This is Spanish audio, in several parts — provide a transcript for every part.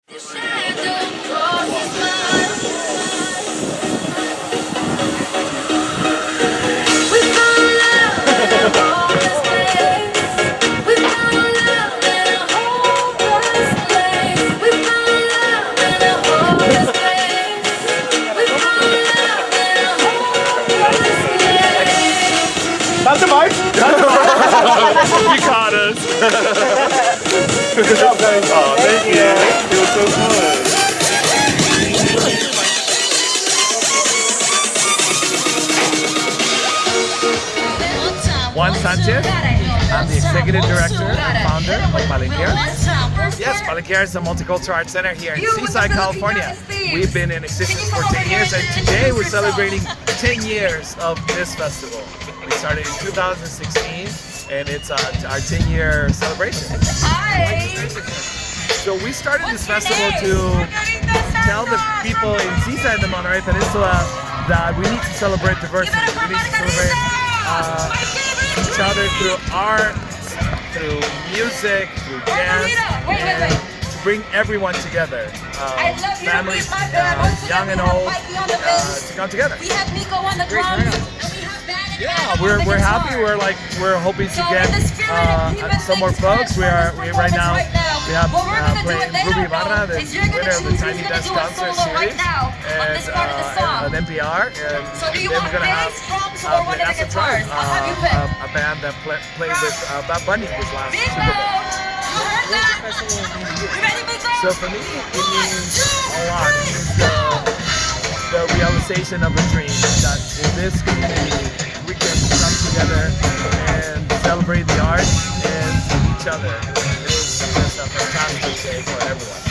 That's a bite. You caught us. Good job, guys. Oh, thank you. It was so fun. Juan Sanchez. I'm the executive director and founder of Palenke Arts. Yes, Palenke Arts is a multicultural art center here in Seaside, California. We've been in existence for 10 years, and today we're celebrating 10 years of this festival. We started in 2016, and it's our 10-year celebration. Hi! So we started this festival to tell the people in Seaside, the Monterey Peninsula, that we need to celebrate diversity. We need to celebrate each other through art, through music, through dance, and to bring everyone together. Families, young and old, to come together. We have Nico on the drums, and we have Banda. Yeah, we're happy. We're hoping to get some more folks. We right now we have playing Ruby Ibarra, the winner of the Tiny Desk Concert Series, and an NPR, and then we're gonna have Plenazo Tribe, a band that played with Bunny this last Superbowl. So for me, it means a lot. It means the realization of a dream that in this community we can come together and celebrate the arts and each other. It is just a fantastic day for everyone.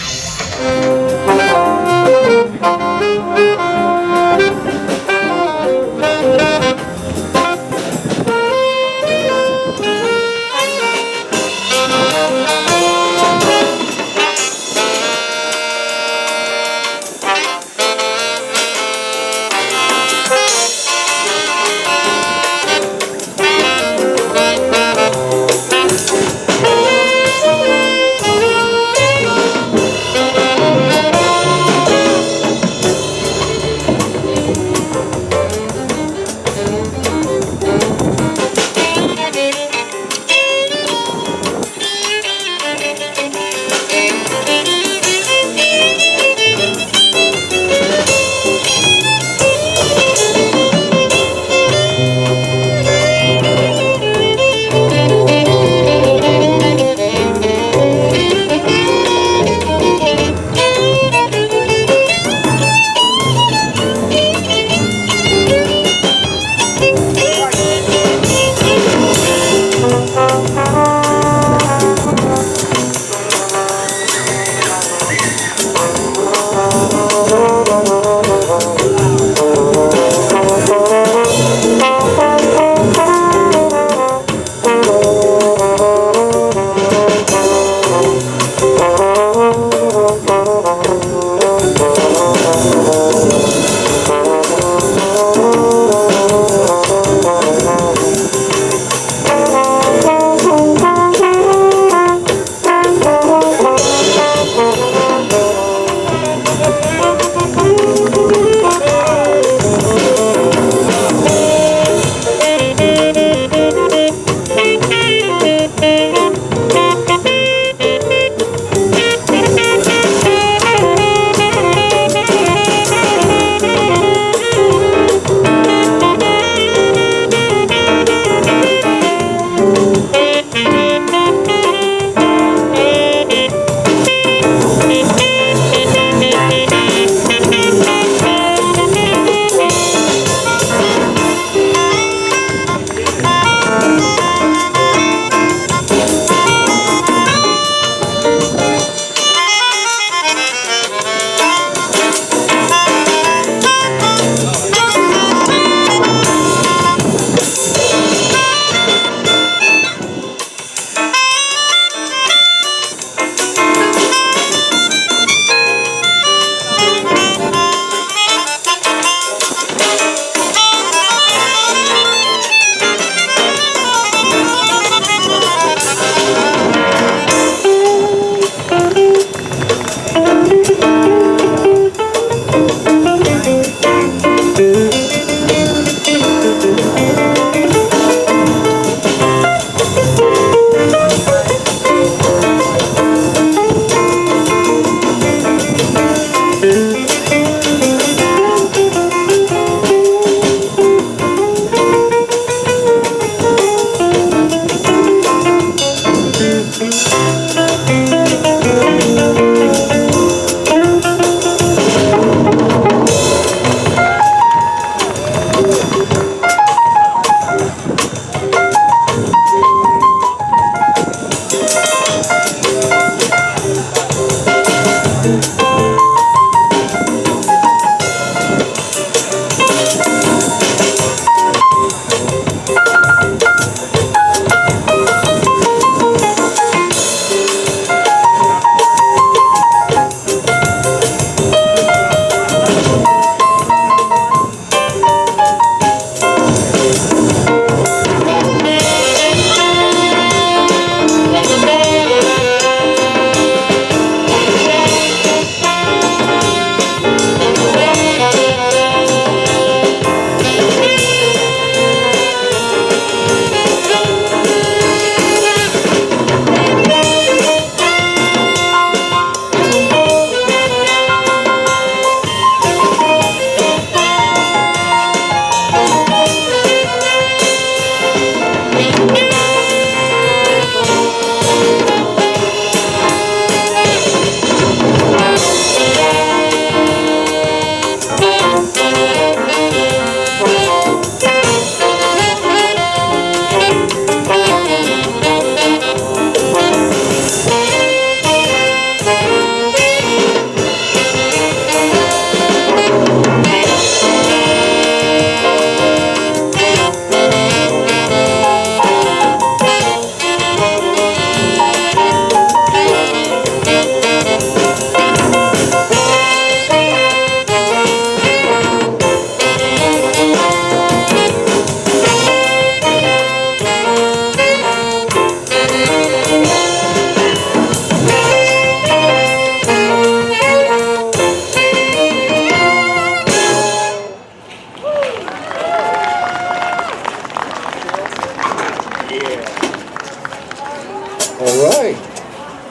All right.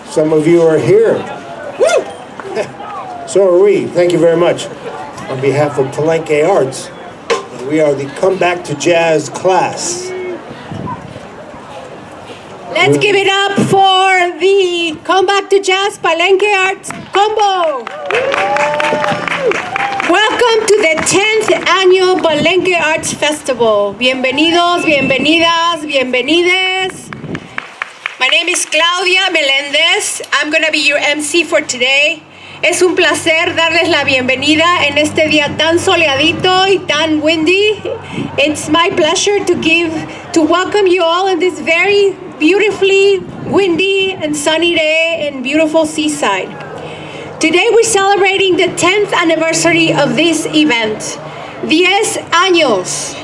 Some of you are here. Woo! So are we. Thank you very much. On behalf of Palenke Arts, we are the Come Back to Jazz class. Let's give it up for the Come Back to Jazz Palenke Arts Combo. Welcome to the 10th Annual Palenke Arts Festival. Bienvenidos, bienvenidas, bienvenides. My name is Claudia Melendez. I'm going to be your MC for today. Es un placer darles la bienvenida en este día tan soleadito y tan windy. It's my pleasure to welcome you all in this very beautifully windy and sunny day in beautiful Seaside. Today we're celebrating the 10th anniversary of this event. 10 años.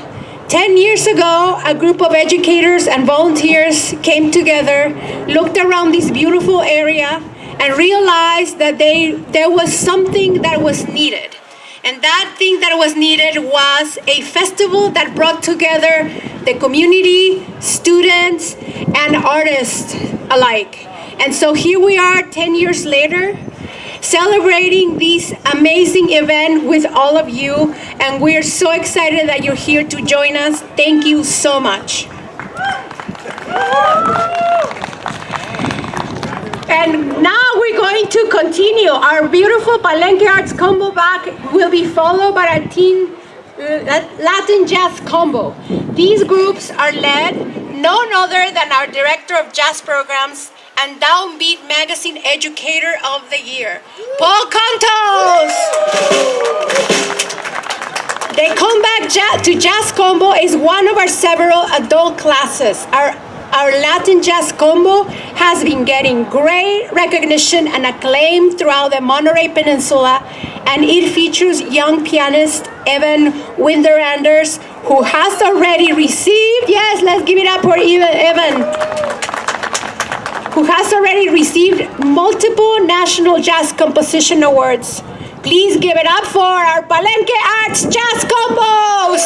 10 years ago, a group of educators and volunteers came together, looked around this beautiful area, and realized that there was something that was needed. And that thing that was needed was a festival that brought together the community, students, and artists alike. And so here we are 10 years later, celebrating this amazing event with all of you. And we're so excited that you're here to join us. Thank you so much. And now we're going to continue. Our beautiful Palenke Arts Combo back will be followed by a teen Latin Jazz Combo. These groups are led none other than our Director of Jazz Programs and Downbeat Magazine Educator of the Year, Paul Cantos. The Comeback to Jazz Combo is one of our several adult classes. Our Latin Jazz Combo has been getting great recognition and acclaim throughout the Monterey Peninsula, and it features young pianist Evan Winderanders, who has already received, yes, let's give it up for Evan, who has already received multiple National Jazz Composition Awards. Please give it up for our Palenke Arts Jazz Combos!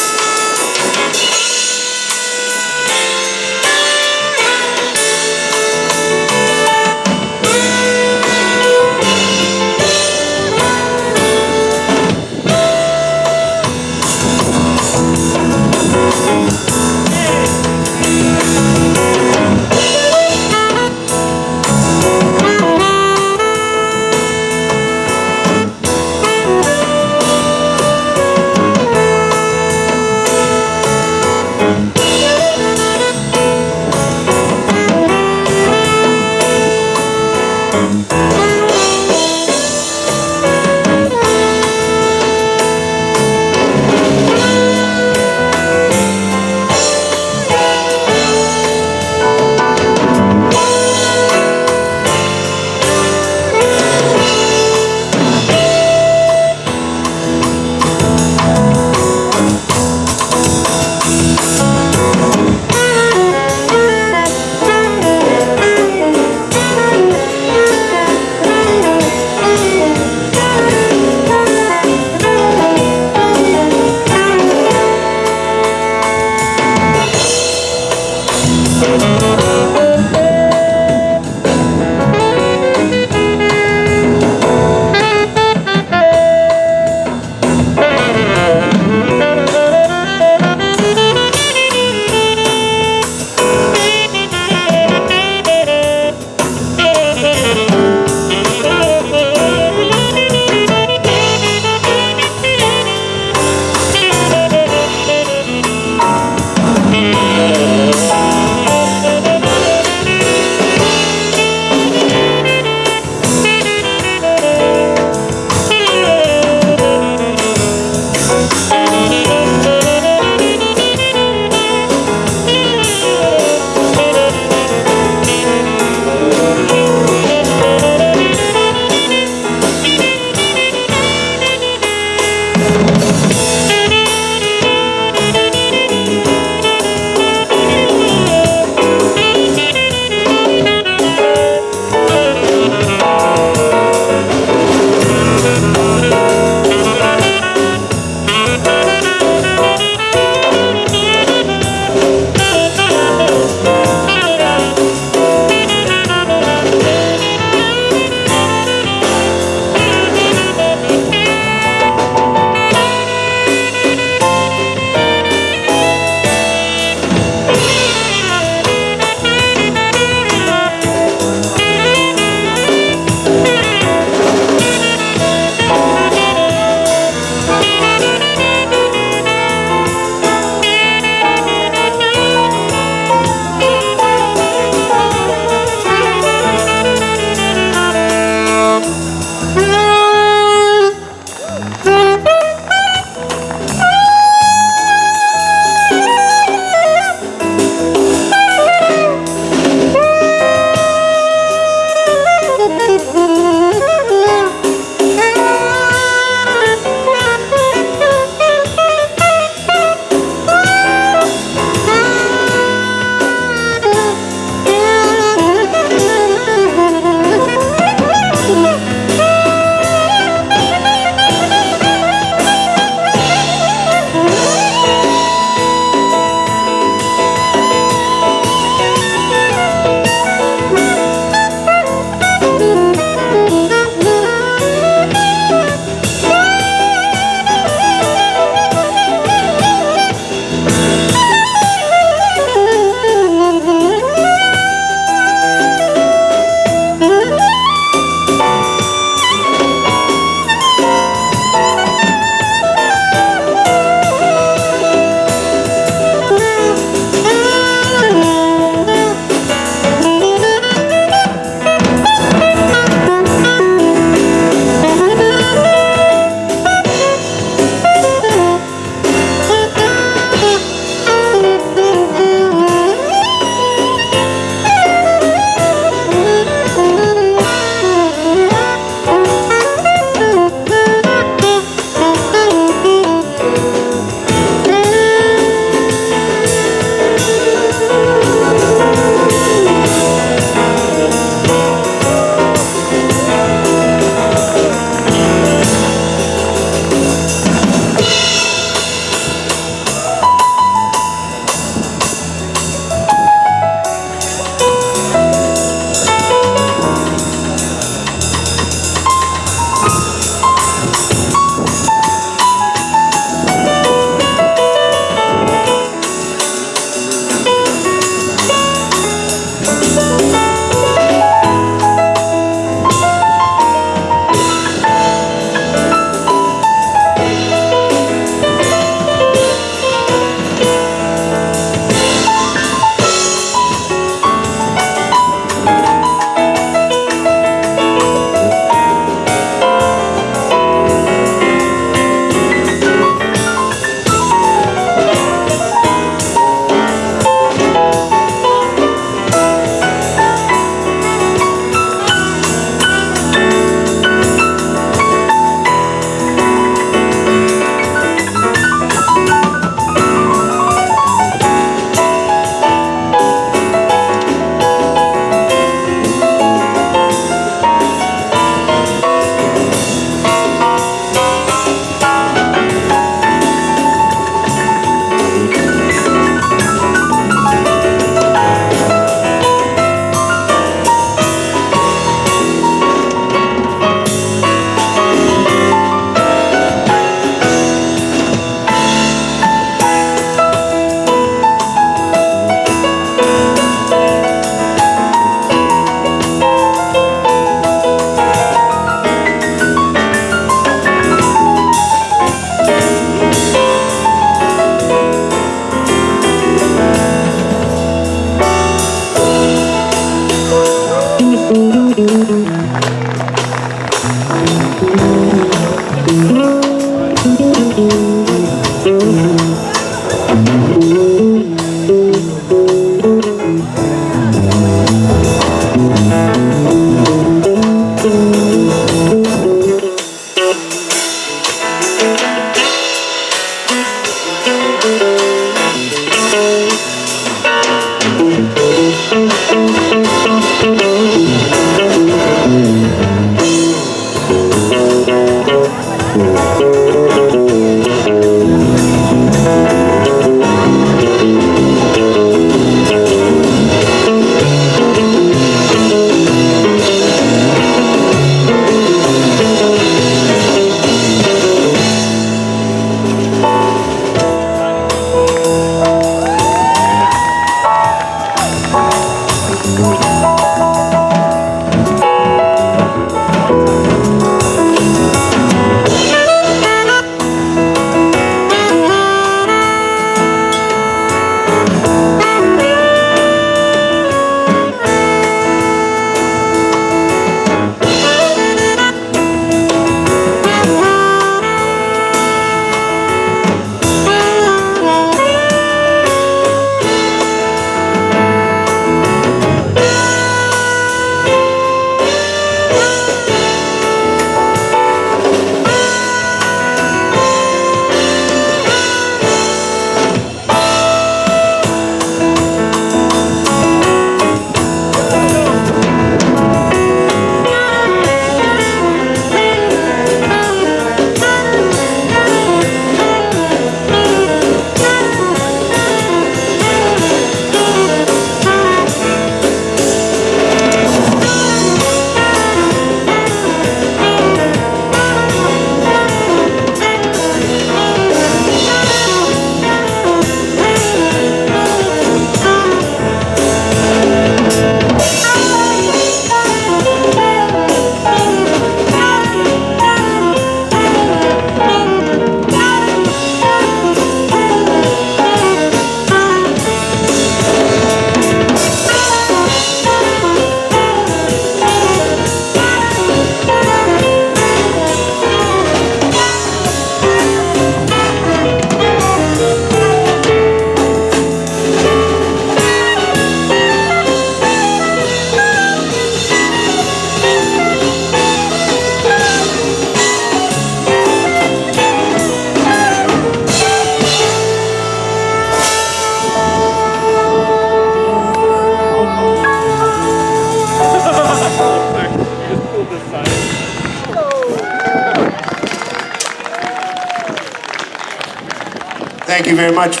Thank you very much.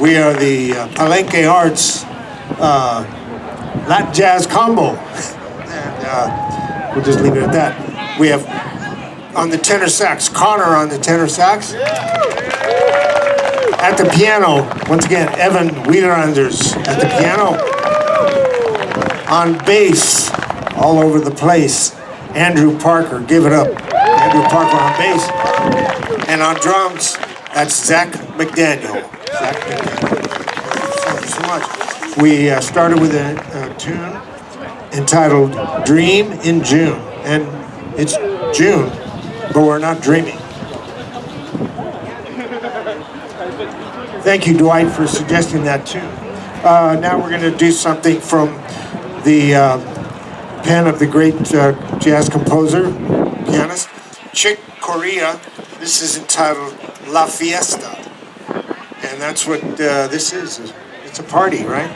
We are the Palenke Arts Latin Jazz Combo. And we'll just leave it at that. We have on the tenor sax, Connor on the tenor sax. At the piano, once again, Evan Wieleranders at the piano. On bass, all over the place, Andrew Parker, give it up. Andrew Parker on bass. And on drums, that's Zach McDaniel. Zach McDaniel. Thank you so much. We started with a tune entitled Dream in June. And it's June, but we're not dreaming. Thank you, Dwight, for suggesting that tune. Now we're going to do something from the pen of the great jazz composer, pianist, Chick Corea. This is entitled La Fiesta. And that's what this is. It's a party, right?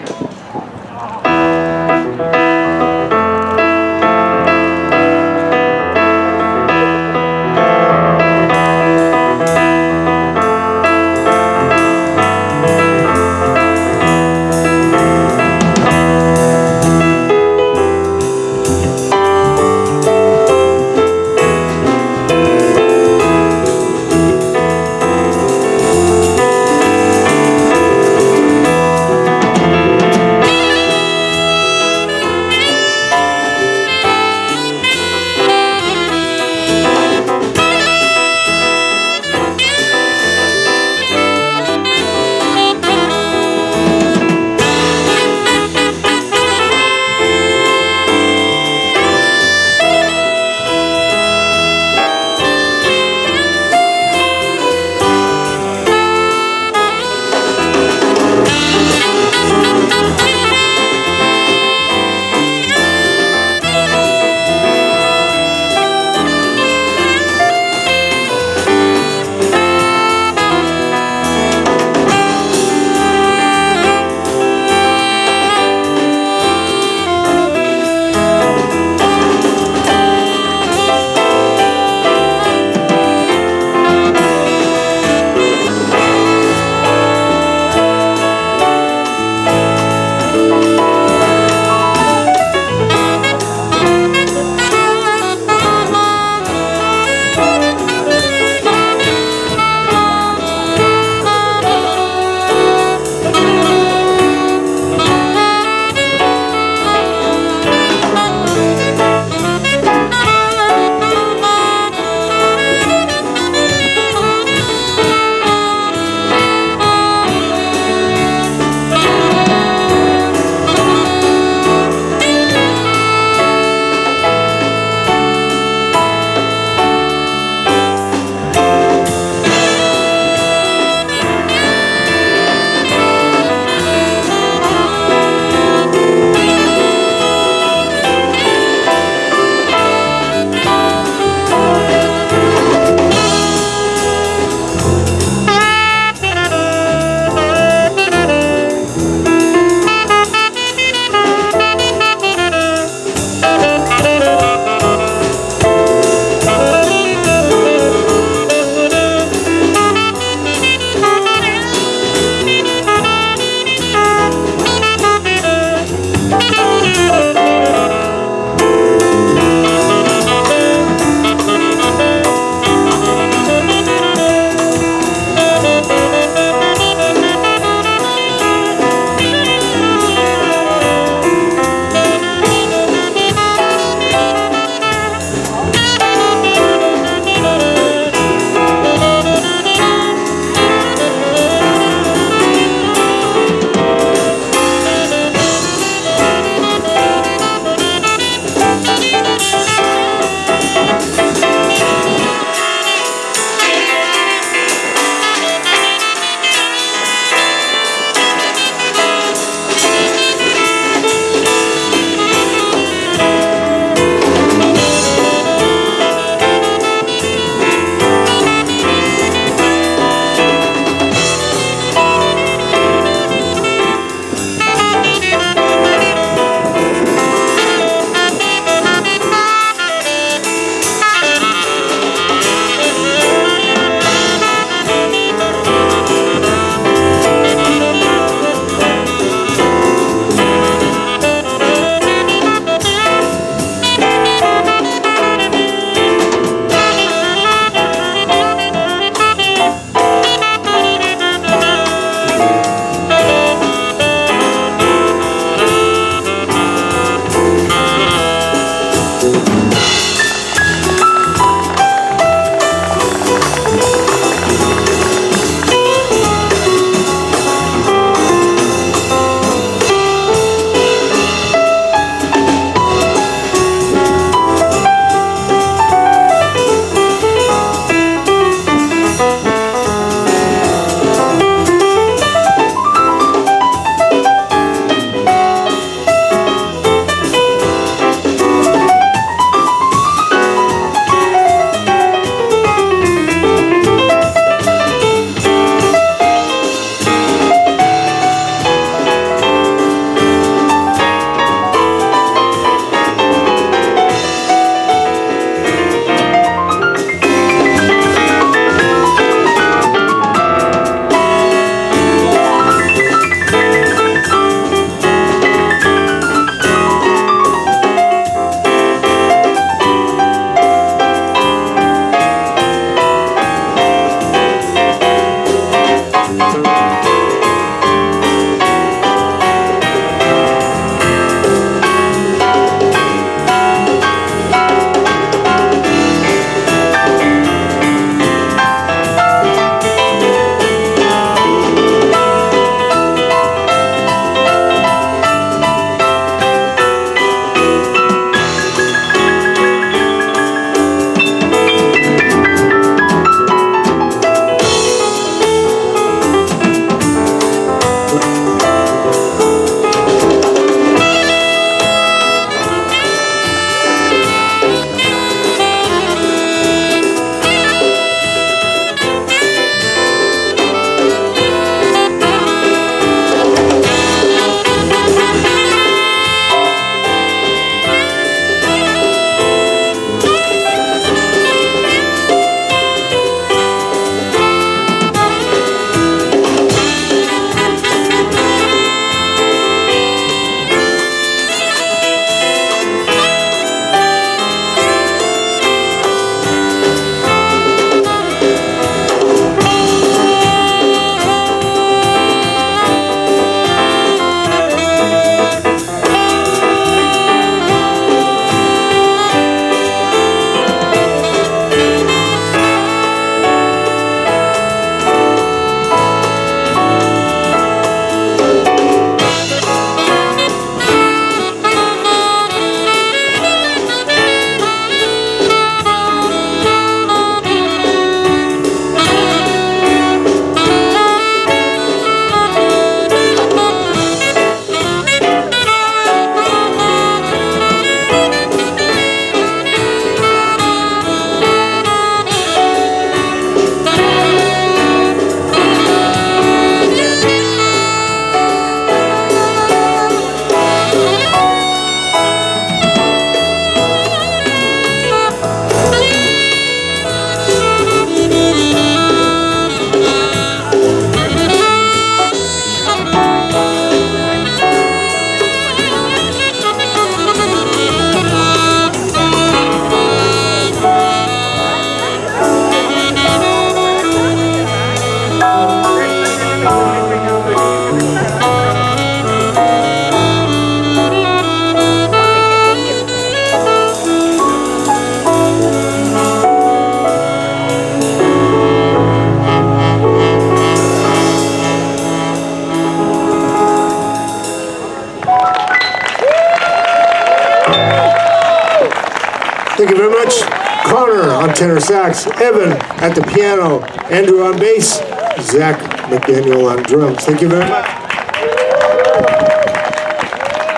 Thank you very much. Connor on tenor sax, Evan at the piano, Andrew on bass, Zach McDaniel on drums. Thank you very much.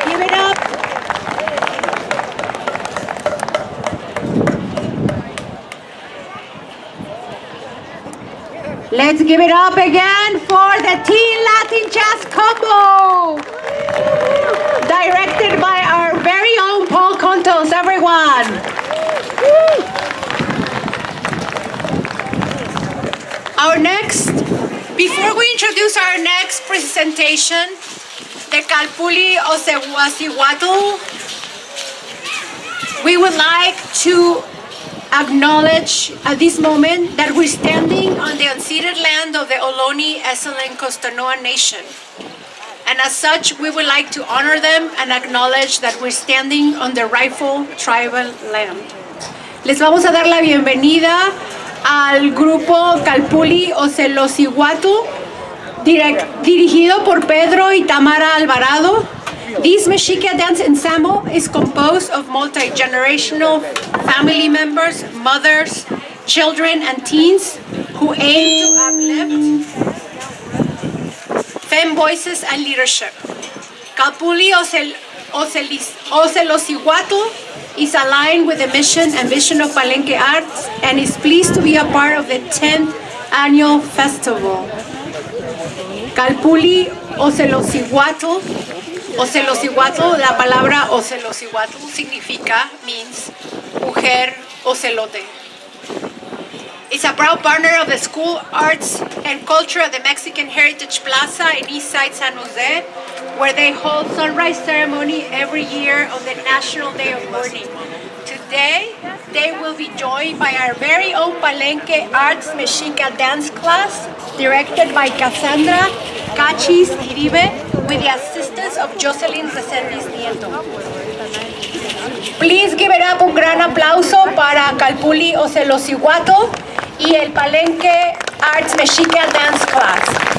Give it up. Let's give it up again for the Teen Latin Jazz Combo, directed by our very own Paul Contos, everyone. Before we introduce our next presentation, the Calpulli Ocelocihuatl, we would like to acknowledge at this moment that we're standing on the unceded land of the Ohlone, Esselen, Costanoa Nation. And as such, we would like to honor them and acknowledge that we're standing on the rightful tribal land. Les vamos a dar la bienvenida al grupo Calpulli Ocelocihuatl, dirigido por Pedro y Tamara Alvarado. This Mexika dance ensemble is composed of multi-generational family members, mothers, children, and teens who aim to uplift femme voices and leadership. Calpulli Ocelocihuatl is aligned with the mission and vision of Palenke Arts and is pleased to be a part of the 10th Annual Festival. Calpulli Ocelocihuatl, la palabra Ocelocihuatl means mujer ocelote. It's a proud partner of the School Arts and Culture at the Mexican Heritage Plaza in Eastside, San Jose, where they hold sunrise ceremony every year on the National Day of Mourning. Today, they will be joined by our very own Palenke Arts Mexika dance class, directed by Cassandra Cachis Iribe, with the assistance of Jocelyn Resendiz Nieto. Please give it up un gran aplauso para Calpulli Ocelocihuatl y el Palenke Arts Mexika dance class.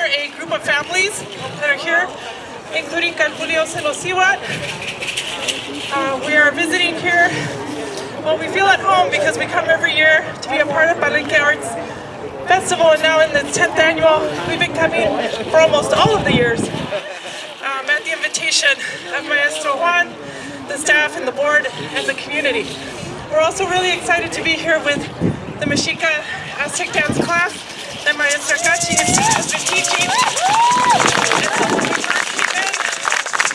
a group of families that are here, including Calpulli Ocelocihuatl. We are visiting here. Well, we feel at home because we come every year to be a part of Palenke Arts Festival, and now in the 10th annual, we've been coming for almost all of the years. At the invitation of Maestro Juan, the staff and the board and the community. We're also really excited to be here with the Mexika Aztec dance class that Maestra Cachis has been teaching. And so when we first came in,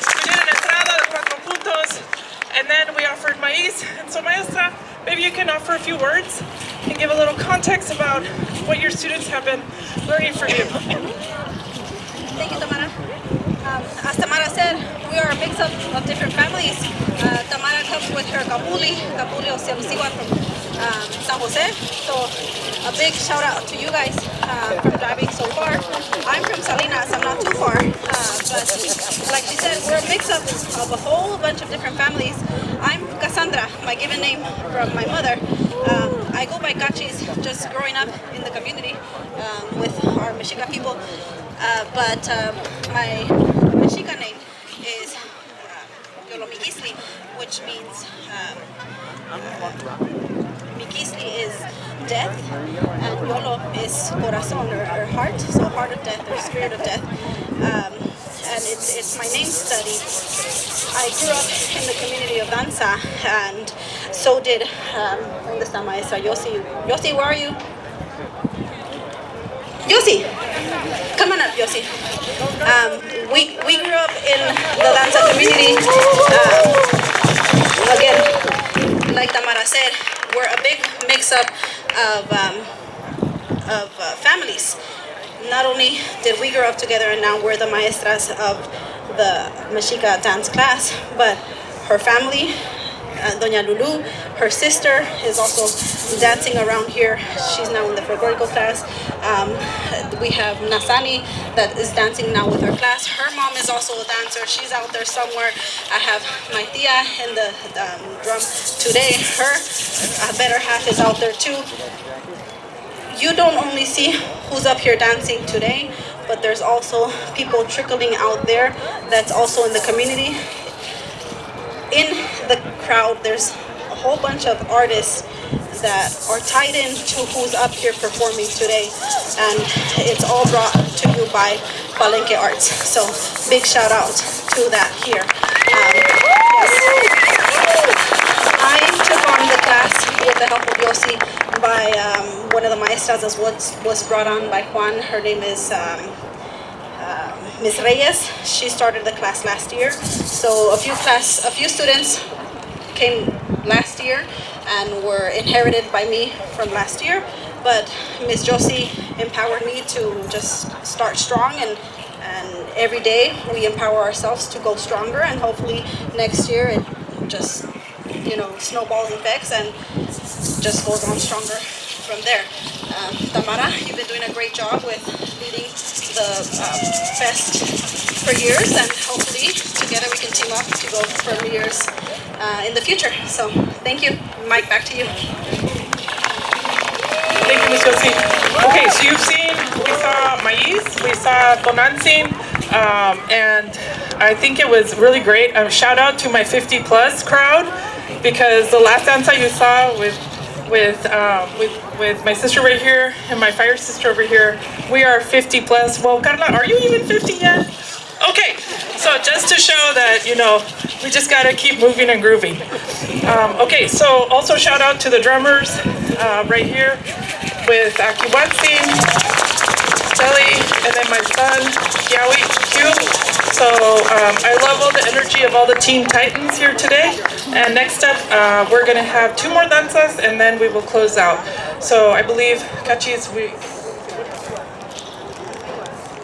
we did an entrada de cuatro puntos, and then we offered maíz. And so Maestra, maybe you can offer a few words and give a little context about what your students have been learning from you. Thank you, Tamara. As Tamara said, we are a mix of different families. Tamara comes with her Calpulli Ocelocihuatl from San Jose. So a big shout out to you guys for driving so far. I'm from Salinas, I'm not too far. But like she said, we're a mix of a whole bunch of different families. I'm Cassandra, my given name from my mother. I go by Cachis just growing up in the community with our Mexika people. But my Mexika name is Yolomikisli, which means Mikisli is death, and Yolo is corazon, or heart, so heart of death or spirit of death. And it's my name study. I grew up in the community of danza, and so did ¿dónde está maestra? Yossi. Yossi, where are you? Yossi, come on up, Yossi. We grew up in the danza community. Again, like Tamara said, we're a big mix-up of families. Not only did we grow up together and now we're the maestras of the Mexika dance class, but her family, Doña Lulu, her sister is also dancing around here. She's now in the folklorico class. We have Nasani that is dancing now with her class. Her mom is also a dancer. She's out there somewhere. I have my tia in the drum today. Her better half is out there too. You don't only see who's up here dancing today, but there's also people trickling out there that's also in the community. In the crowd, there's a whole bunch of artists that are tied into who's up here performing today, and it's all brought to you by Palenke Arts. So big shout out to that here. Yes. I took on the class with the help of Yossi by one of the maestras that was brought on by Juan. Her name is Ms. Reyes. She started the class last year. So a few students came last year and were inherited by me from last year. But Ms. Josie empowered me to just start strong, and every day we empower ourselves to go stronger, and hopefully next year it just, snowballs effects and just goes on stronger from there. Tamara, you've been doing a great job with leading the fest for years, and hopefully together we can team up to go for years in the future. So thank you. Mike, back to you. Thank you, Ms. Josie. Okay, so we saw maíz, we saw donancing, and I think it was really great. Shout out to my 50 plus crowd, because the last danza you saw with my sister right here and my fire sister over here, we are 50 plus. Well, Carla, are you even 50 yet? Okay, so just to show that, we just gotta keep moving and grooving. Okay, so also shout out to the drummers right here with Akiwatsing, Shelly, and then my son, Kiawi, Q. So I love all the energy of all the Teen Titans here today. And next up, we're gonna have 2 more danzas, and then we will close out. So I believe, Cachis,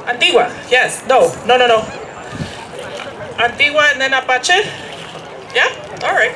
Antigua, yes, no. Antigua and then Apache? Yeah? All right.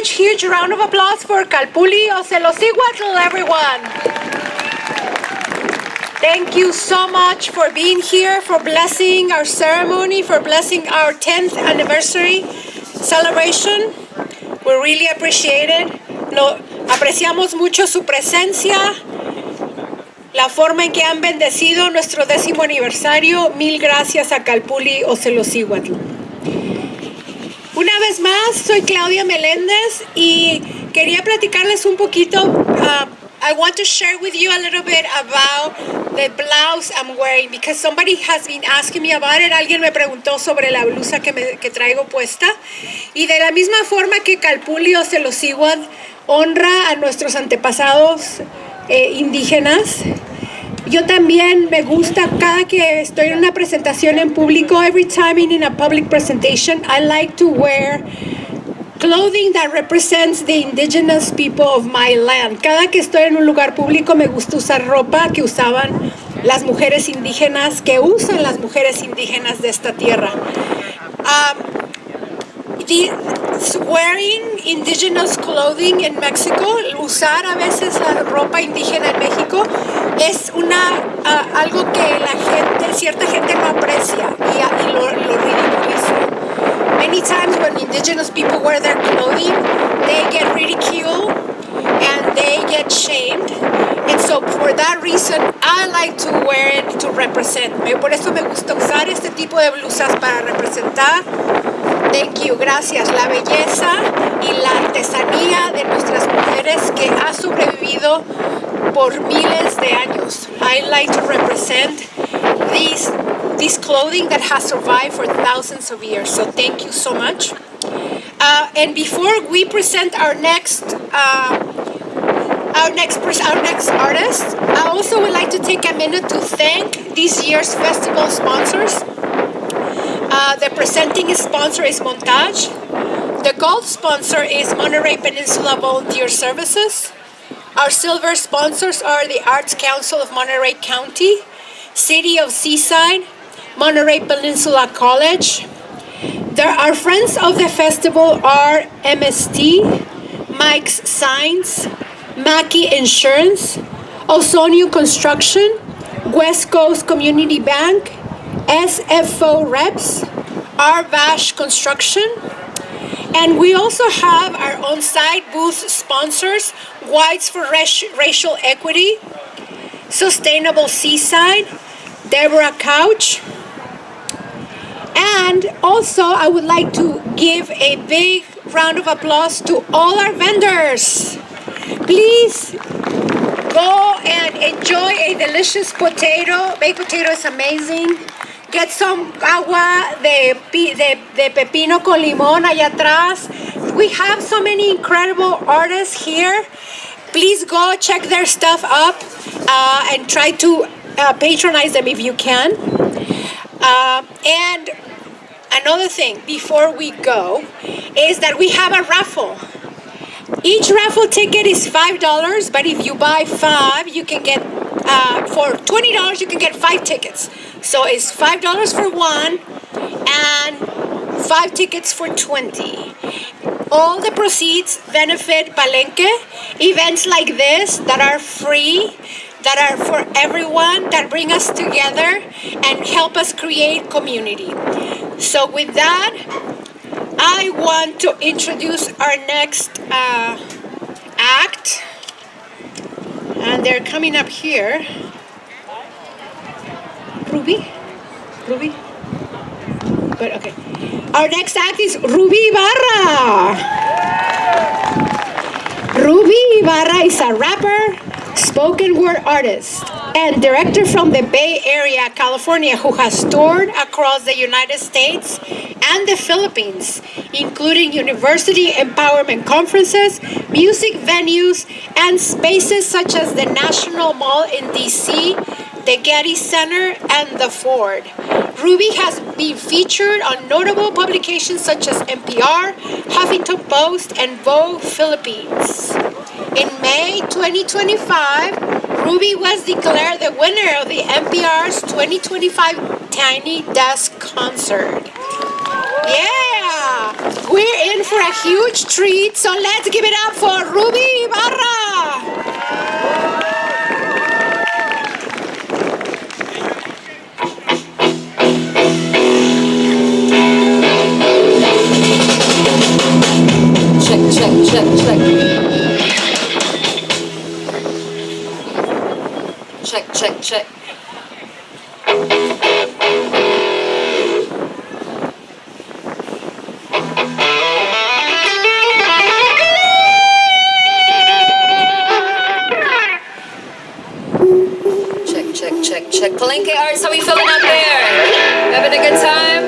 Huge round of applause for Calpulli Ocelocihuatl, everyone. Thank you so much for being here, for blessing our ceremony, for blessing our 10th anniversary celebration. We really appreciate it. Apreciamos mucho su presencia, la forma en que han bendecido nuestro 10º aniversario. Mil gracias a Calpulli Ocelocihuatl. Una vez más, soy Claudia Meléndez y quería platicarles un poquito. I want to share with you a little bit about the blouse I'm wearing because somebody has been asking me about it. Alguien me preguntó sobre la blusa que traigo puesta. Y de la misma forma que Calpulli Ocelocihuatl honra a nuestros antepasados indígenas, yo también me gusta cada que estoy en una presentación en público. Every time in a public presentation, I like to wear clothing that represents the indigenous people of my land. Cada que estoy en un lugar público me gusta usar ropa que usaban las mujeres indígenas, que usan las mujeres indígenas de esta tierra. Wearing indigenous clothing in Mexico, usar a veces la ropa indígena en México es algo que cierta gente no aprecia y lo ridiculiza. Many times when indigenous people wear their clothing, they get ridiculed and they get shamed. And so for that reason, I like to wear it to represent. Por eso me gusta usar este tipo de blusas para representar Thank you, gracias. La belleza y la artesanía de nuestras mujeres que ha sobrevivido por miles de años. I like to represent this clothing that has survived for thousands of years. So thank you so much. And before we present our next artist, I also would like to take a minute to thank this year's festival sponsors. The presenting sponsor is Montage. The gold sponsor is Monterey Peninsula Volunteer Services. Our silver sponsors are the Arts Council of Monterey County, City of Seaside, Monterey Peninsula College. Our friends of the festival are MST, Mike's Signs, Mackey Insurance, Osonio Construction, West Coast Community Bank, SFO Reps, Arvash Construction, and we also have our on-site booth sponsors, Whites for Racial Equity, Sustainable Seaside, Deborah Couch, and also I would like to give a big round of applause to all our vendors. Please go and enjoy a delicious potato. Baked potato is amazing. Get some agua de pepino con limón allá atrás. We have so many incredible artists here. Please go check their stuff up and try to patronize them if you can. And another thing before we go is that we have a raffle. Each raffle ticket is $5, but if you buy 5, you can get for $20 you can get 5 tickets. So it's $5 for one and 5 tickets for $20. All the proceeds benefit Palenque. Events like this that are free, that are for everyone, that bring us together and help us create community. So with that, I want to introduce our next act. And they're coming up here. Ruby? But okay. Our next act is Ruby Ibarra. Ruby Ibarra is a rapper, spoken word artist, and director from the Bay Area, California, who has toured across the United States and the Philippines, including university empowerment conferences, music venues, and spaces such as the National Mall in DC, the Getty Center, and the Ford. Ruby has been featured on notable publications such as NPR, Huffington Post, and Vogue Philippines. In May 2025, Ruby was declared the winner of the NPR's 2025 Tiny Desk Concert. Yeah! We're in for a huge treat, so let's give it up for Ruby Ibarra! Check. Check. Palenke Arts, how we feeling out there? Having a good time?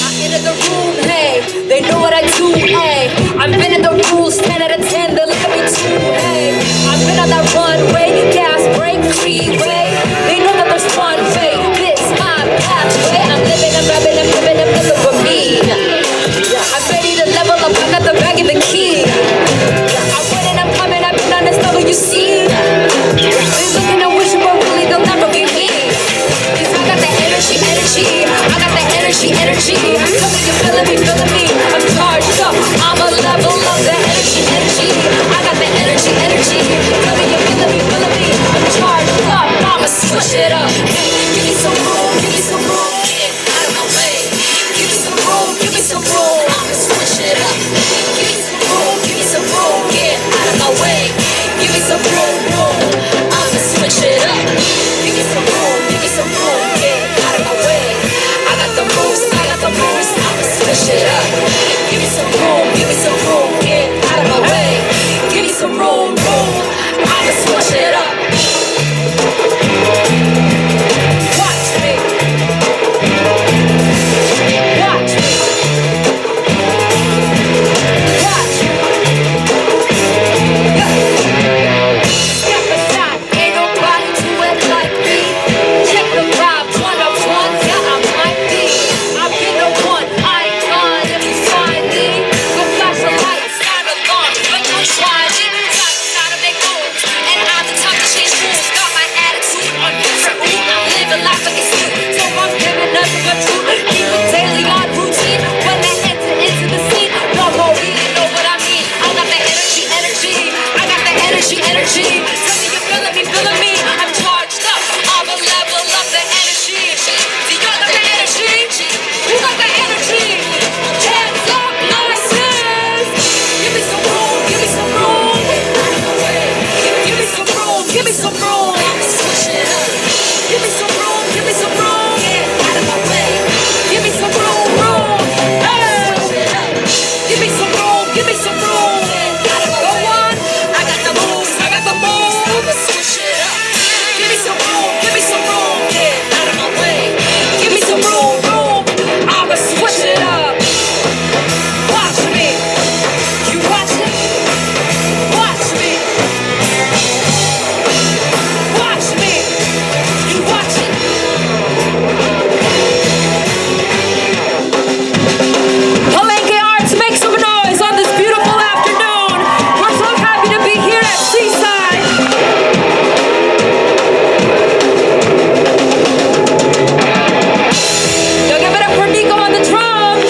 I entered the room, hey, they know what I do, hey. I've been in the rules, 10 out of 10, they look at me too, hey. I've been on that runway, gas break, freeway. They know that there's one way, this my pathway. I'm living, I'm rapping, I'm living, I'm living for me. I'm ready to level up, I got the bag and the key. I'm winning, I'm coming, I've been on this WC. They looking and wishing, but really they'll never be me. I got the energy, I got the energy. Tell me you're feeling me. I'm charged up, I'm a level of the energy. I got the energy. Tell me you're feeling me. I'm charged up, I'ma switch it up. Give me some room, get out of my way. Give me some room, I'ma switch it up. Give me some room, get out of my way. Give me some room, I'ma Give me some room, get out of my way. Give me some room, I'ma switch it up. Watch me. Watch me. Watch me. Yeah. Step aside, ain't nobody do it like me. Check the vibes, one of one, yeah, I might be. I've been the one, I ain't done. If you find me, go flash the lights, sound alarm, but don't try me. Time to make moves, and I'm the type to change rules. Got my attitude on different, ooh, I'm living life like it's new. So I'm giving nothing but truth. Keep it daily on routine. When I enter into the scene, no more really know what I mean. I got the energy. I got the energy. Tell me you feeling me. I'm charged up. I'm a level up the energy. Do you got the energy? Who got the energy? Hands up, license. Give me some room. Give me some room. Give me some room. Switch it up. Give me some room. Get out of my way. Give me some room. Hey. Give me some room. Go on. I got the moves. Switch it up. Give me some room. Get out of my way. Give me some room. I'ma switch it up. Watch me. You watching? Watch me. Watch me. You watching? Palenke Arts, make some noise on this beautiful afternoon. We're so happy to be here at Seaside. Yo, give it up for Nico on the drums.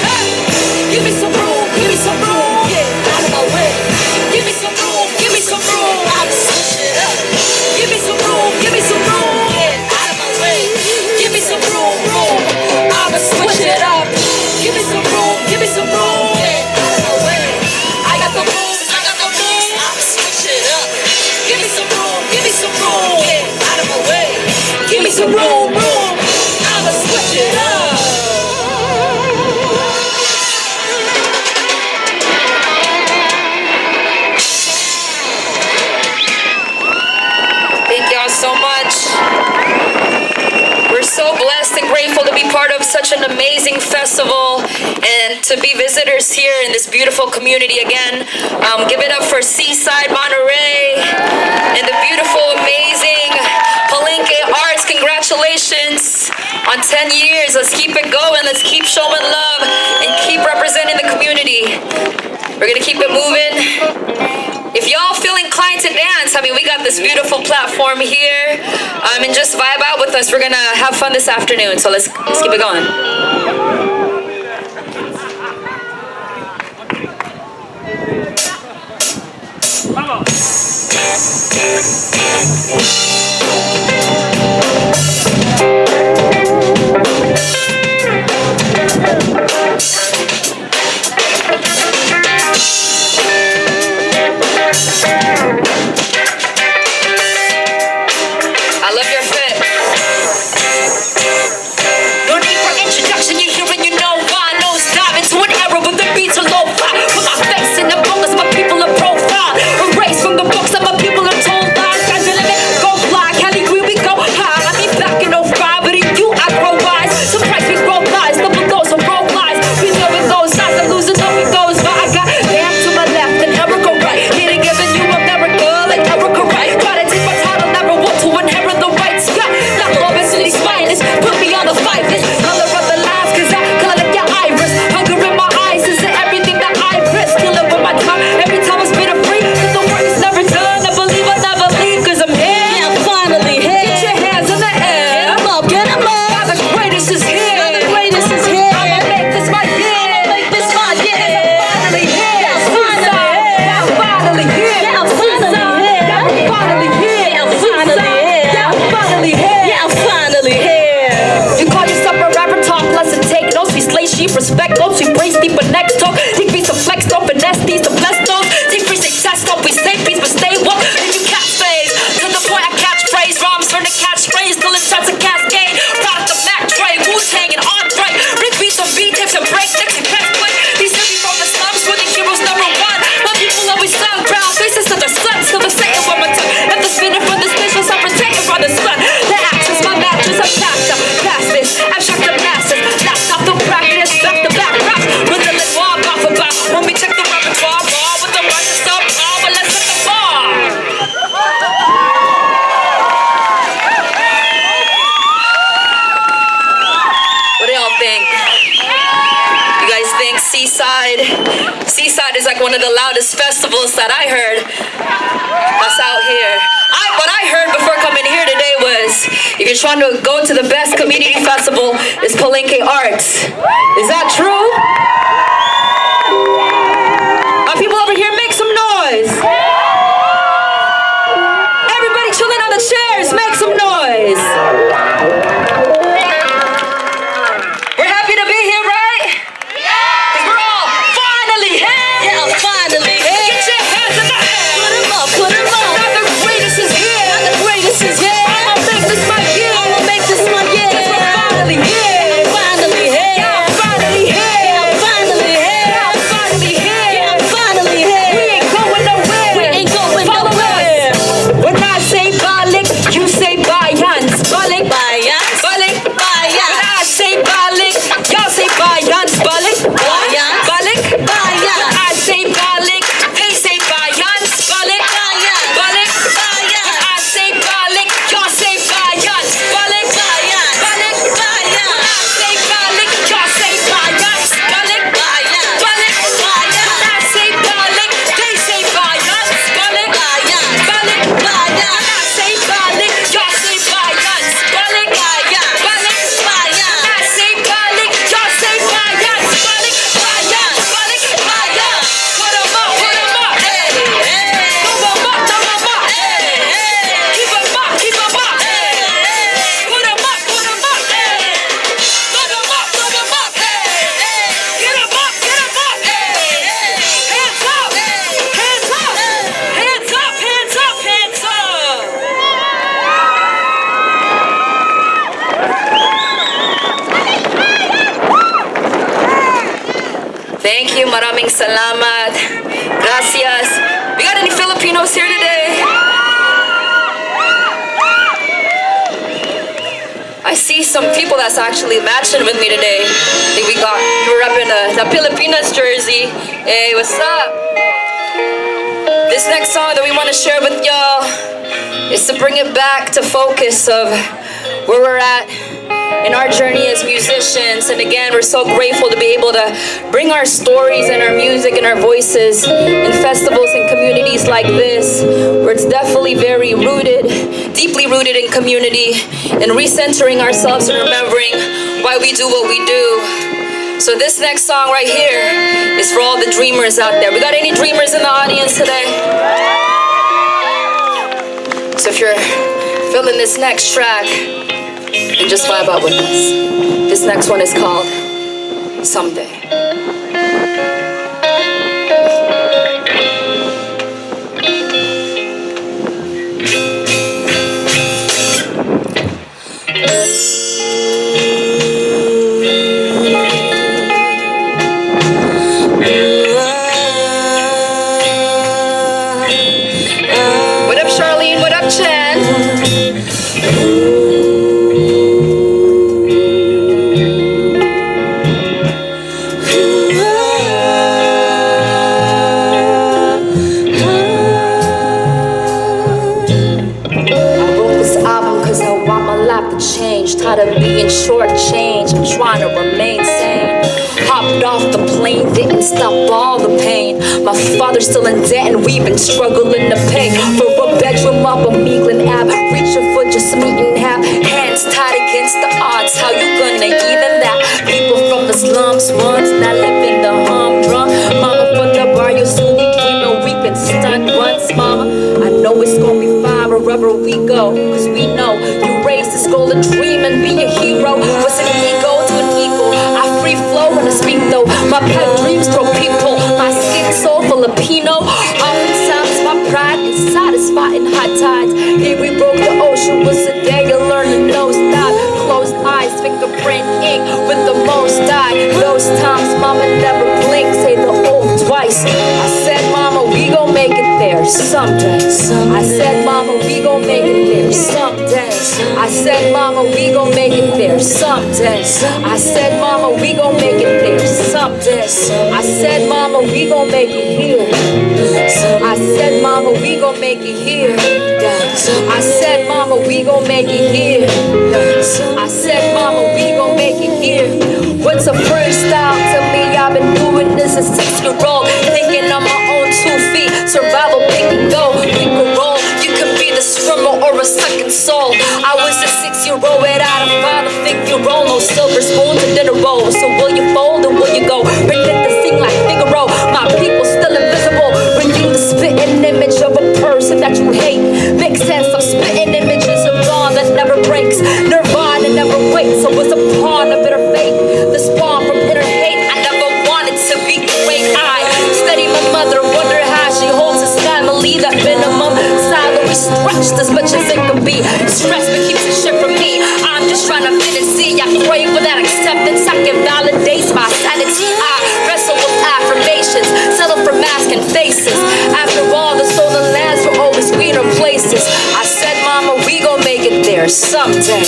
Hey, give me some room. Get out of my way. Give me some room. I'ma switch it up. Give me some room. Get out of my way. Give me some room. I'ma switch it up. Give me some room. Get out of my way. I got the moves. I'ma switch it up. Give me some room. Get out of my way. Give me some room. I'ma switch it up. Thank y'all so much. We're so blessed and grateful to be part of such an amazing festival and to be visitors here in this beautiful community again. Give it up for Seaside, Monterey, and the beautiful, amazing Palenke Arts. Congratulations on 10 years. Let's keep it going. Let's keep showing love and keep representing the community. We're gonna keep it moving. If y'all feel inclined to dance, we got this beautiful platform here, and just vibe out with us. We're gonna have fun this afternoon, so let's keep it going. I love your fit. No need for introduction, you hear and you know why. Nose dive into an era with the beats are low fi. Put my face in the focus, my people are profile. Erase from the books that my people are told lies. Sky's the limit, go fly, Cali Green, we go high. I be back in 05, but in you I grow wise. Surprise, we grow lies, double those are broke lies. We know with those sides, I'm losing up with those. But I got damn to my left and Erica right. Here to giving you America like Erica right. Try to take my title, never want to inherit the white sky. Not obviously spineless, put me on the fight list. Color of the lies, cause I color your iris. Hunger in my eyes, is it everything that I risk? Killing with my time, every time I spit a free. Cause the work is never done, I believe I'll never leave. Cause I'm here, yeah, I'm finally here. Get your hands in the air, get 'em up. Now the greatest is here, I'ma make this my year. I'm finally here, I'm finally here. I'm finally here. You call yourself a rapper, talk less and take notes. We slay sheep, respect those we brace deeper next talk. Think we some flex, don't finesse these, to bless those. Think we success, don't we say peace, but stay woke. Then you catch phase, to the point I catch phrase. Rhymes from the catch phrase till it starts to cascade. Product of Mac Trey, Wu-Tang, is like one of the loudest festivals that I heard. That's out here. What I heard before coming here today was, if you're trying to go to the best community festival, it's Palenke Arts. Is that true? People over here, make some noise. Everybody chilling on the chairs, make some noise. We're happy to be here, right? Because we're all finally here. Yeah, finally here. Get your hands in the air. Put them up, put them up. Now the greatest is here. Now the greatest is here. I'ma make this my year. I'ma make this my year. Because we're finally here. Finally here. Yeah, finally here. Yeah, finally here. Yeah, finally here. Yeah, finally here. We ain't going nowhere. We ain't going nowhere. When I say balik, you say bayans. Balik, bayans. Balik, bayans. When I say balik, y'all say bayans. Balik, bayans. Balik, bayans. When I say balik, they say bayans. Balik, bayans. Balik, bayans. When I say balik, y'all say bayans. Balik, bayans. Balik, bayans. When I say balik, y'all say bayans. Balik, bayans. Balik, bayans. When I say balik, they say bayans. Balik, bayans. Balik, bayans. When I say balik, y'all say bayans. Balik, bayans. Balik, bayans. When I say balik, y'all say bayans. Balik, bayans. Balik, bayans. Put 'em up, put 'em up. Hey, hey. Throw 'em up, throw 'em up. Hey, hey. Keep 'em up, keep 'em up. Hey, hey. Put 'em up, put 'em up. Hey. Throw 'em up, throw 'em up. Hey, hey. Get 'em up, get 'em up. Hey, hey. Hands up, hands up, hands up, hands up, hands up. Thank you, maraming salamat. Gracias. We got any Filipinos here today? I see some people that's actually matching with me today. I think you were up in the Pilipinas jersey. Hey, what's up? This next song that we want to share with y'all is to bring it back to focus of where we're at in our journey as musicians. And again, we're so grateful to be able to bring our stories and our music and our voices in festivals and communities like this, where it's definitely very rooted, deeply rooted in community, and recentering ourselves and remembering why we do what we do. So this next song right here is for all the dreamers out there. We got any dreamers in the audience today? So if you're feeling this next track, and just vibe out with us. This next one is called Someday. What up, Charlene? What up, Chan? Tired of being shortchanged, I'm trying to remain sane. Hopped off the plane, didn't stop all the pain. My father's still in debt and we've been struggling to pay for a bedroom up on Meaglan Ave. Reaching for just some eating half, hands tied against the odds. How you gonna even that? People from the slums once, now live in the humdrum. Mama put the bar, you silly dreamer, we've been stunned once, mama. I know it's gonna be fine wherever we go, cause we know you raised this goal to dream and be a hero. What's an ego to an equal? I free flow when I speak though. My pet dreams throw people, my skin so Filipino. Oftentimes my pride is satisfied in high tides. Here we broke the ocean, was the day you learned to nosedive. Closed eyes, fingerprint ink with the most die. Those times mama never blinked, say the old twice. I said mama we gon' make it there someday. I said mama we gon' make it there someday. I said mama we gon' make it there someday. I said mama we gon' make it there someday. I said mama we gon' make it here. I said mama we gon' make it here. I said mama we gon' make it here. I said mama we gon' make it here. What's a freestyle to me? I've been doing this since 6-year-old, thinking I'm bowl. So will you fold or will you go? Predict the scene like Figaro. My people still invisible. Bring you the spitting image of a person that you hate. Make sense of spitting images of dawn that never breaks. Nirvana never waits. So it's a pawn of bitter fate. The spawn from inner hate. I never wanted to be great. I study my mother, wonder how she holds his family. That minimum salary stretched as much as it could be. Stress but keeps the shit from me. I'm just trying to fit and see. I crave for that acceptance. I can validate my sanity. I wrestle with affirmations, settle for masking faces. After all, the stolen lands were always greener places. I said, mama, we gon' make it there someday.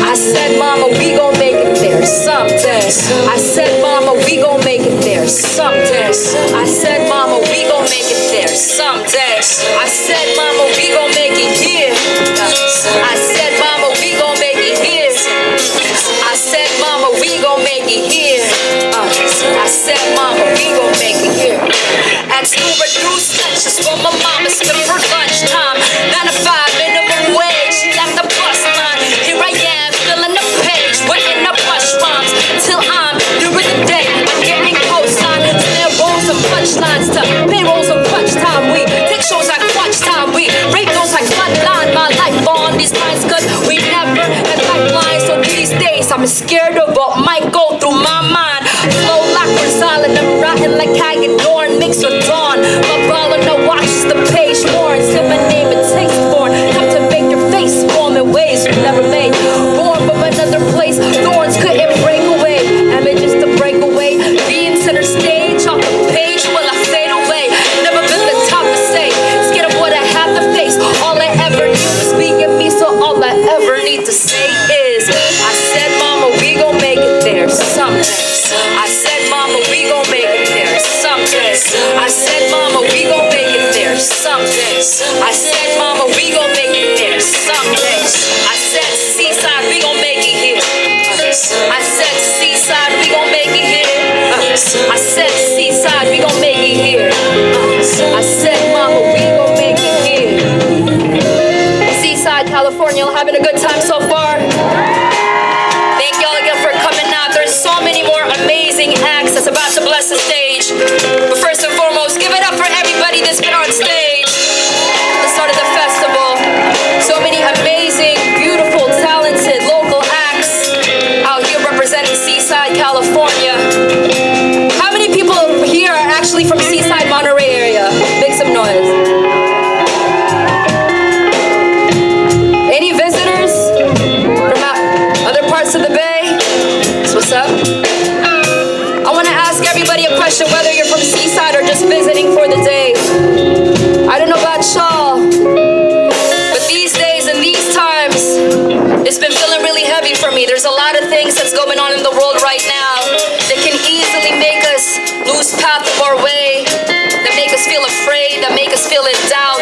I said, mama, we gon' make it there someday. I said, mama, we gon' make it there someday. I said, mama, we gon' make it there someday. I said, mama, we gon' make it here. I said, mama, we gon' make it here. I said, mama, we gon' make it here. I said, mama, we gon' make it here. At school, reduced lunches for my mama spent for lunchtime. 9 to 5 minimum wage, she left the bus line. Here I am, filling the page, wetting the bus rhymes. Till I'm during the day, I'm getting cosign. Snare rolls and punchlines to payrolls and crunch time. We take shows like crunch time. We break those like bloodline. My life on these lines, cause we never had lifelines. So these days, I'm scared of what might go through my mind. Flow like we're silent, I'm rotten like Hagedorn mixed with dawn. My baller no watches the page worn. Sip my name and taste born. Come to make your face warm in ways you never made. Born from another place, thorns couldn't break away. Images to break away. Being center stage off the page, will I fade away? Never been the top to say. Scared of what I have to face. All I ever knew was being me, so all I ever need to say is I said, mama, we gon' make it there someday. I said, mama, we gon' make it there someday. I said, mama, we gon' make it there someday. I said, mama, we gon' make it there someday. I said, Seaside, we gon' make it here. I said, Seaside, we gon' make it here. I said, Seaside, we gon' make it here. I said, mama, we gon' make it here. Seaside, California, y'all having a good time so far? Thank y'all again for coming out. There's so many more amazing acts that's about to bless the stage. But first and foremost, give it up for everybody that's been on stage at the start of the festival. So many amazing, beautiful, talented local acts out here representing Seaside, California. How many people here are actually from Seaside, Monterey area? Make some noise. Any visitors from other parts of the Bay? That's what's up. I want to ask everybody a question, whether you're from Seaside or just visiting for the day. I don't know about y'all, but these days and these times, it's been feeling really heavy for me. There's a lot of things that's going on in the world right now that can easily make us lose path of our way, that make us feel afraid, that make us feel in doubt.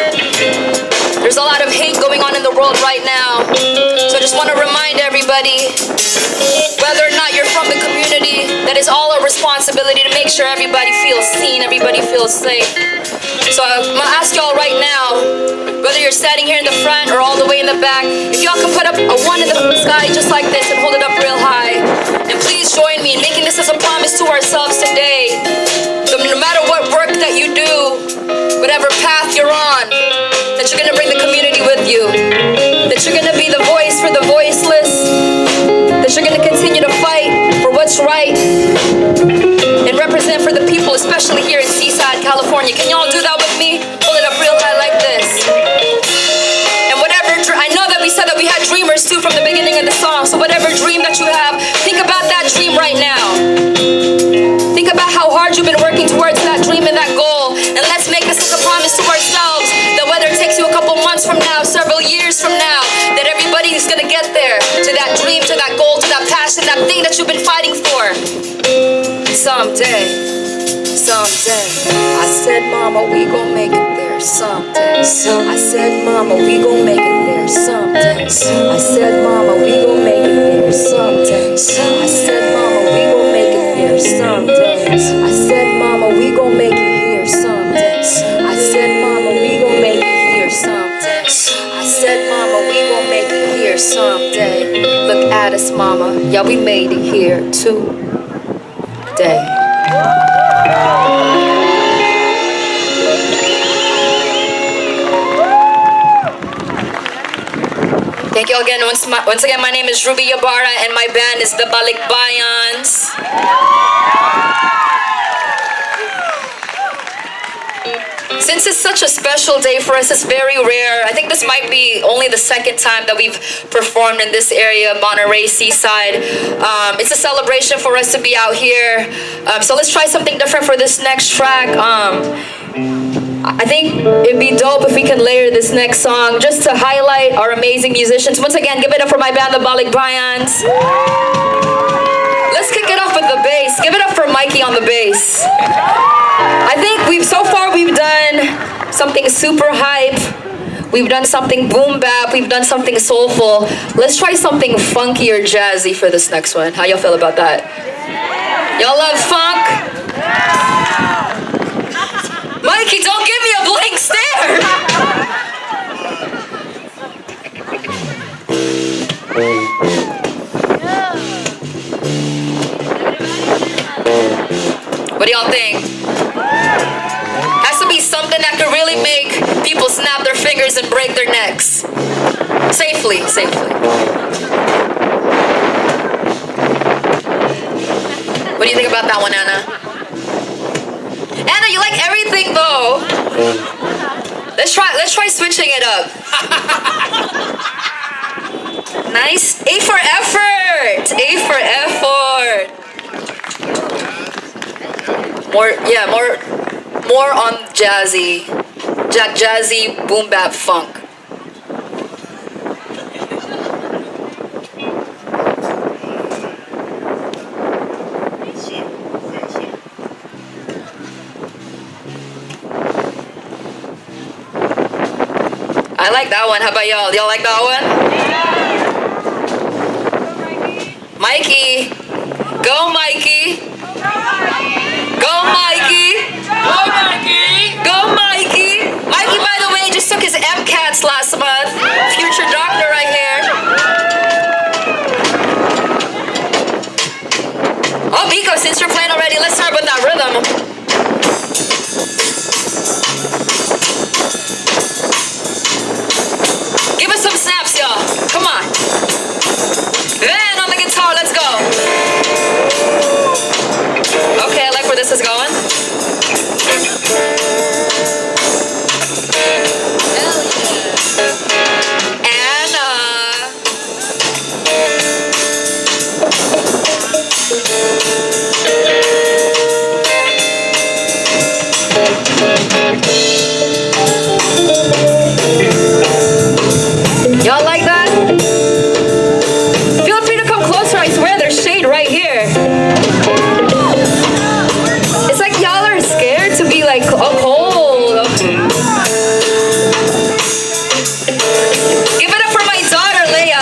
There's a lot of hate going on in the world right now. So I just want to remind everybody, whether or not you're from the community, that is all a responsibility to make sure everybody feels seen, everybody feels safe. So I'm gonna ask y'all right now, whether you're standing here in the front or all the way in the back, if y'all can put up a one in the sky just like this and hold it up real high. And please join me in making this as a promise to ourselves today. So no matter what work that you do, whatever path you're on, that you're gonna bring the community with you. That you're gonna be the voice for the voiceless. That you're gonna continue to fight for what's right. And represent for the people, especially here in Seaside, California. Can y'all do that with me? Hold it up real high like this. And whatever, I know that we said that we had dreamers too from the beginning of the song. So whatever dream that you have, think about that dream right now. Think about how hard you've been working towards that dream and that goal. And let's make this as a promise to ourselves that whether it takes you a couple months from now, several years from now, that everybody's gonna get there, to that dream, to that goal, to that passion, that thing that you've been fighting for. Someday, someday. I said, mama, we gon' make it there someday. I said, mama, we gon' make it there someday. I said, mama, we gon' make it there someday. I said, mama, we gon' make it there someday. I said, mama, we gon' make it here someday. I said, mama, we gon' make it here someday. I said, mama, we gon' make it here someday. Look at us, mama. Yeah, we made it here too. day. Thank you again. Once again, my name is Ruby Ibarra and my band is the Balikbayans. Since it's such a special day for us, it's very rare. I think this might be only the second time that we've performed in this area, Monterey, Seaside. It's a celebration for us to be out here. So let's try something different for this next track. I think it'd be dope if we can layer this next song just to highlight our amazing musicians. Once again, give it up for my band, the Balikbayans. Let's kick it off with the bass. Give it up for Mikey on the bass. I think so far we've done something super hype. We've done something boom bap. We've done something soulful. Let's try something funky or jazzy for this next one. How y'all feel about that? Y'all love funk? Mikey, don't give me a blank stare. What do y'all think? Has to be something that could really make people snap their fingers and break their necks. Safely. What do you think about that one, Anna? Anna, you like everything though. Let's try switching it up. Nice. A for effort. A for effort. More on jazzy boom bap funk. I like that one. How about y'all? Y'all like that one? Mikey. Go, Mikey. Go, Mikey. Go, Mikey. Go, Mikey. Mikey, by the way, just took his MCATs last month. Future doctor right here. Oh, Miko, since you're playing already, let's start with that rhythm. Give us some snaps, y'all. Come on. Then on the guitar, let's go. Okay, I like where this is going. Hell yeah. Anna. Y'all like that? Feel free to come closer. I swear there's shade right here. It's like y'all are scared to be like cold. Give it up for my daughter, Leia.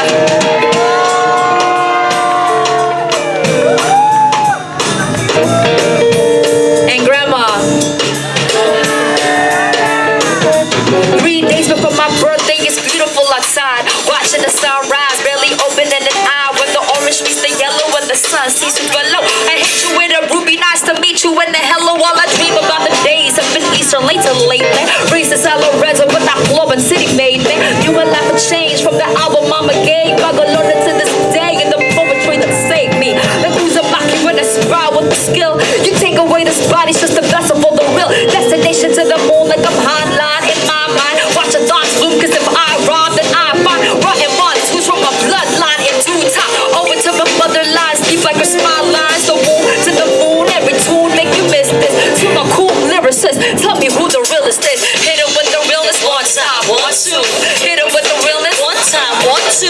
And Grandma. 3 days before my birthday, it's beautiful outside. Watching the sunrise, barely opening an eye. When the orange meets the yellow, when the sun ceases below. I hit you with a ruby, nice to meet you in the hello. While I dream about the days of Middle Eastern late to late. Reasons I love Lorenzo with that club and city made. You will laugh a change from the album Mama gave. Bagalona to this day and the poetry that saved me. The Uzumaki when I sprout with the skill. You take away this body's just the vessel for the real. Destination to the moon like I'm hotline in my mind. Watch your thoughts bloom, cause if I rob, then I find rotten bodies who's from my bloodline in due time. Over to my motherline, deep like her smile lines. The womb to the moon, every tune make you miss this. To my cool lyricist, tell me who the realest is. Hit him with the realness one time, 1, 2. Hit him with the realness one time, 1, 2.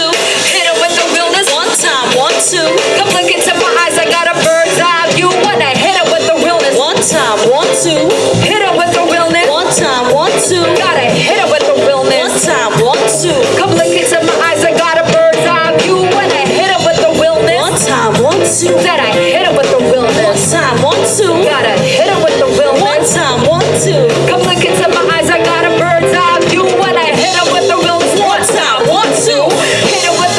Hit him with the realness one time, 1, 2. Come look into my eyes, I got a bird's eye view. When I hit him with the realness one time, 1, 2. Hit him with the realness one time, 1, 2. Gotta hit him with the realness one time, 1, 2. Come look into my eyes, I got a bird's eye view. When I hit him with the realness one time, 1, 2. That I hit him with the realness one time, 1, 2. Gotta hit him with the realness one time, 1, 2. Come look into my eyes, I got a bird's eye view. When I hit him with the realness one time, 1, 2. Hit him with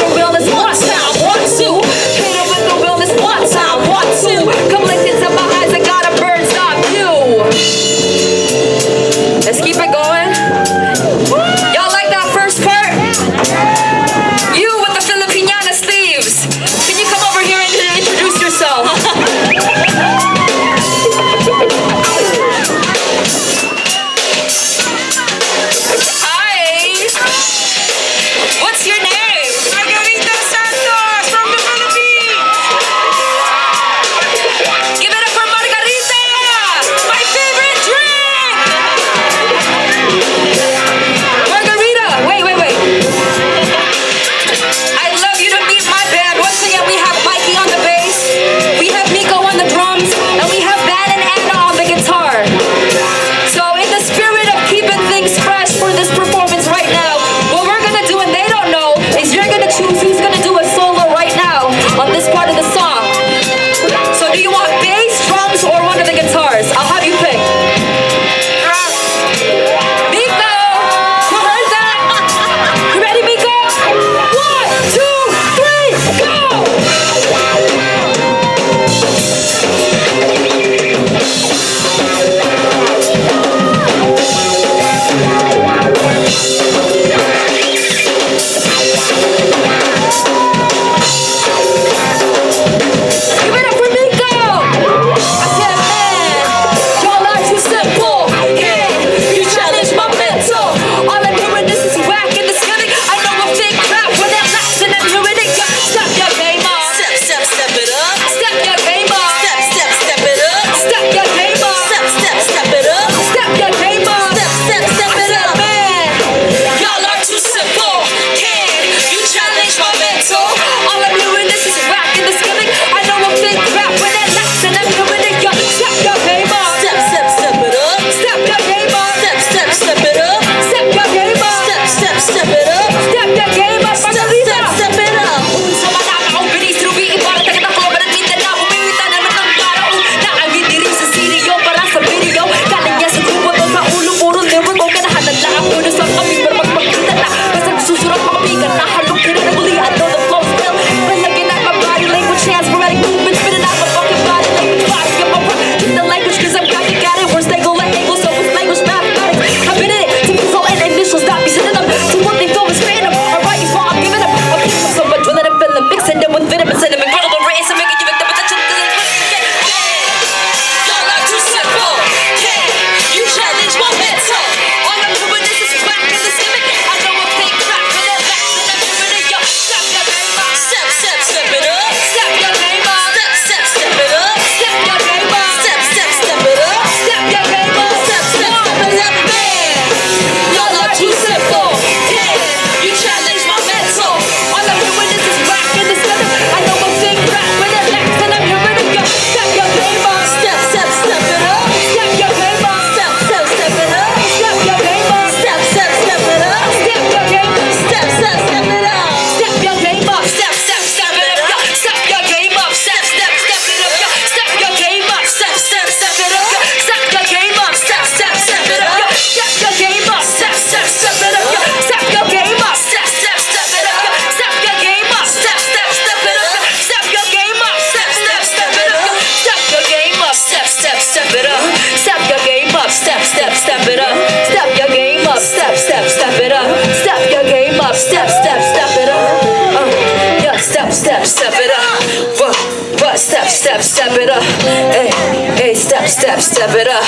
step it up.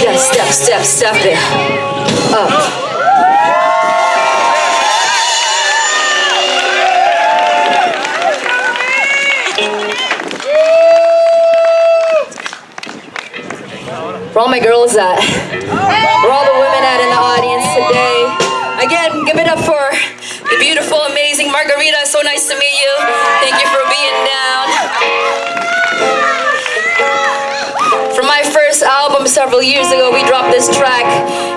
Yeah, step it up. For all my girls for all the women out in the audience today. Again, give it up for the beautiful, amazing Margarita. So nice to meet you. Thank you for being down. From my first album several years ago, we dropped this track.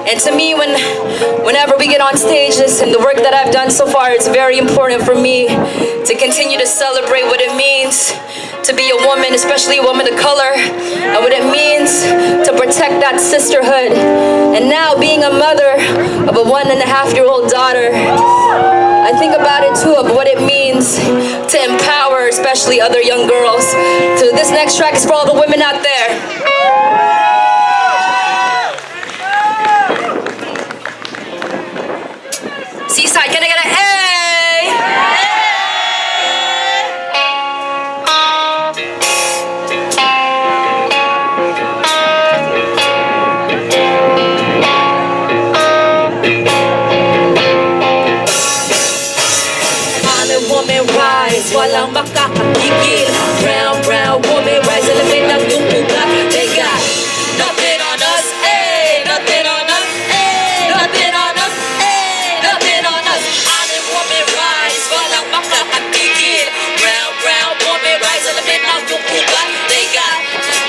And to me, whenever we get on stages and the work that I've done so far, it's very important for me to continue to celebrate what it means to be a woman, especially a woman of color, and what it means to protect that sisterhood. And now being a mother of a 1.5-year-old daughter, I think about it too, of what it means to empower, especially other young girls. So this next track is for all the women out there. Seaside, can I get a hey? Walang makakatigil. Brown, brown woman, rise and live ng dupugat. They got nothing on us, eh? Nothing on us, eh? Nothing on us, eh? Nothing on us. Honest woman, rise, walang makakatigil. Brown, brown woman, rise and live ng dupugat. They got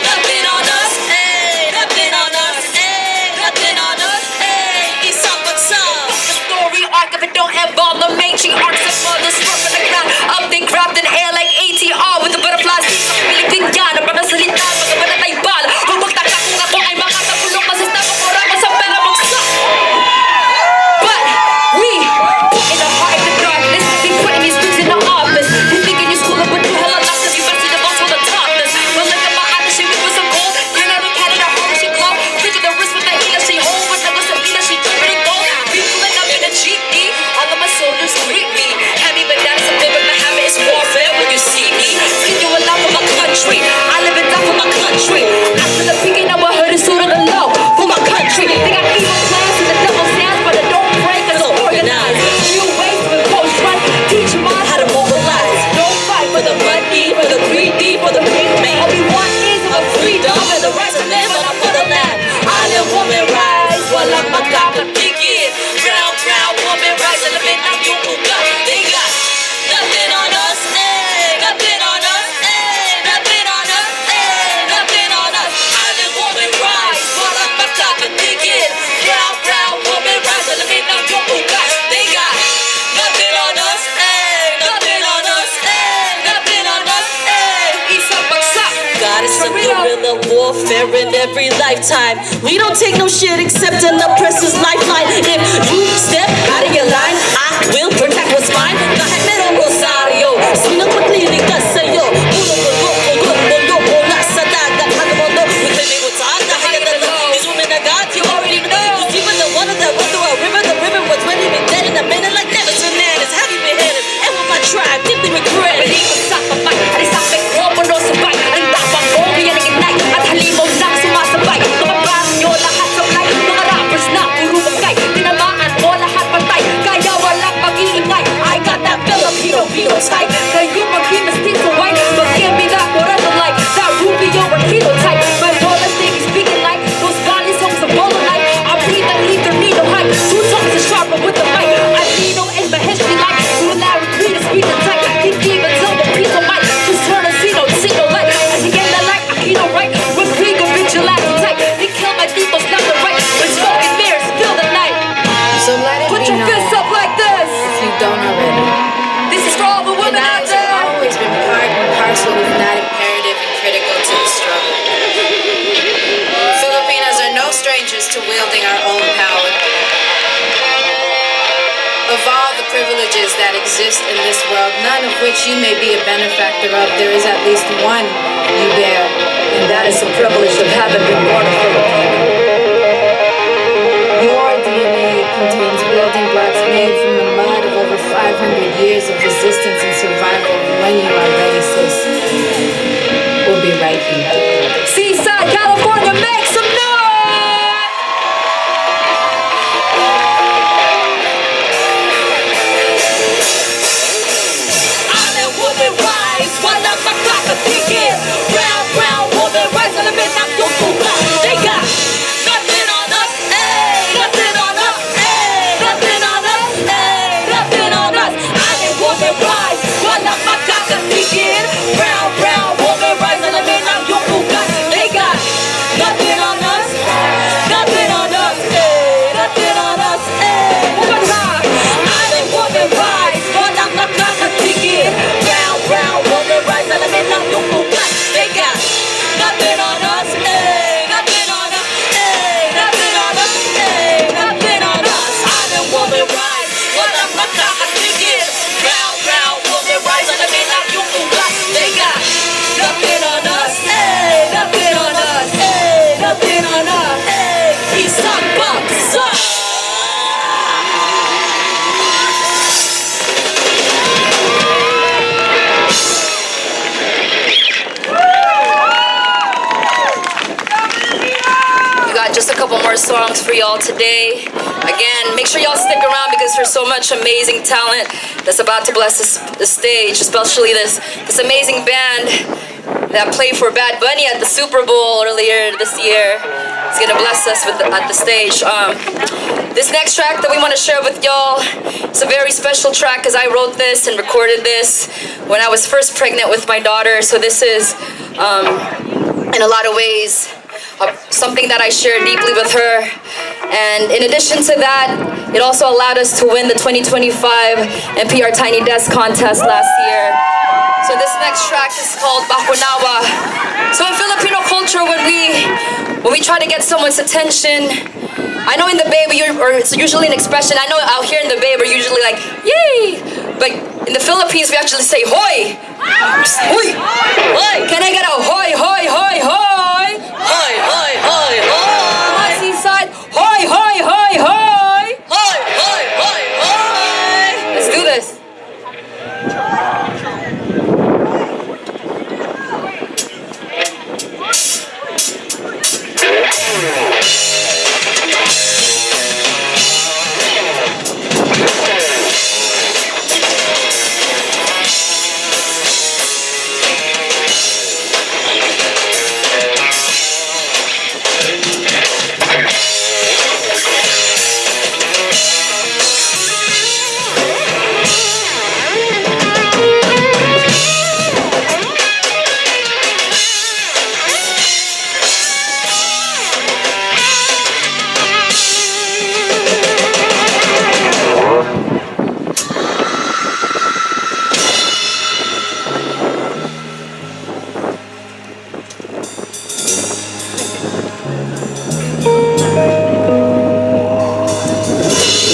nothing on us, eh? Nothing on us, eh? Nothing on us, eh? Isang bagsang. The story arc if it don't involve the matriarchs of mothers from the ground. Up they grabbed in air like ATR with the butterflies. Pilitin yan, ang mga salita, mga banatay bala. Kung magtaka kung ako ay makakapulong, masistama ko rama sa pera magsak. But we put in the heart of the darkness. They putting these dudes in the office. They thinking you school up with you hella lost, cause you better see the boss for the topless. But look at my eyes, she whip with some gold. You're not looking at it, her she glow. Picture the wrist with the healer, she hold. With the wrist of healer, she dripping gold. People like I'm in a GD. All of my soldiers greet me. Heavy, but that is a bit, but my habit is warfare when you see me. Skin you a lot for my country. I live and die for my country. After the peaking, now I heard it sort of the low for my country. They got evil plans and the devil's hands, but it don't break cause it's organized. New ways to impose trust, teach your mind how to mobilize. Don't fight for the money, for the greedy, for the big man. All we want is a freedom and the right to live on our motherland. Island woman rise, walang magkakatigil. Brown, brown woman rise, and the midnight yung uga. They got nothing on us, eh? Nothing on us, eh? Nothing on us, eh? Nothing on us. Island woman rise, walang magkakatigil. Brown, brown woman rise, and the midnight yung uga. They got nothing on us, eh? Nothing on us, eh? Nothing on us, eh? Isang bagsak. Goddess of guerrilla warfare in every lifetime. We don't take no shit except an oppressor's lifeline. If you step out of your line, I will protect what's mine. Kahit merong rosaryo, sinong magliligas sa'yo? Mundo mo nasa dagat. Hanggang mundo, we claim it what's on the higher than low. These women are gods, you already know. Who's even the one that went through a river? The river was ready to be dead in a minute like never bananas. Have you been headed? And with my tribe, deeply regret it. Ang tapang mo, yan ang ignite. At halimaw na sumasabay. Kapapaan nyo lahat sa flight. Mga rappers na puro magkay. Tinamaan mo lahat patay. Kaya walang mag-iingay. I got that Filipino type. Kayo mag-mestizo white. Mag-camping up or other like that Ruby Ibarra type. My rollers, they be speaking like those Bali's homes of bowler like. I'm breathing ether, needle hype. Two tongues are sharper with the mic. I lean on in my history like. You allow me to speak the type. Can't even tell the piece of mic. Just turn a see no light. As you get the light, I keep no right. With big or vigilante type. They kill my deepos left and right. With smoke and mirrors, fill the night. So let it Put be your known, fists up like this. if you don't already, This is for all the women out Filipinos have there. always been part and parcel of that imperative and critical to the struggle. Filipinos are no strangers to wielding our own power. Of all the privileges that exist in this world, none of which you may be a benefactor of, there is at least one you bear, and that is the privilege of having been born a Filipino. Your DNA contains building blocks made from the mud of over 500 years of resistance and survival. When you are ready, sis, will be right here. Seaside, California, make some noise! I'm a woman rise, one of my clock a ticket. Brown woman rise, on the midnight don't go back. They got nothing on us, hey, nothing on us, hey, nothing on us, hey, nothing on us. I'm a woman rise, one of my clock a ticket. Brown woman rise, on the midnight don't go back. They got nothing on us, nothing on us, hey, nothing on us, hey. One more time. I'm a woman rise, one of my clock a ticket. Brown woman rise, on the midnight don't go back. They got nothing on us, hey, nothing on us, hey, nothing on us, hey, nothing on us. I'm a woman rise, one of my clock a ticket. Brown woman rise, on the midnight don't go back. They got nothing on us, hey, nothing on us, hey, nothing on us, hey. He's up, We got just a couple more songs for y'all today. Again, make sure y'all stick around because there's so much amazing talent that's about to bless the stage, especially this amazing band that played for Bad Bunny at the Super Bowl earlier this year. It's gonna bless us at the stage. This next track that we want to share with y'all is a very special track because I wrote this and recorded this when I was first pregnant with my daughter. So this is, in a lot of ways, something that I shared deeply with her. And in addition to that, it also allowed us to win the 2025 NPR Tiny Desk contest last year. So this next track is called Bakunawa. So in Filipino culture, when we try to get someone's attention, I know in the Bay, it's usually an expression. I know out here in the Bay, we're usually like, yay! But in the Philippines, we actually say, hoy! Hoy! Hoy! Can I get a hoy, hoy, hoy, hoy? Hoy, hoy, hoy, hoy! Seaside, hoy, hoy, hoy, hoy! Hoy, hoy, hoy, hoy! Let's do this.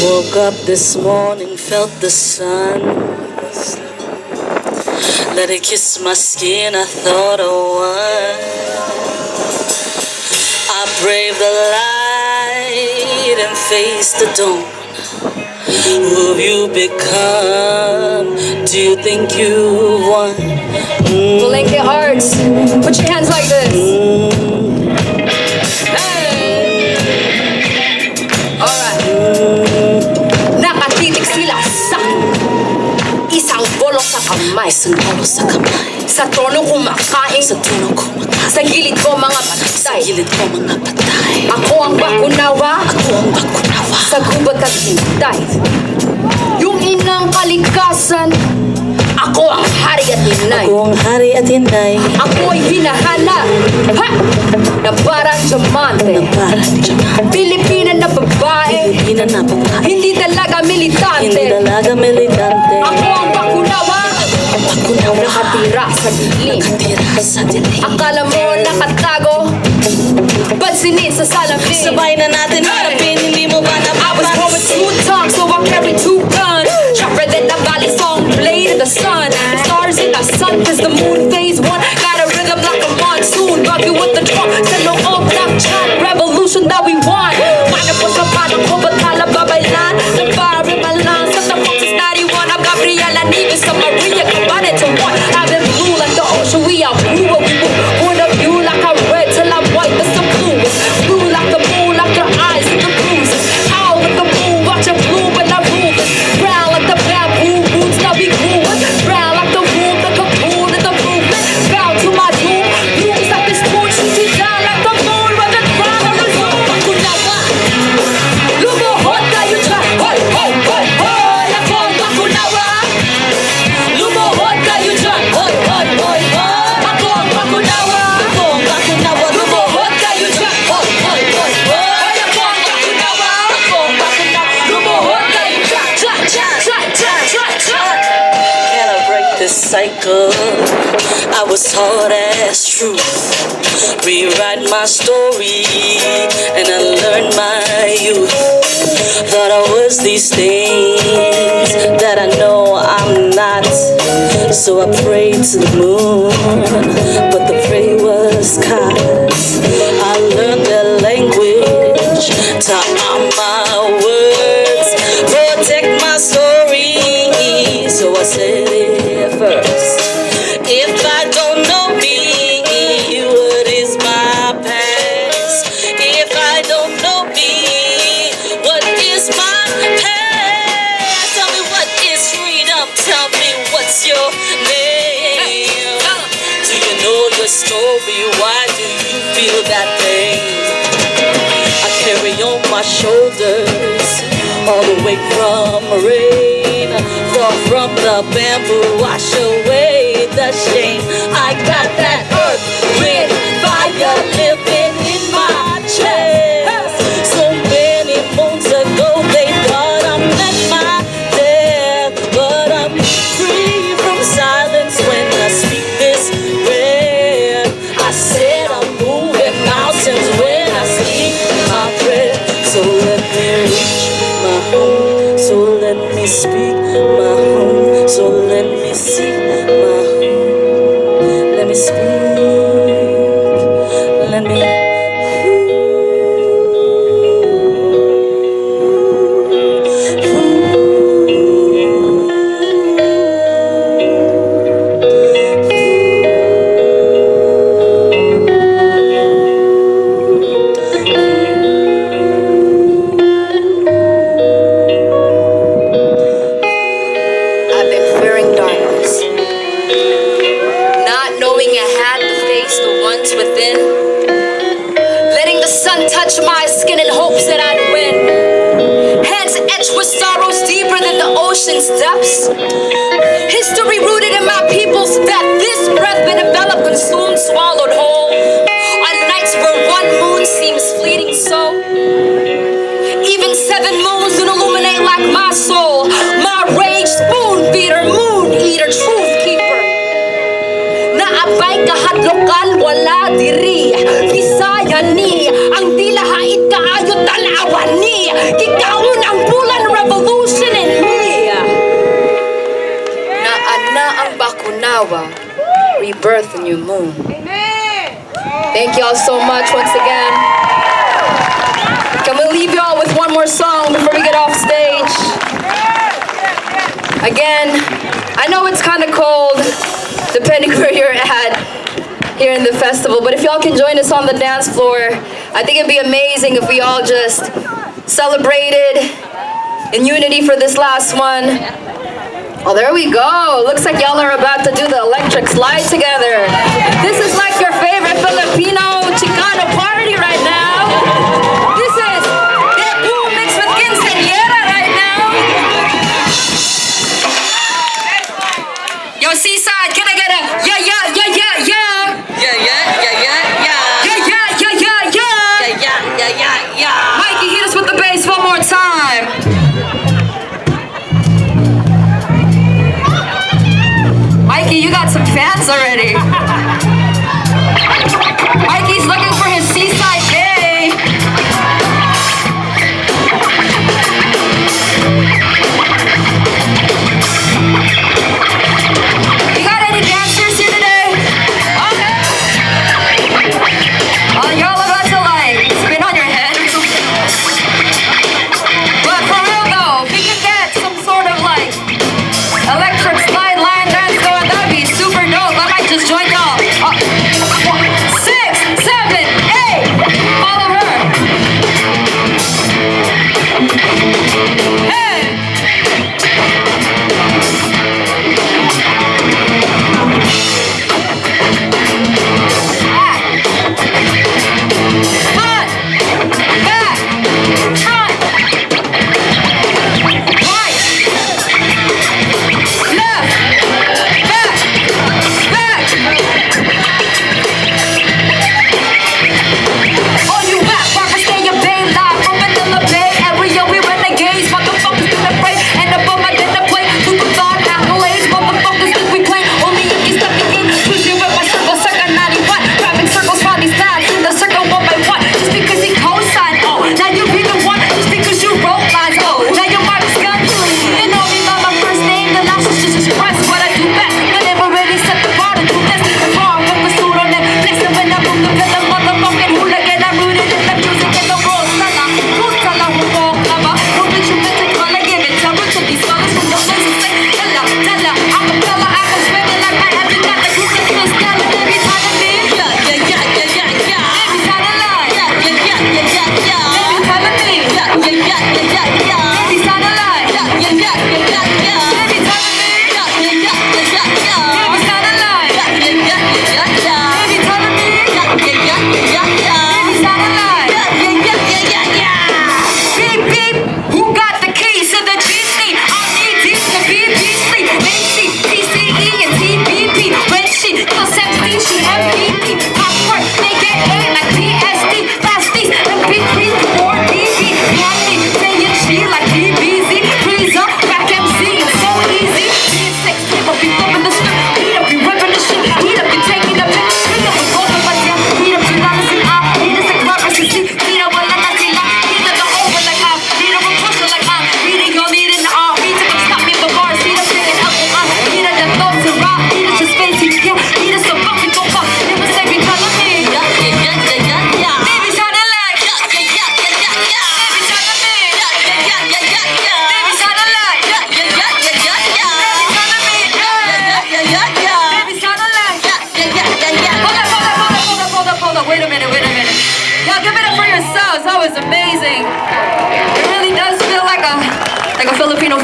Woke up this morning, felt the sun. Let it kiss my skin, I thought I won. I braved the light and faced the dawn. Who have you become? Do you think you won? Palenke Arts, put your hands like this. Hey! Alright. Nakatitig sila sa isang bolo sa kamay. Sa trono kumakain. Sa gilid ko mga patay. Ako ang bakunawa. Sa gubat at hintay. Yung inang kalikasan. Ako ang hari at hinay. Ako ay hinahanap. Ha! Na parang diamante. Pilipina na babae. Hindi talaga militante. Ako ang bakunawa. Nakatira sa dilim. Akala mo nakatago. Pansinin sa salamin. Sabay na natin harapin, hindi mo ba I was born with two tongues, so I carry two guns. Sharper than the valley song, blade in the sun. Stars in the sun, cause the moon phase one. Got a rhythm like a monsoon, bugging with the drum. Send no all black chat, revolution that we want. Mana po sa panang ko, ba't hala babaylan? Nagpare malang sa tapos is 91. I'm Gabriela Nieves, sa Maria, combined to one. I've been blue like the ocean, we are blue, what we move. up, I was taught as truth. Rewrite my story, and I learned my youth. Thought I was these things that I know I'm not. So I prayed to the moon, but the prayer was caught. I learned their language, taught my words, protect my story. So I said it first. If I don't know me, what is my past? If I don't know me, what is my past? Tell me what is freedom, tell me what's your name? Do you know your story? Why do you feel that pain? I carry on my shoulders all the way from rain. Fall from the bamboo, wash away the shame. I got that earth, wind, fire living in my chest. So many moons ago they thought I met my death, but I'm free from silence when I speak this prayer. I said I'm moving mountains when I speak my prayer. So let me reach my home, so let me speak my home, so let me see my home. Let me speak, let me. I've been fearing darkness, not knowing I had to face the ones within, letting the sun touch my skin in hopes that I'd win. Hands etched with sorrows deeper than the ocean's depths. History rooted in my people's death. This breath been enveloped, consumed, swallowed whole. On nights where one moon seems fleeting so, even 7 moons don't illuminate like my soul. My rage, spoon feeder, moon eater, truth keeper. Naabay kahit lokal, wala diri. Bisaya ni, ang di lahait kaayo tanawan ni. Kikaon ang bulan revolution in me. Naana ang bakunawa, rebirth in your moon. Thank y'all so much once again. Can we leave y'all with one more song before we get off stage? Again, I know it's kind of cold, depending where you're at here in the festival, but if y'all can join us on the dance floor, I think it'd be amazing if we all just celebrated in unity for this last one. Oh, there we go. Looks like y'all are about to do the electric slide together. This is like your favorite Filipino Chicano party right now. This is Calpulli mixed with quinceañera right now. Yo, Seaside, can I get a yeah, yeah, yeah, yeah, yeah? Yeah, yeah, yeah, yeah, yeah. Yeah, yeah, yeah, yeah, yeah. Yeah, yeah, yeah, yeah, yeah. Mikey, hit us with the bass one more time. Mikey, you got some fans already. Mikey's looking for his Seaside Bay. You got any dancers here today? Okay. Oh, y'all about to like spin on your head or something. But for real though, if we can get some sort of like electric slide line dance going, that'd be super dope. I might just join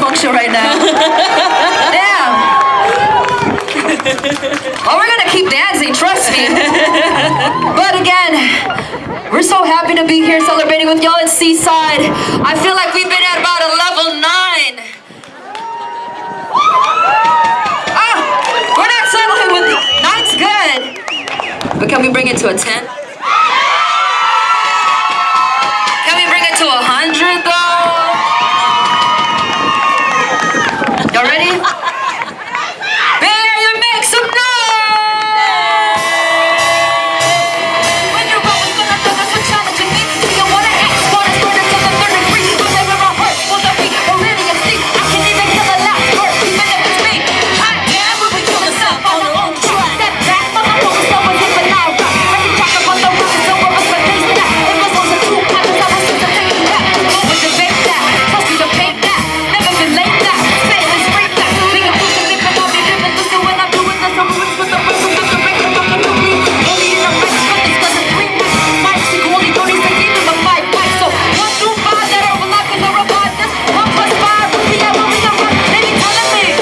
function right now. Damn. Oh, we're gonna keep dancing, trust me. But again, we're so happy to be here celebrating with y'all in Seaside. I feel like we've been at about a level 9. We're not settling with 9's good. But can we bring it to a 10? Can we bring it to 100 though? Y'all ready? Bay Area, make some noise! When you're always gonna know that's what challenging me. Do you wanna act? Wanna start it till the 33? Will they ever hurt? Will there be a really a sleep? I can even kill a last word, even if it's me. Hot damn, we would kill ourselves on our own track. Step back, motherfucker, someone hit the loud rock. I can talk about the rock, so what was my face that? It was on the 2 pounds, I was just a thing that. What was the fake that? Trust me to fake that. Never been late that. Say it and scream that. Being a fool to live and I'll be living. Listen when I'm doing this, I'm roots with the roots, with the break, the fucking movie. Only in a race, but this doesn't 3 weeks. Mike, see, only Tony said give him a 5 mic. So 1 through 5 that are alive in the revive this. 1 plus 5 would be a movie to run. They be telling me.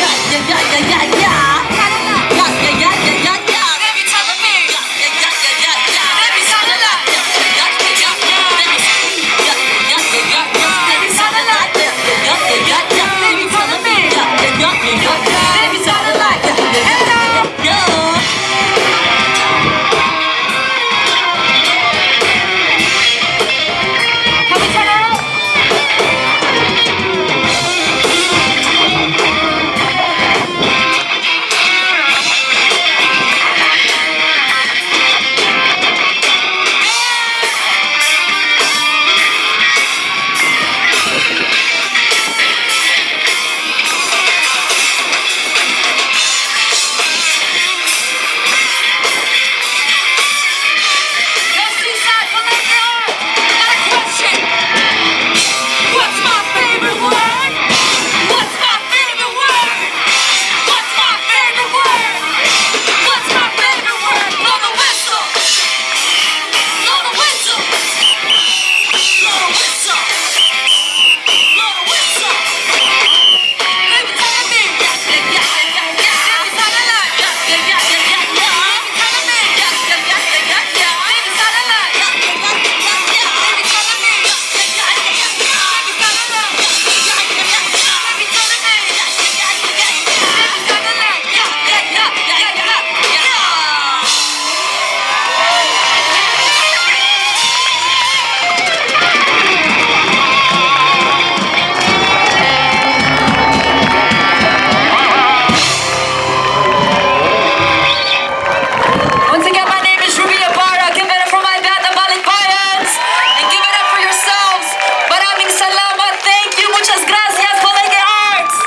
Once again, my name is Ruby Ibarra. Give it up for my Banda Tierra and give it up for yourselves. Maraming salamat. Thank you. Muchas gracias, Palenke Arts.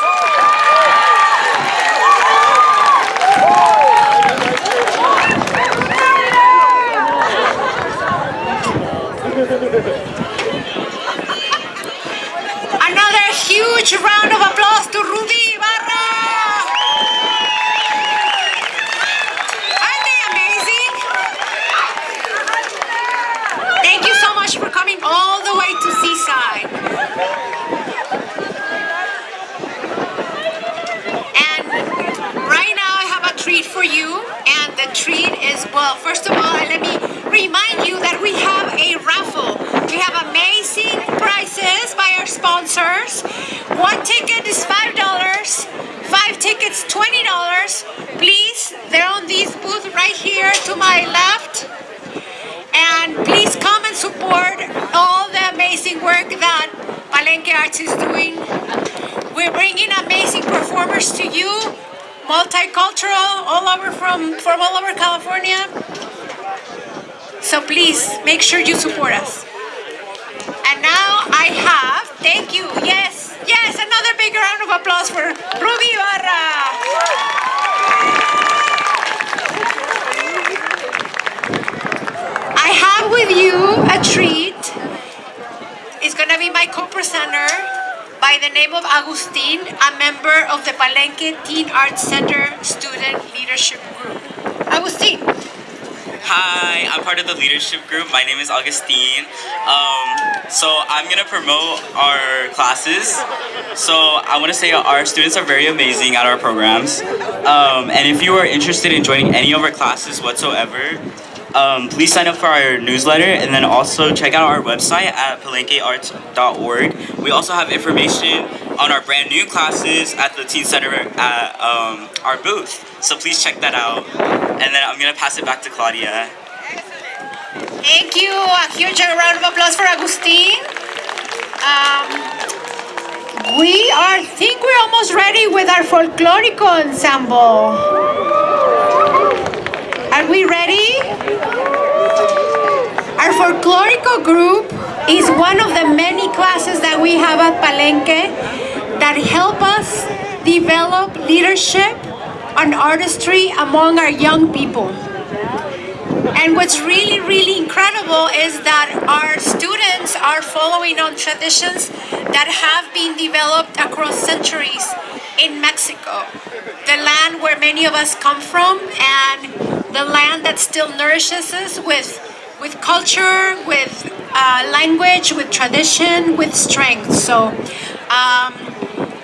Another huge round of applause to Ruby Ibarra. Aren't they amazing? Thank you so much for coming all the way to Seaside. And right now I have a treat for you. And the treat is, well, first of all, let me remind you that we have a raffle. We have amazing prizes by our sponsors. 1 ticket is $5, 5 tickets $20. Please, they're on this booth right here to my left. And please come and support all the amazing work that Palenke Arts is doing. We're bringing amazing performers to you, multicultural, all over from all over California. So please, make sure you support us. And now I have, thank you, yes, another big round of applause for Ruby Ibarra. I have with you a treat. It's gonna be my co-presenter by the name of Agustin, a member of the Palenke Teen Arts Center Student Leadership Group. Agustin. Hi, I'm part of the leadership group. My name is Augustine. So I'm gonna promote our classes. So I want to say our students are very amazing at our programs. And if you are interested in joining any of our classes whatsoever, please sign up for our newsletter and then also check out our website at palenkearts.org. We also have information on our brand new classes at the Teen Center at our booth. So please check that out. And then I'm gonna pass it back to Claudia. Thank you. A huge round of applause for Agustin. I think we're almost ready with our folklorico ensemble. Are we ready? Our folklorico group is one of the many classes that we have at Palenque that help us develop leadership and artistry among our young people. And what's really, really incredible is that our students are following on traditions that have been developed across centuries in Mexico, the land where many of us come from and the land that still nourishes us with culture, with language, with tradition, with strength. So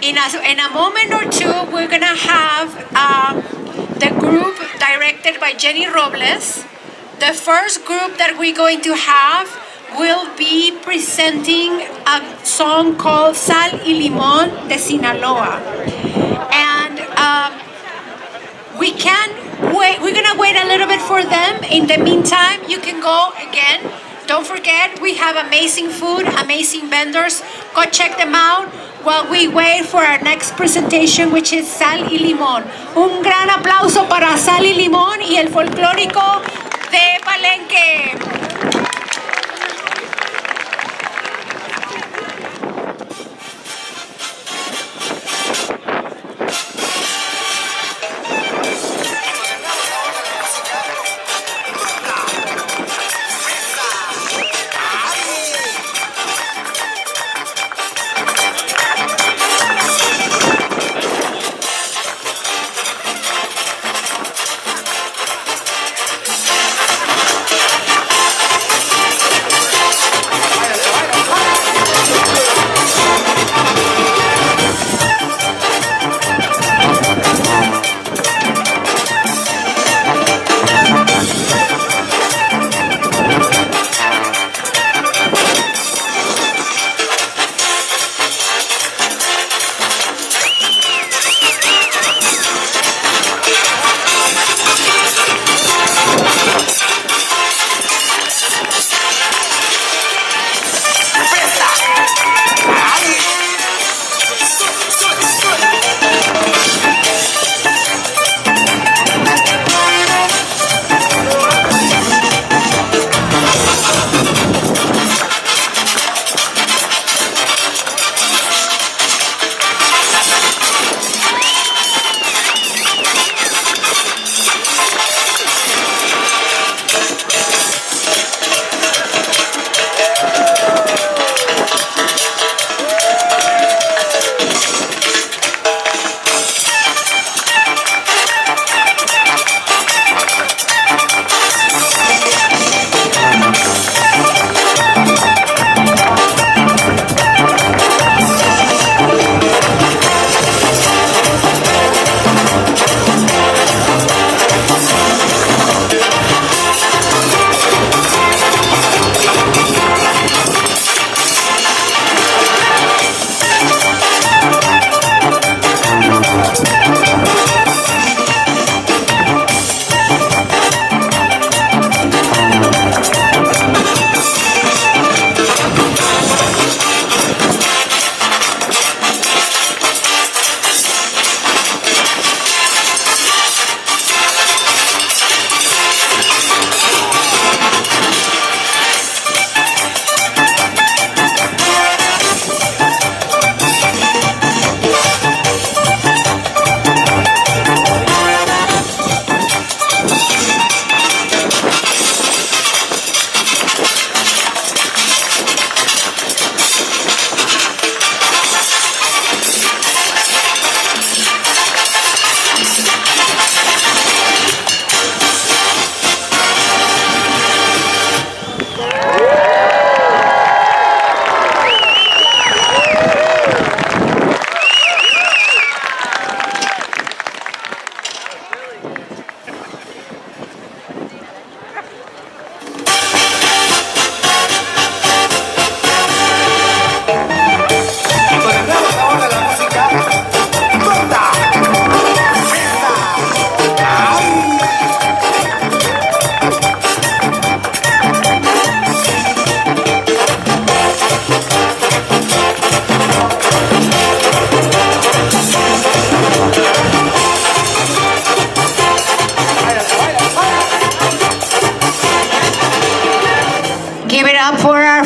in a moment or two, we're gonna have the group directed by Jenny Robles. The first group that we're going to have will be presenting a song called Sal y Limón de Sinaloa. And we're gonna wait a little bit for them. In the meantime, you can go again. Don't forget, we have amazing food, amazing vendors. Go check them out while we wait for our next presentation, which is Sal y Limón. Un gran aplauso para Sal y Limón y el folclórico de Palenque.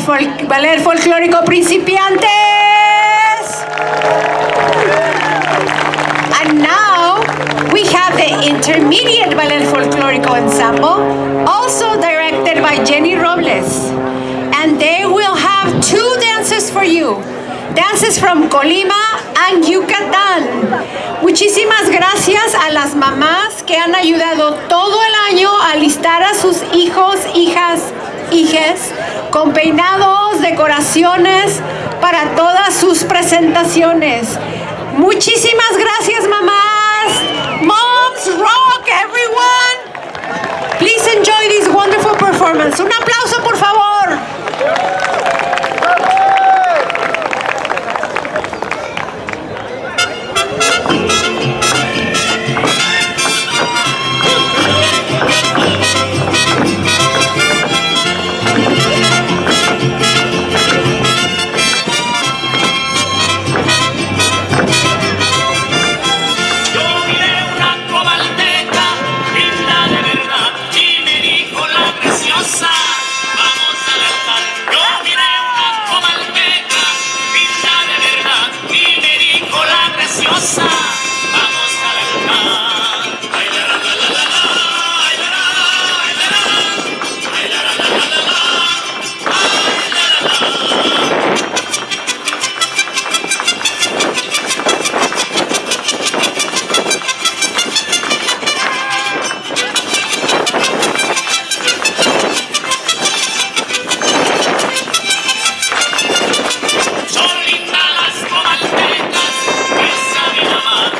ballet folclórico principiantes. And now we have the intermediate ballet folclórico ensemble, also directed by Jenny Robles. And they will have 2 dances for you. Dances from Colima and Yucatán. Muchísimas gracias a las mamás que han ayudado todo el año a alistar a sus hijos, hijas, hijes, con peinados, decoraciones para todas sus presentaciones. Muchísimas gracias, mamás. Moms rock, everyone. Please enjoy this wonderful performance. Un aplauso, por favor. Son lindas las comaltecas, esa mi mamá.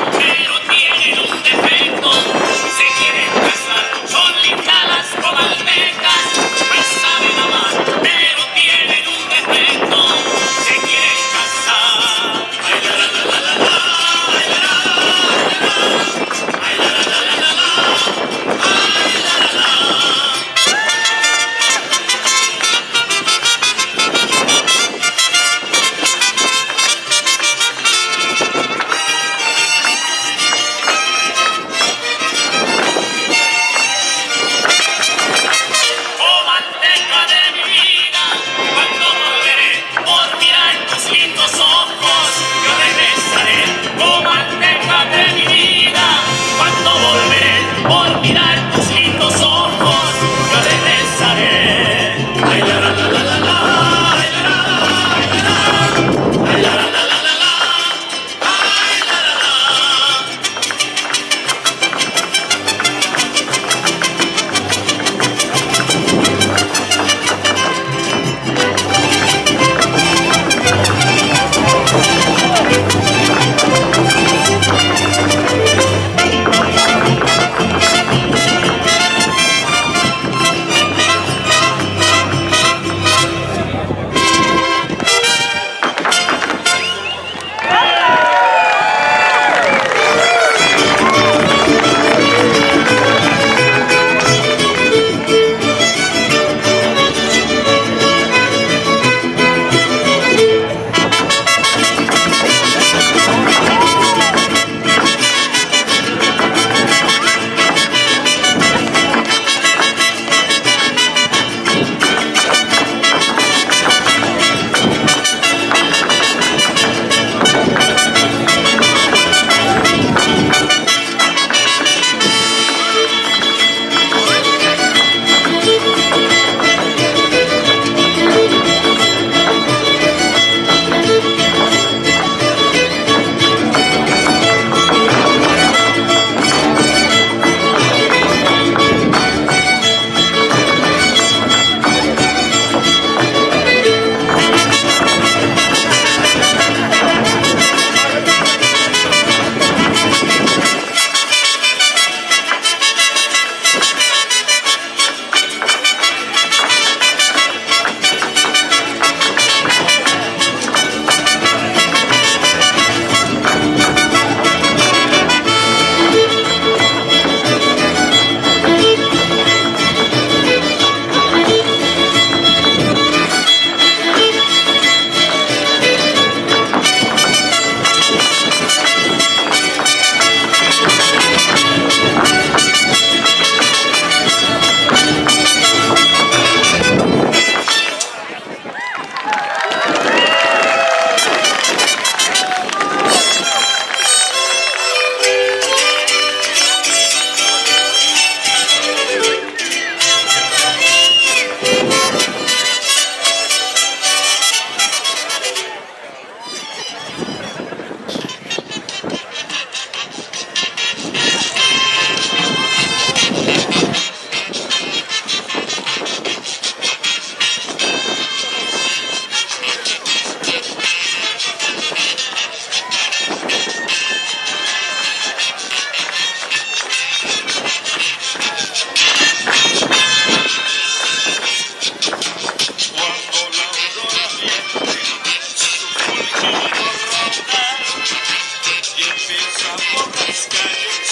las calles,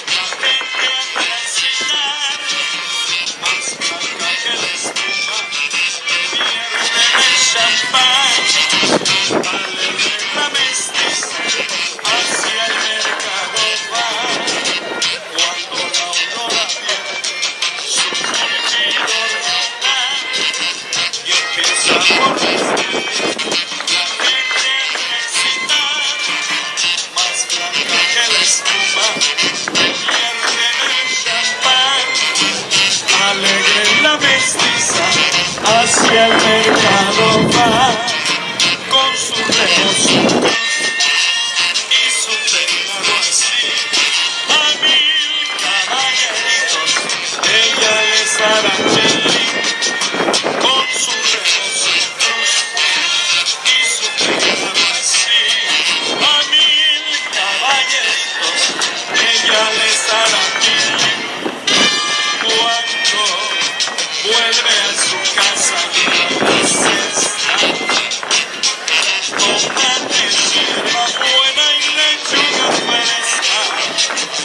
la gente a transitar, más blanca que la espuma, vierte en el champán, alegre la mestiza, hacia el mercado va, cuando la aurora pierde su prohibido rondar, y empieza por vestir la gente a transitar, más blanca que la espuma, vierte en el champán, alegre la mestiza, hacia el mercado va, con su remo, su cruz y su peinado así, a 1000 caballeritos, ella les hará feliz, con su remo, su cruz y su peinado así, a 1000 caballeritos, ella les hará feliz, cuando vuelve a su casa lleva la cesta, tomate, hierba buena y lechuga fresca,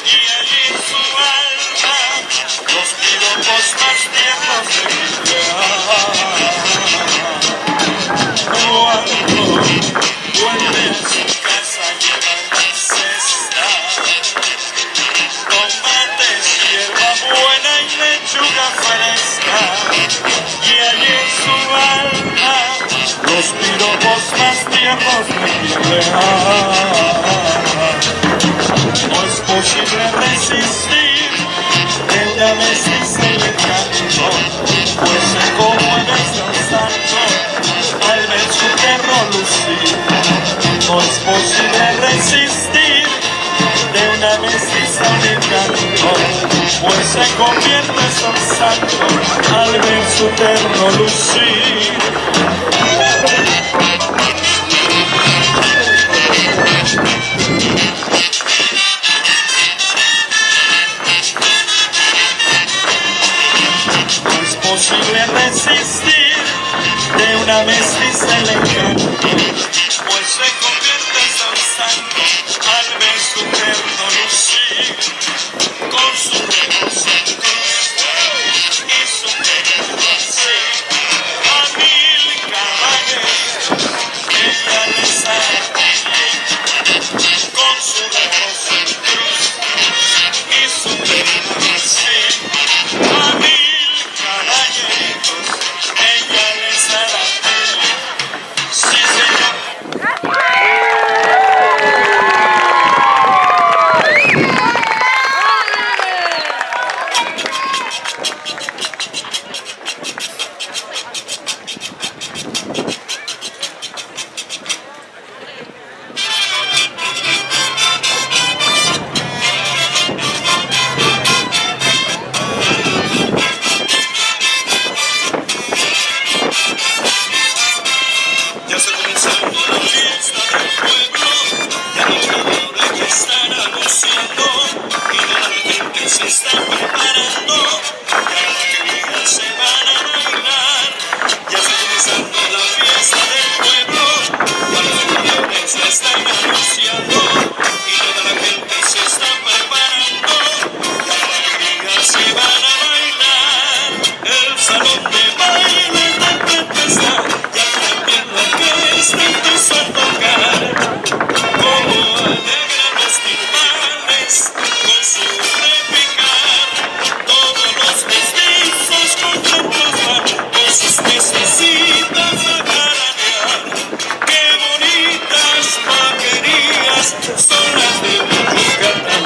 y allí en su alma los piropos más tiernos de mi cuando vuelve a su casa lleva la cesta, tomates, hierba buena y lechuga fresca, y allí en su alma los piropos más tiernos de mi no es posible resistir, ella me dice el encanto, pues se conmueve danzando al ver su perro lucir. No es posible resistir, de una mestiza un encanto, pues se convierte danzando al ver su perro lucir. No es posible resistir, de una mestiza el encanto, pues se convierte danzando al ver su perno lucir, con su rebozo en cruz y su peinado así, a 1000 caballeritos, ella les hará feliz, con su rebozo en cruz y su peinado así, a 1000 caballeritos, ella les hará feliz. Sí, señor. Ya está comenzando la fiesta del pueblo, ya los ganadores ya están anunciando, y toda la gente se está preparando, ya las queridas se van a bailar. Ya está comenzando la fiesta del pueblo, ya los ganadores ya están anunciando, y toda la gente se está preparando, ya las queridas se van a bailar. El salón de baile de repente está, ya también la orquesta empezó a tocar, como alegran los timbales con su repicar, todos los mestizos contentos van con sus mesticitas a jaranear. Qué bonitas vaquerías son las de Yucatán.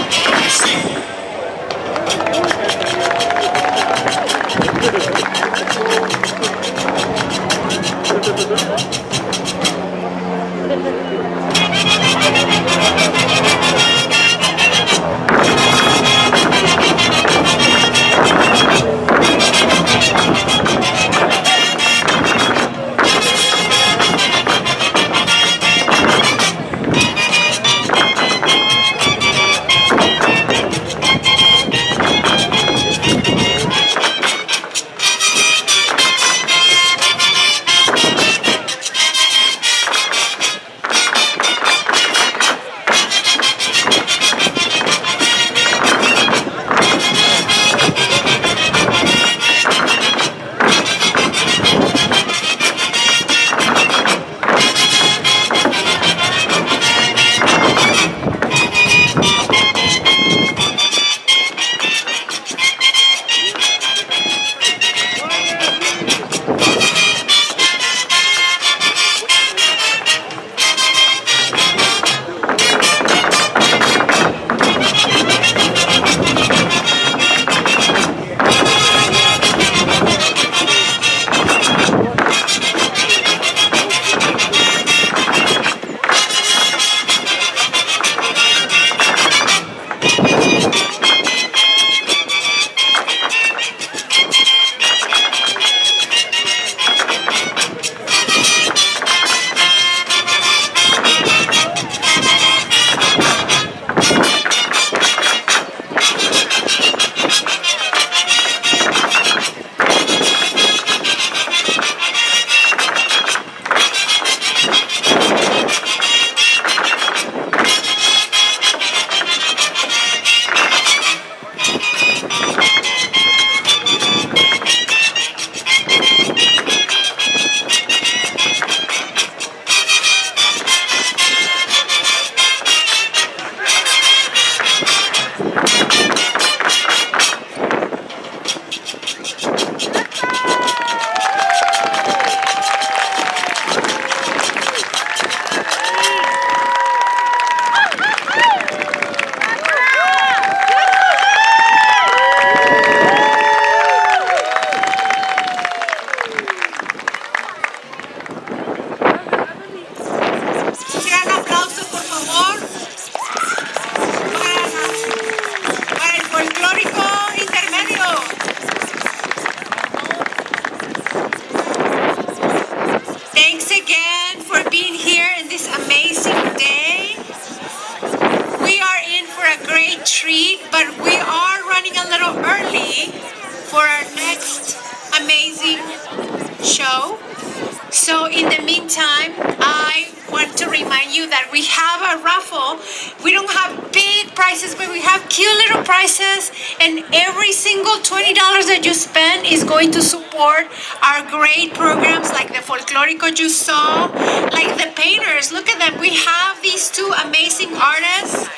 you that we have a raffle. We don't have big prizes, but we have cute little prizes, and every single $20 that you spend is going to support our great programs like the Folklorico you saw, like the painters. Look at them. We have these two amazing artists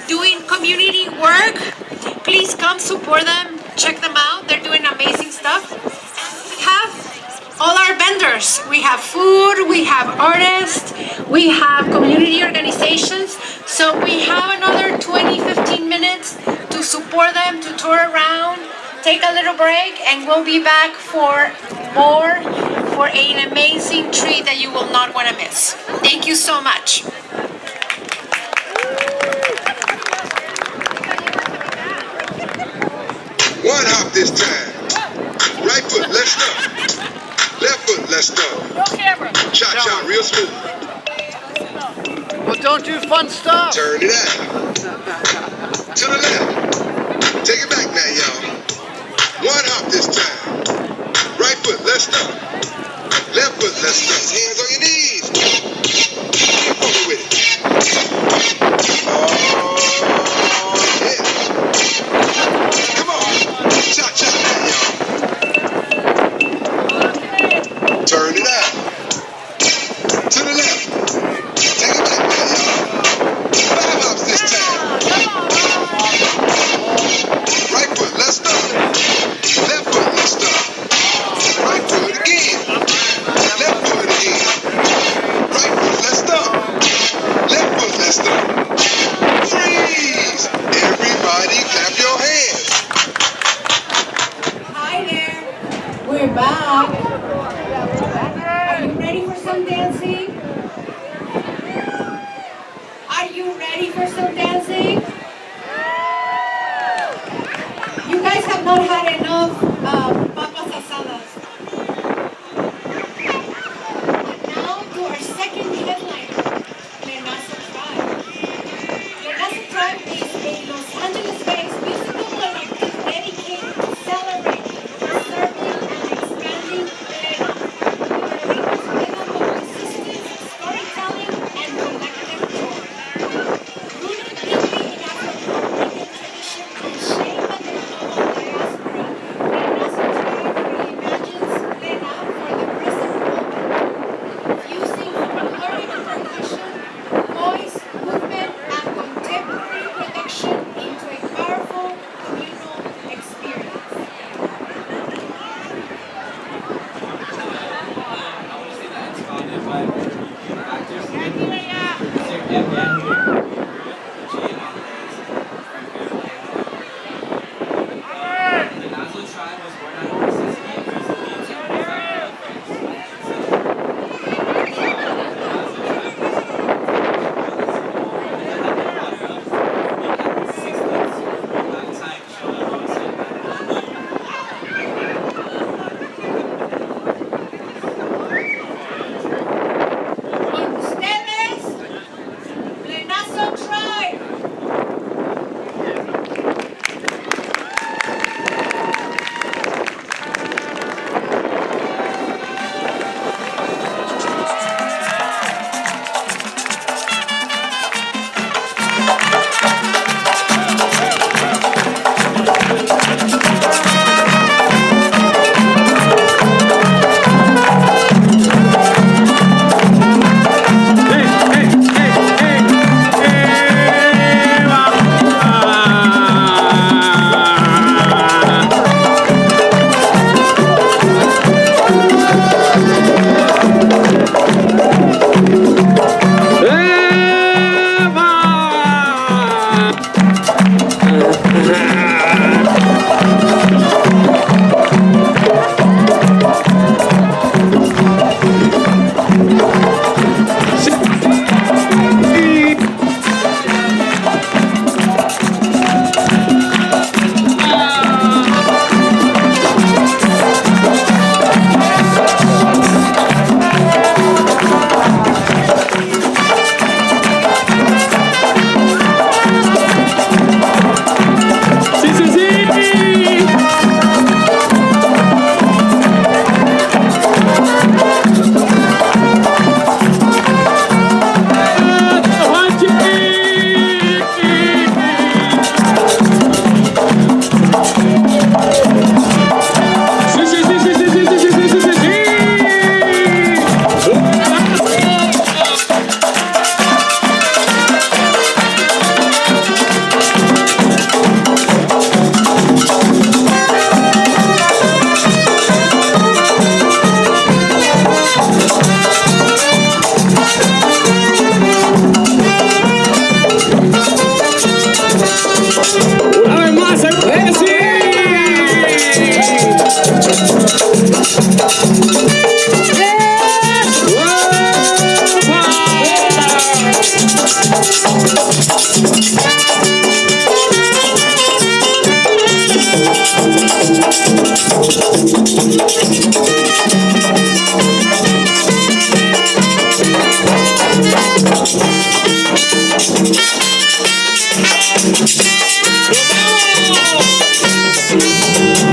doing community work. Please come support them. Check them out. They're doing amazing stuff. We have all our vendors. We have food, we have artists, we have community organizations. So we have another 20-15 minutes to support them, to tour around, take a little break, and we'll be back for more, for an amazing treat that you will not want to miss. Thank you so much. One hop this time. Right foot, let's start. Left foot, let's start. No camera. Cha-cha, real smooth. Well, don't do fun stuff. Turn it out. To the left. Take it back now, y'all. One hop this time. Right foot, let's start. Left foot, let's start. Hands on your knees. Keep over with it. Oh, yeah. Come on. Cha-cha now, y'all. Turn it out. To the left. Take it back now, y'all. 5 hops this time. Right foot, let's start. Left foot, let's start. Right foot again. Left foot again.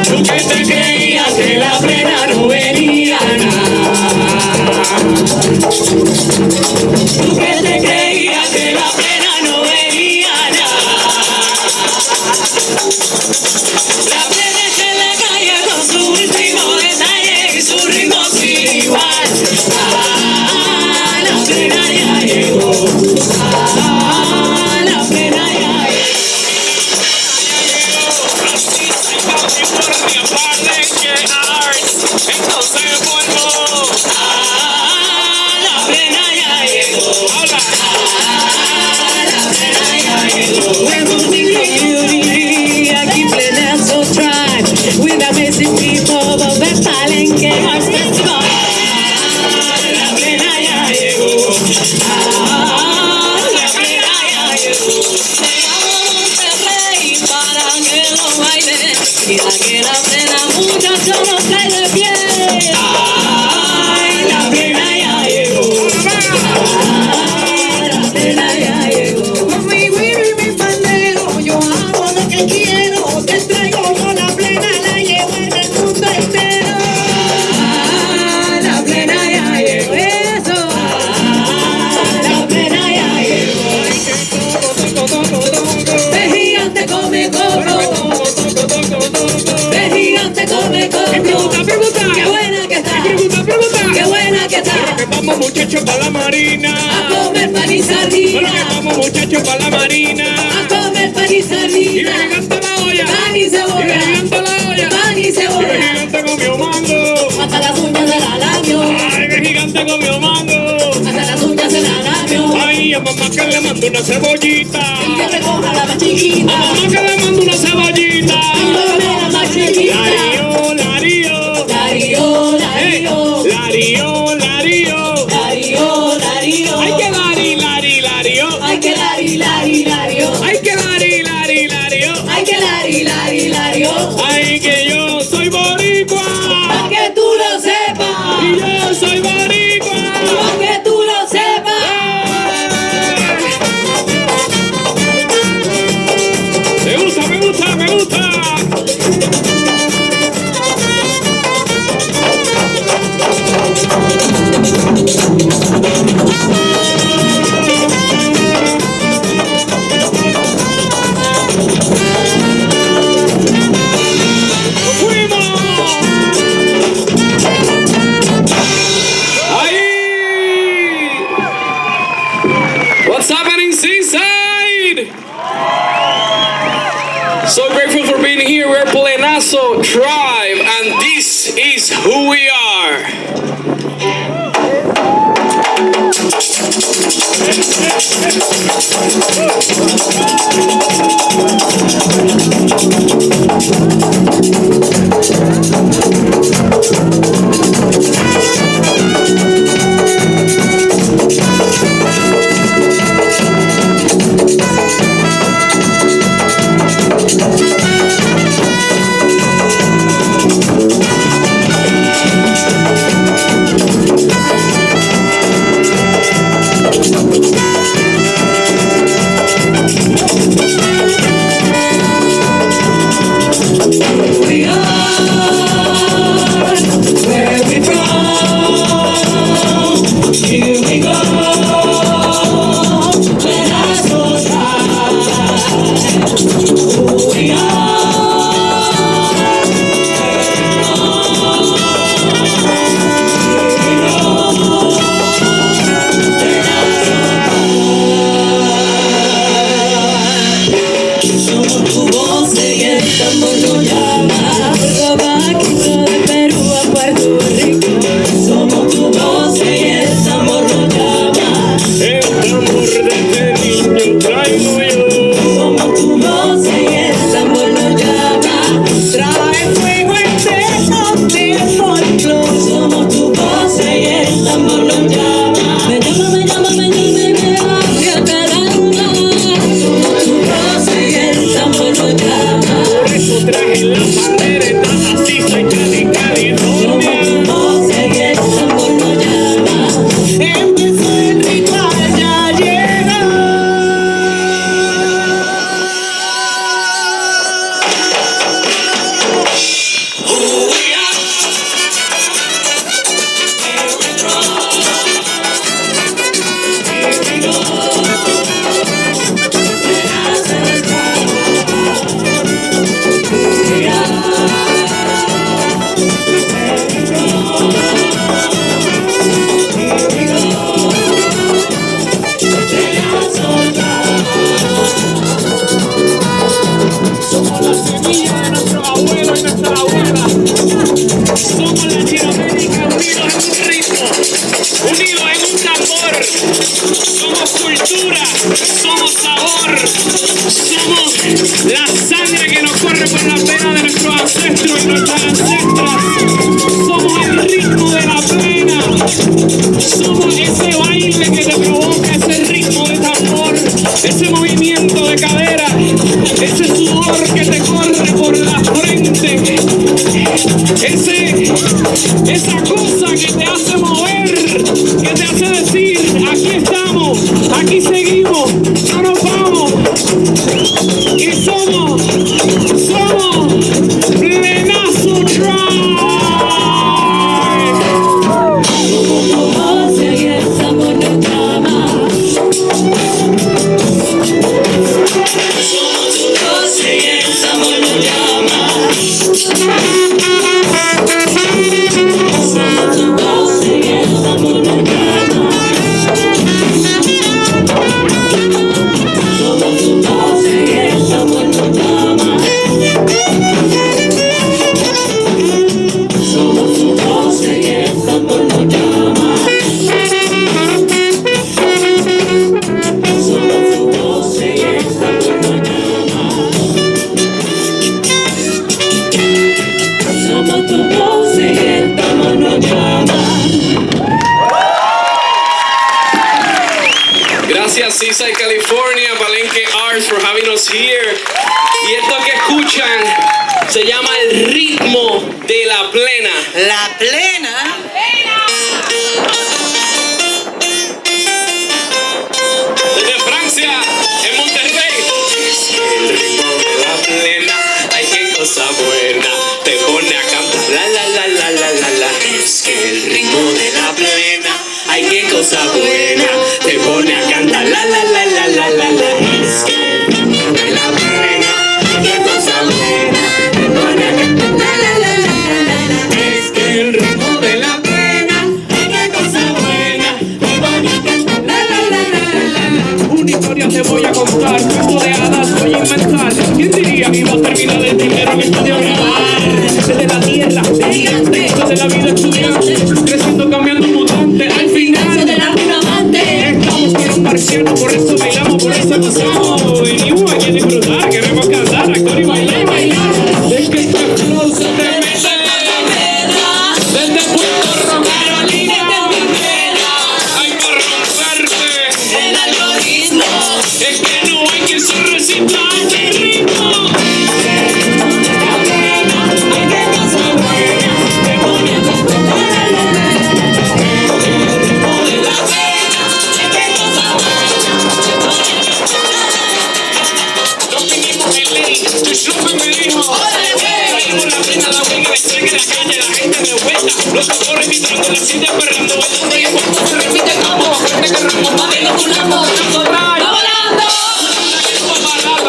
Tú que te creías que la plena no venía nada. Tú que te creías que la plena no venía nada. La plena es en la calle con su último detalle y su ritmo sin igual. Ah, la plena ya llegó. Ah, la plena ya llegó. California Palenke Arts, entonces volvó. Ah, la plena ya llegó. Hola. Ah, la plena ya llegó. We're multicultural, aquí Plenazo Tribe, with amazing people of the Palenke Arts Festival. Ah, la plena ya llegó. Ah, la plena ya llegó. Monterrey para que lo bailen y la que la plena muchachos nos trae de pie. Ay, la plena ya llegó. Ay, la plena ya llegó. Con mi güiro y mi pandero yo hago lo que quiero. Te traigo yo la plena, la llevo en el mundo entero. Ay, la plena ya llegó. Eso. Ay, la plena ya llegó. De gigante come coco. De gigante come coco. Pregunta. Qué buena que está. Pregunta. Qué buena que está. Pero que vamos muchachos para la marina. A comer pan y sardina. Pero que vamos muchachos para la marina. A comer pan y sardina. Y de gigante la olla. Pan y cebolla. Y de gigante la olla. Pan y cebolla. Y de gigante comió mango. Hasta las uñas del labio. Ay, de gigante comió mango. Hasta las uñas del labio. Ay, a mamá que le mando una cebollita. Y que recoja la más chiquita. A mamá que le mando una cebollita. Y come la más chiquita. Larío, larío. Larío, larío. Larío, larío. Larío, larío. Ay, que lari, lari, larío. Ay, que lari, lari, larío. Ay, que lari, lari, larío. Ay, que lari, lari, larío. Ay, que yo soy boricua. Pa' que tú lo sepas. Y yo soy boricua. Pa' que tú lo sepas. Me gusta, me gusta, me gusta. What's happening, Seaside? So grateful for being here. We're Plenazo Tribe, and this is who we are. corre por las venas de nuestros ancestros y nuestras ancestras. Somos el ritmo de la plena. Somos ese baile que te provoca, ese ritmo de tambor, ese movimiento de cadera, ese sudor que te corre por la frente, esa cosa que te hace mover, que te hace decir, aquí estamos, aquí seguimos, no nos vamos. Y somos Plenazo Tribe. Gracias Seaside, California, Palenke Arts for having us here. Y esto que escuchan se llama el ritmo de la plena. La plena. Desde Francia, en Monterrey. El ritmo de la plena, ay qué cosa buena, te pone a cantar la la la la la la la. Es que el ritmo de la plena, ay qué cosa buena, te pone a cantar la la la la la la la. Es que el ritmo de la plena, ay qué cosa buena, te pone a cantar la la la la la la. Es que el ritmo de la plena, ay qué cosa buena, te pone a cantar la la la la la la. Una historia te voy a contar, cuento de hadas voy a inventar. ¿Quién diría que iba a terminar el primero en estudio grabar? Desde la tierra, gigante, desde la vida estudiante, creciendo, cambiando, mutante, al final de la vida amante. Estamos con los marcianos, por eso bailamos, por eso gozamos. Venimos aquí a disfrutar, queremos cantar, actuar y bailar, bailar. Es que este flow se te mete desde Puerto, Carolina, hay para romperte el algoritmo. Es que no hay quien se resista a este ritmo. Los tambores vibrando, la silla perrando, el ritmo se repite como fuerte que ramos, moviendo con amor, va volando.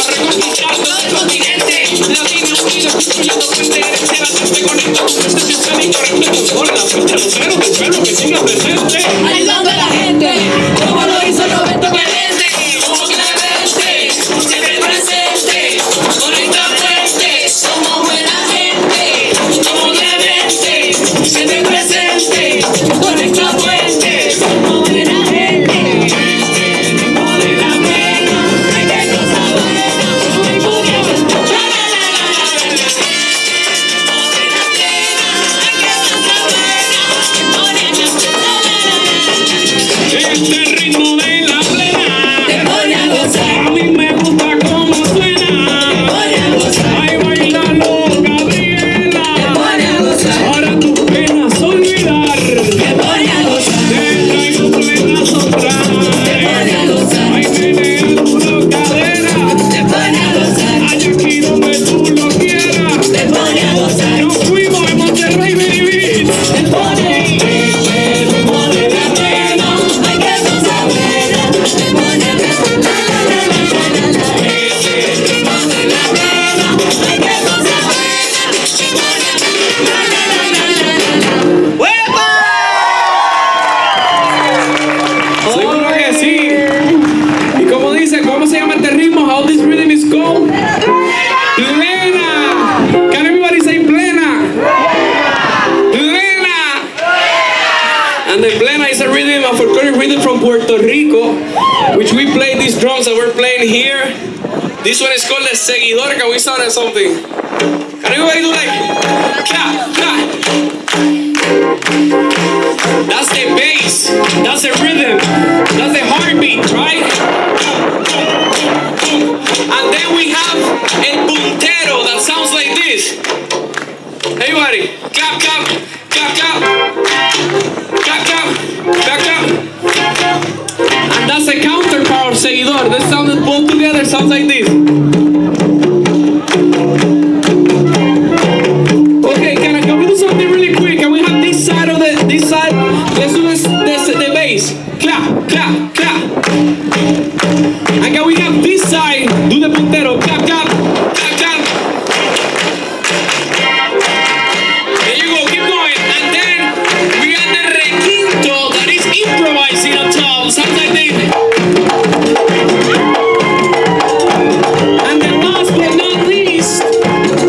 Reconquistando el continente, latino unido, construyendo frente, herencia la gente conecta con este sistema incorrecto, con la frente a los ceros del pueblo que siga presente, ayudando a la gente, como lo hizo Roberto Clemente, como Clemente, siempre presente, conecta fuerte, somos buena gente, como Clemente, siempre presente, conecta fuerte, somos buena gente. Este ritmo de la plena te pone a gozar. A mí me gusta cómo suena. Te pone a gozar. Ay, bailalo, Gabriela. Te pone a gozar. Ahora tus penas olvidar. Te pone a gozar. Te traigo Plenazo Tribe. Te pone a gozar. Ay, menea tu cadera. Te pone a gozar. Ay, aquí donde tú lo quieras. Te pone a gozar. Nos fuimos en Monterrey, baby. Te pone a seguro que sí. Y como dice, ¿cómo se llama este ritmo? How this rhythm is called? Plena. Can everybody say Plena? Plena. And the Plena is a rhythm, a folkloric rhythm from Puerto Rico, which we play these drums that we're playing here. This one is called the Seguidor. Can we start at something? Can everybody do like clap, clap? That's the bass. That's the rhythm. That's the heartbeat, right? And then we have el puntero that sounds like this. Everybody, clap, clap, clap, clap, clap, clap, clap, clap. And that's the counterpart of Seguidor. This sound both together sounds like this. Okay, can we do something really quick? Can we have this side of this side? Let's do the bass. Clap, clap, clap. And can we have this side? Do the puntero. Clap, clap, clap, clap. There you go, keep going. And then we got the requinto that is improvising on top. Sounds like this. And then last but not least,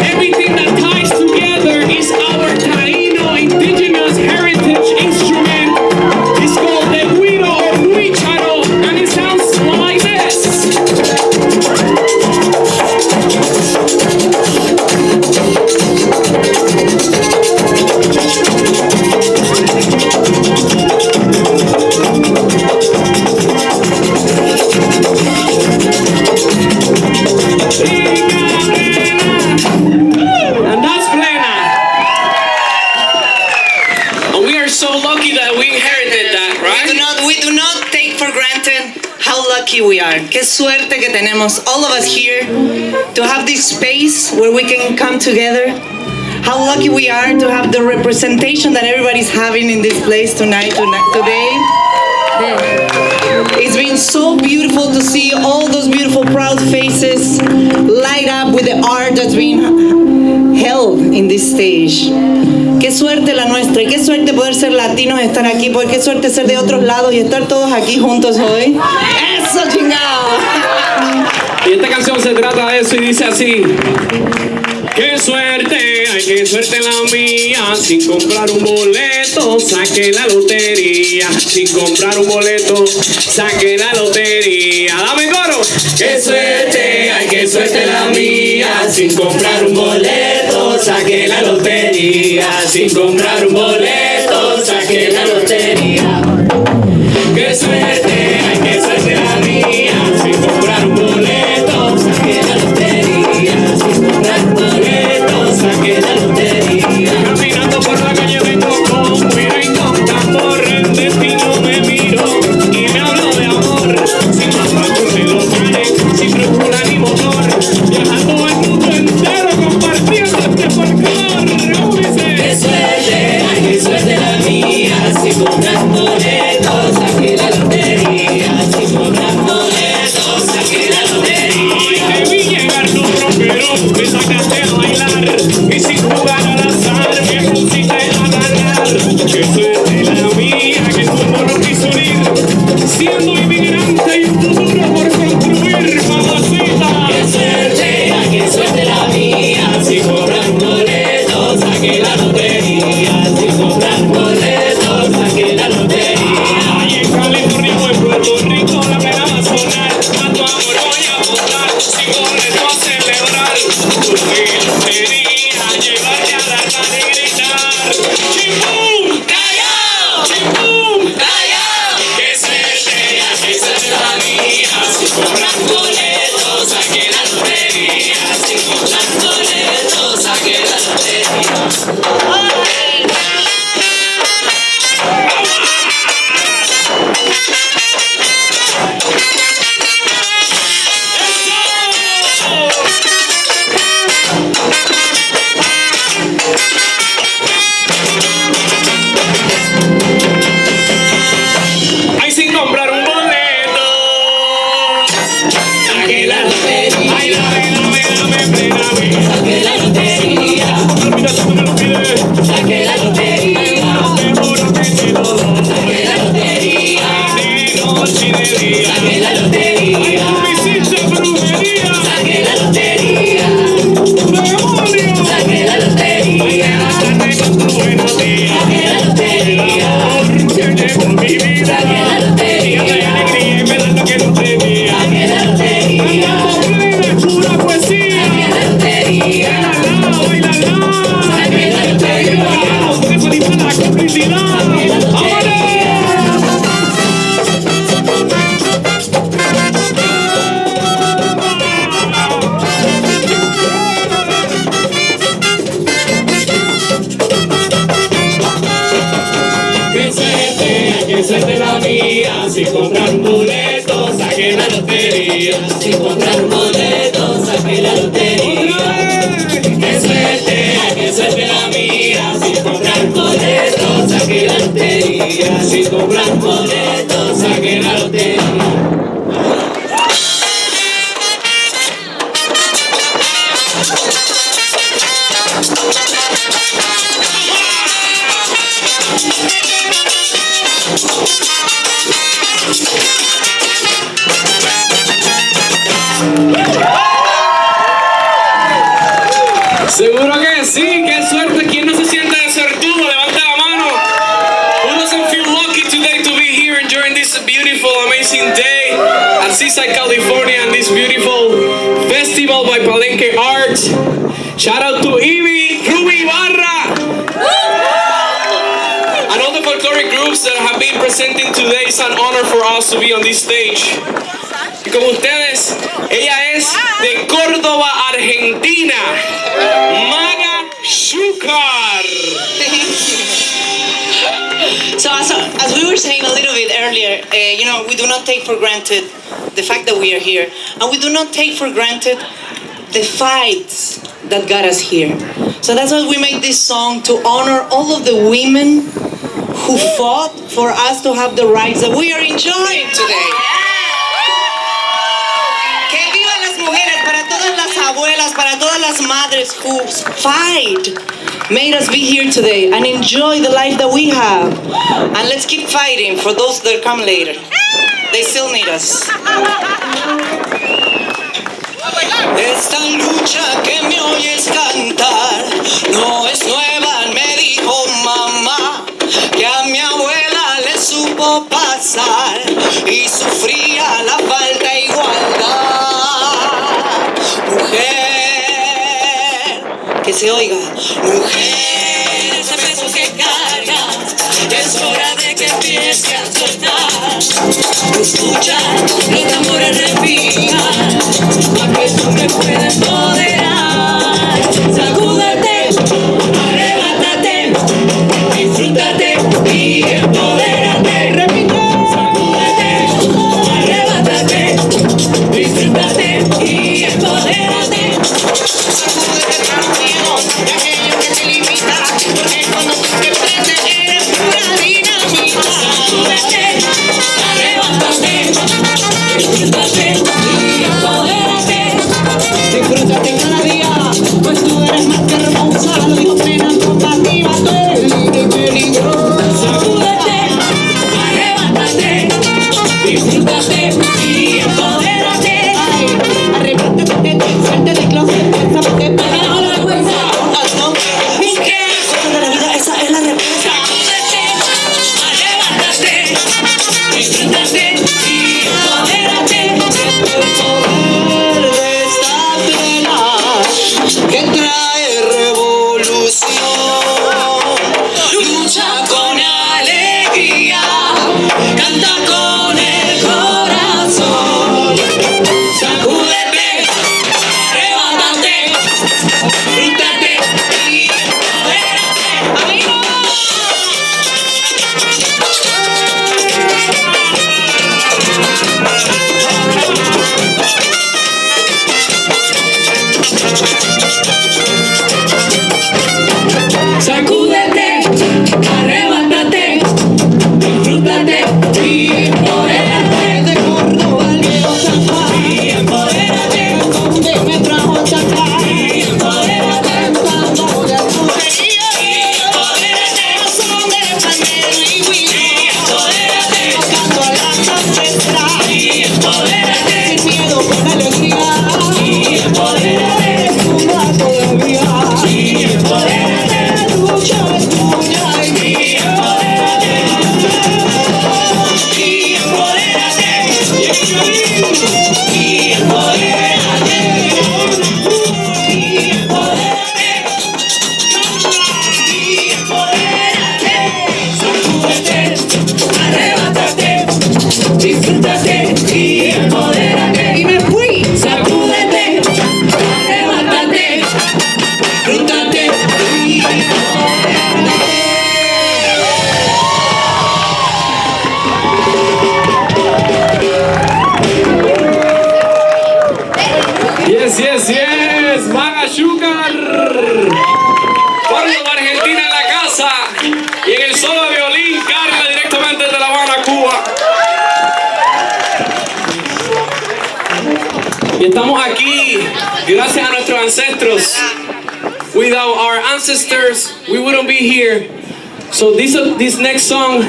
everything that ties together is our Taino indigenous heritage instrument. It's called the guiro or guicharo, and it sounds like this. And that's Plena. And we are so lucky that we inherited that, right? We do not take for granted how lucky we are. Qué suerte que tenemos, all of us here, to have this space where we can come together. How lucky we are to have the representation that everybody's having in this place today. It's been so beautiful to see all those beautiful proud faces light up with the art that's been held in this stage. Qué suerte la nuestra y qué suerte poder ser latinos y estar aquí, porque qué suerte ser de otros lados y estar todos aquí juntos hoy. ¡Eso, chingado! Y esta canción se trata de eso y dice así. Qué suerte, ay qué suerte la mía, sin comprar un boleto saqué la lotería, sin comprar un boleto saqué la lotería. Dame coro. Qué suerte, ay qué suerte la mía, sin comprar un boleto saqué la lotería, sin comprar un boleto saqué la lotería. Qué suerte, ay qué suerte la mía, sin comprar un boleto saqué la lotería, sin comprar un boleto saqué la lotería. Caminando por la calle vengo con mira y con tambor, el destino me miro y me hablo de amor, sin mapacho me lo trae, sin brújula ni motor, viajando el mundo entero compartiendo este folclore. ¿Cómo dice? Qué suerte, ay qué suerte la mía, sin comprar boletos saqué la lotería, sin comprar boletos saqué la lotería. Ay, te vi llegar tu rompero, me sacaste a bailar y sin jugar al azar me pusiste a ganar. Qué suerte la mía que tu morro quiso unir, siendo inmigrante y un futuro por construir, mamacita. Qué suerte, ay, qué suerte la mía, sin comprar boletos saqué la lotería, sin comprar boletos saqué la lotería. Ay, en California o en Puerto Rico la pena va a sonar, a tu amor voy a votar, sin boleto a celebrar. Que suerte la mía, si compran boletos, saquen la lotería. Si compran boletos, saquen la lotería. Que suerte la mía, si compran boletos, saquen la lotería. Si compran boletos, saquen la lotería. Seguro que sí, qué suerte. ¿Quién no se siente de suertudo? Levanta la mano. Who doesn't feel lucky today to be here enjoying this beautiful, amazing day at Seaside, California, and this beautiful festival by Palenke Arts. Shout out to Ruby Ibarra, and all the folkloric groups that have been presenting today. It's an honor for us to be on this stage. Y con ustedes, ella es de Córdoba, Argentina, Mana Shukar. So as we were saying a little bit earlier, we do not take for granted the fact that we are here, and we do not take for granted the fights that got us here. So that's why we made this song, to honor all of the women who fought for us to have the rights that we are enjoying today. Que vivan las mujeres, para todas las abuelas, para todas las madres who fight made us be here today and enjoy the life that we have. And let's keep fighting for those that come later. They still need us. Esta lucha que me oyes cantar no es nueva, me dijo mamá, que a mi abuela le supo pasar y sufría la falta de igualdad. Mujer, que se oiga, mujer, ese peso que cargas, es hora de que empiece a soltar. Escucha los tambores repican, para que tú me puedas empoderar. Sacúdete, arrebátate, disfrútate y empodérate. Repite, sacúdete, arrebátate, disfrútate y empodérate. Sacúdete también de aquello que te limita, porque cuando tú te prendes eres pura dinamita. Sacúdete, arrebátate, disfrútate y empodérate. Disfrútate. ancestros. Without our ancestors, we wouldn't be here. So this next song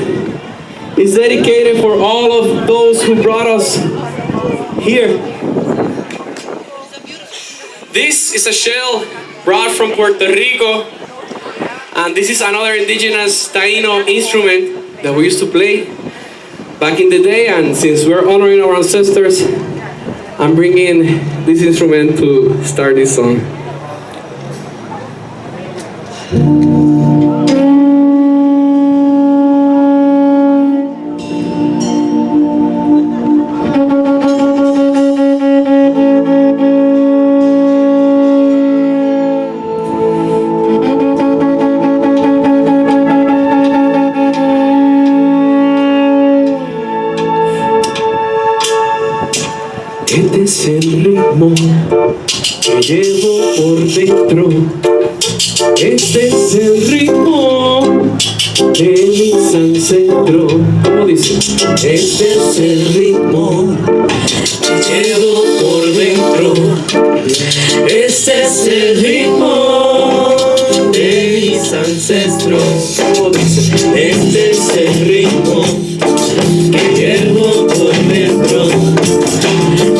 is dedicated for all of those who brought us here. This is a shell brought from Puerto Rico, and this is another indigenous Taino instrument that we used to play back in the day, and since we're honoring our ancestors, I'm bringing this instrument to start this song. Este es el ritmo que llevo por dentro. Este es el ritmo de mis ancestros. ¿Cómo dice? Este es el ritmo que llevo por dentro. Este es el ritmo de mis ancestros. ¿Cómo dice? Este es el ritmo que llevo por dentro.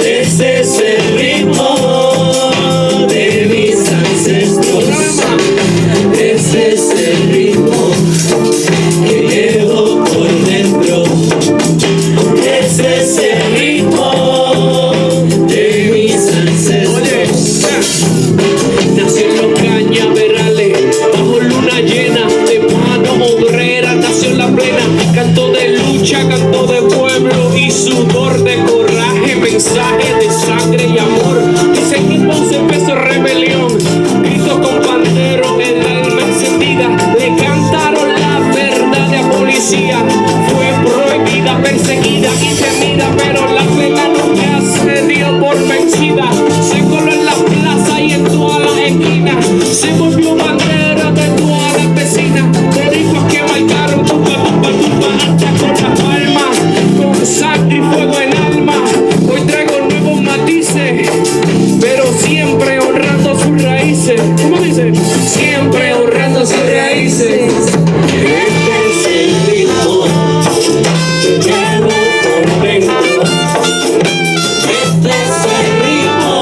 Este es el ritmo de mis ancestros. Este es el ritmo que llevo por dentro. Este es el ritmo de mis ancestros. Nació en los cañaverales, bajo luna llena, de mano obrera, nació en la plena. Canto de lucha, canto de pueblo y sudor de coraje, mensaje de sangre y amor. Dicen que entonces empezó rebelión, grito con pandero, el alma encendida. Le cantaron la verdad de policía. Fue prohibida, perseguida y temida, pero la Plena nunca se dio por vencida. Se coló en la plaza y en todas las esquinas. Se volvió bandera de todas las vecinas. Boricuas que bailaron tumba, tumba, tumba, hasta con las palmas, con sangre y fuego en alma. Hoy traigo nuevos matices, pero siempre honrando sus raíces. ¿Cómo dice? Siempre honrando sus raíces. Este es el ritmo que llevo por dentro. Este es el ritmo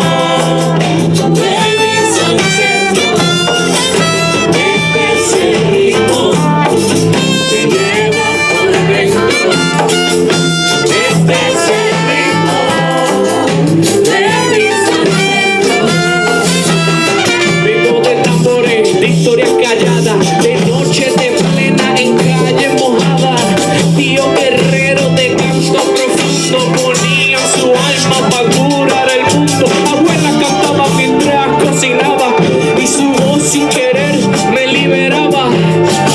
de mis ancestros. Este es el ritmo que llevo por dentro. Este es el ritmo de mis ancestros. Vengo de tambores, de historias calladas, de noches de plena en calle mojada. Tío guerrero de canto profundo ponían su alma para curar el mundo. Abuela cantaba mientras cocinaba y su voz sin querer me liberaba.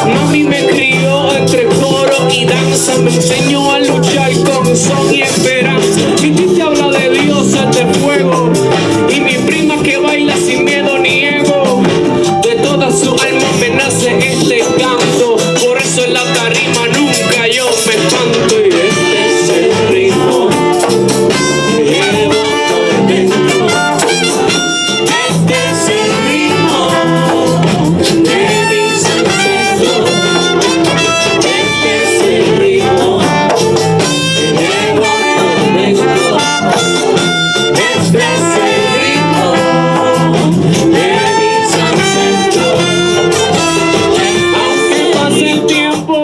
Mami me crió entre coro y danza, me enseñó a luchar con son y esperanza. Mi tía habla de dioses de fuego y mi prima que baila sin miedo ni ego. De toda su alma me nace este canto, por eso en la tarima nunca yo me espanto. Y este es el ritmo que llevo por dentro. Este es el ritmo de mis ancestros. Este es el ritmo que llevo por dentro. Este es el ritmo de mis ancestros. Aunque pase el tiempo,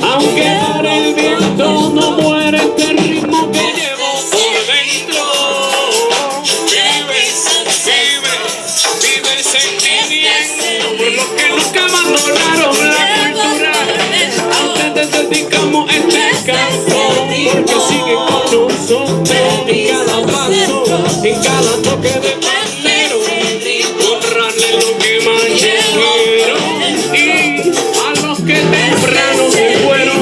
aunque pare el viento, no muere este ritmo que llevo por dentro. Vive el sentimiento por los que nunca abandonaron la cultura. A ustedes dedicamos este canto porque siguen con nosotros en cada paso, en cada toque de pandero. Honrarle lo que más yo quiero y a los que temprano se fueron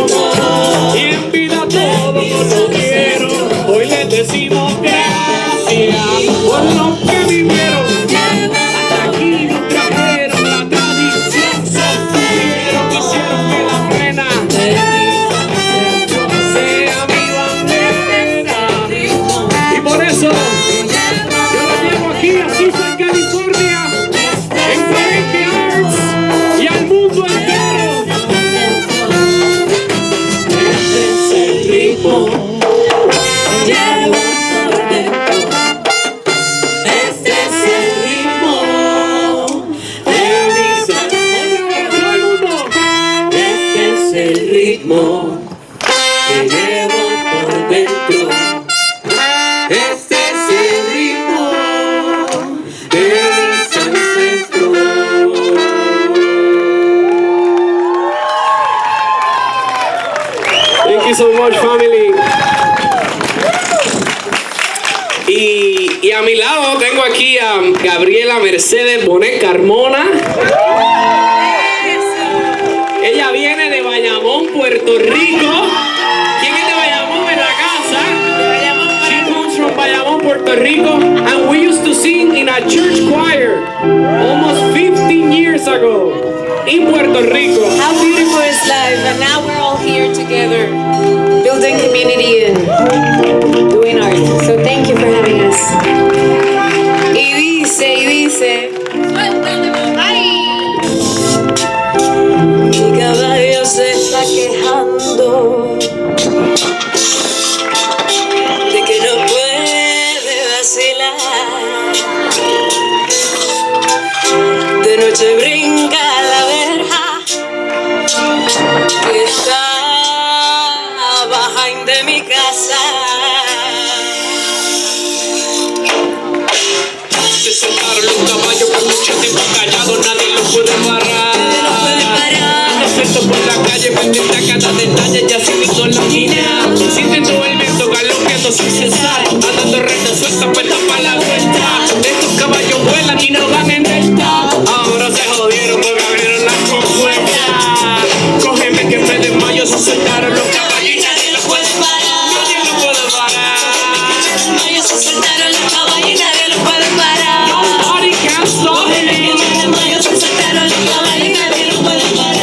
y en vida todo lo quiero. Hoy les decimos gracias por los que vivieron. Hasta aquí nos trajeron la tradición, sostuvieron, hicieron que la Plena sea mi bandera. Y por eso yo lo llevo ritmo que llevo por dentro. Este es el ritmo de mis ancestros. Thank you so much, family. Y a mi lado tengo aquí a Gabriela Mercedes Bonet Carmona. Ella viene de Bayamón, Puerto Rico. ¿Quién es de Bayamón en la casa? She comes from Bayamón, Puerto Rico. And we used to sing in a church choir almost 15 years ago in Puerto Rico. How beautiful is life, and now we're all here together, building community and doing art. So thank you for having us. Y dice. Mi caballo se está quejando de que no puede vacilar. De noche brinca la verja que está behind de mi casa. Se sentaron los caballos por mucho tiempo callados, nadie los puede parar. Por la calle, pendiente a cada detalle, ya sin ni con la esquina. Sintiendo el viento, galopeando sin cesar, andando recta suelta, puesta para la vuelta. Estos caballos vuelan y no van en delta. Ahora se jodieron porque abrieron las compuertas. Cógeme que me desmayo, se soltaron los caballos y nadie los puede parar. Nadie los puede parar. Ellos se soltaron los caballos y nadie los puede parar. Nobody can stop me. Ellos se soltaron los caballos y nadie los puede parar.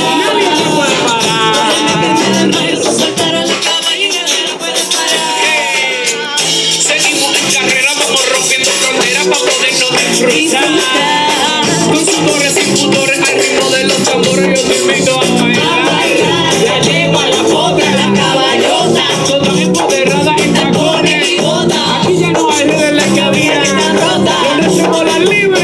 Para podernos disfrutar con sudores y pudores al ritmo de los tambores. Yo te invito a bailar. La yegua, la potra, la caballota, todas empoderadas en tacones. Aquí ya no hay redes las que había. Donde se mola libre.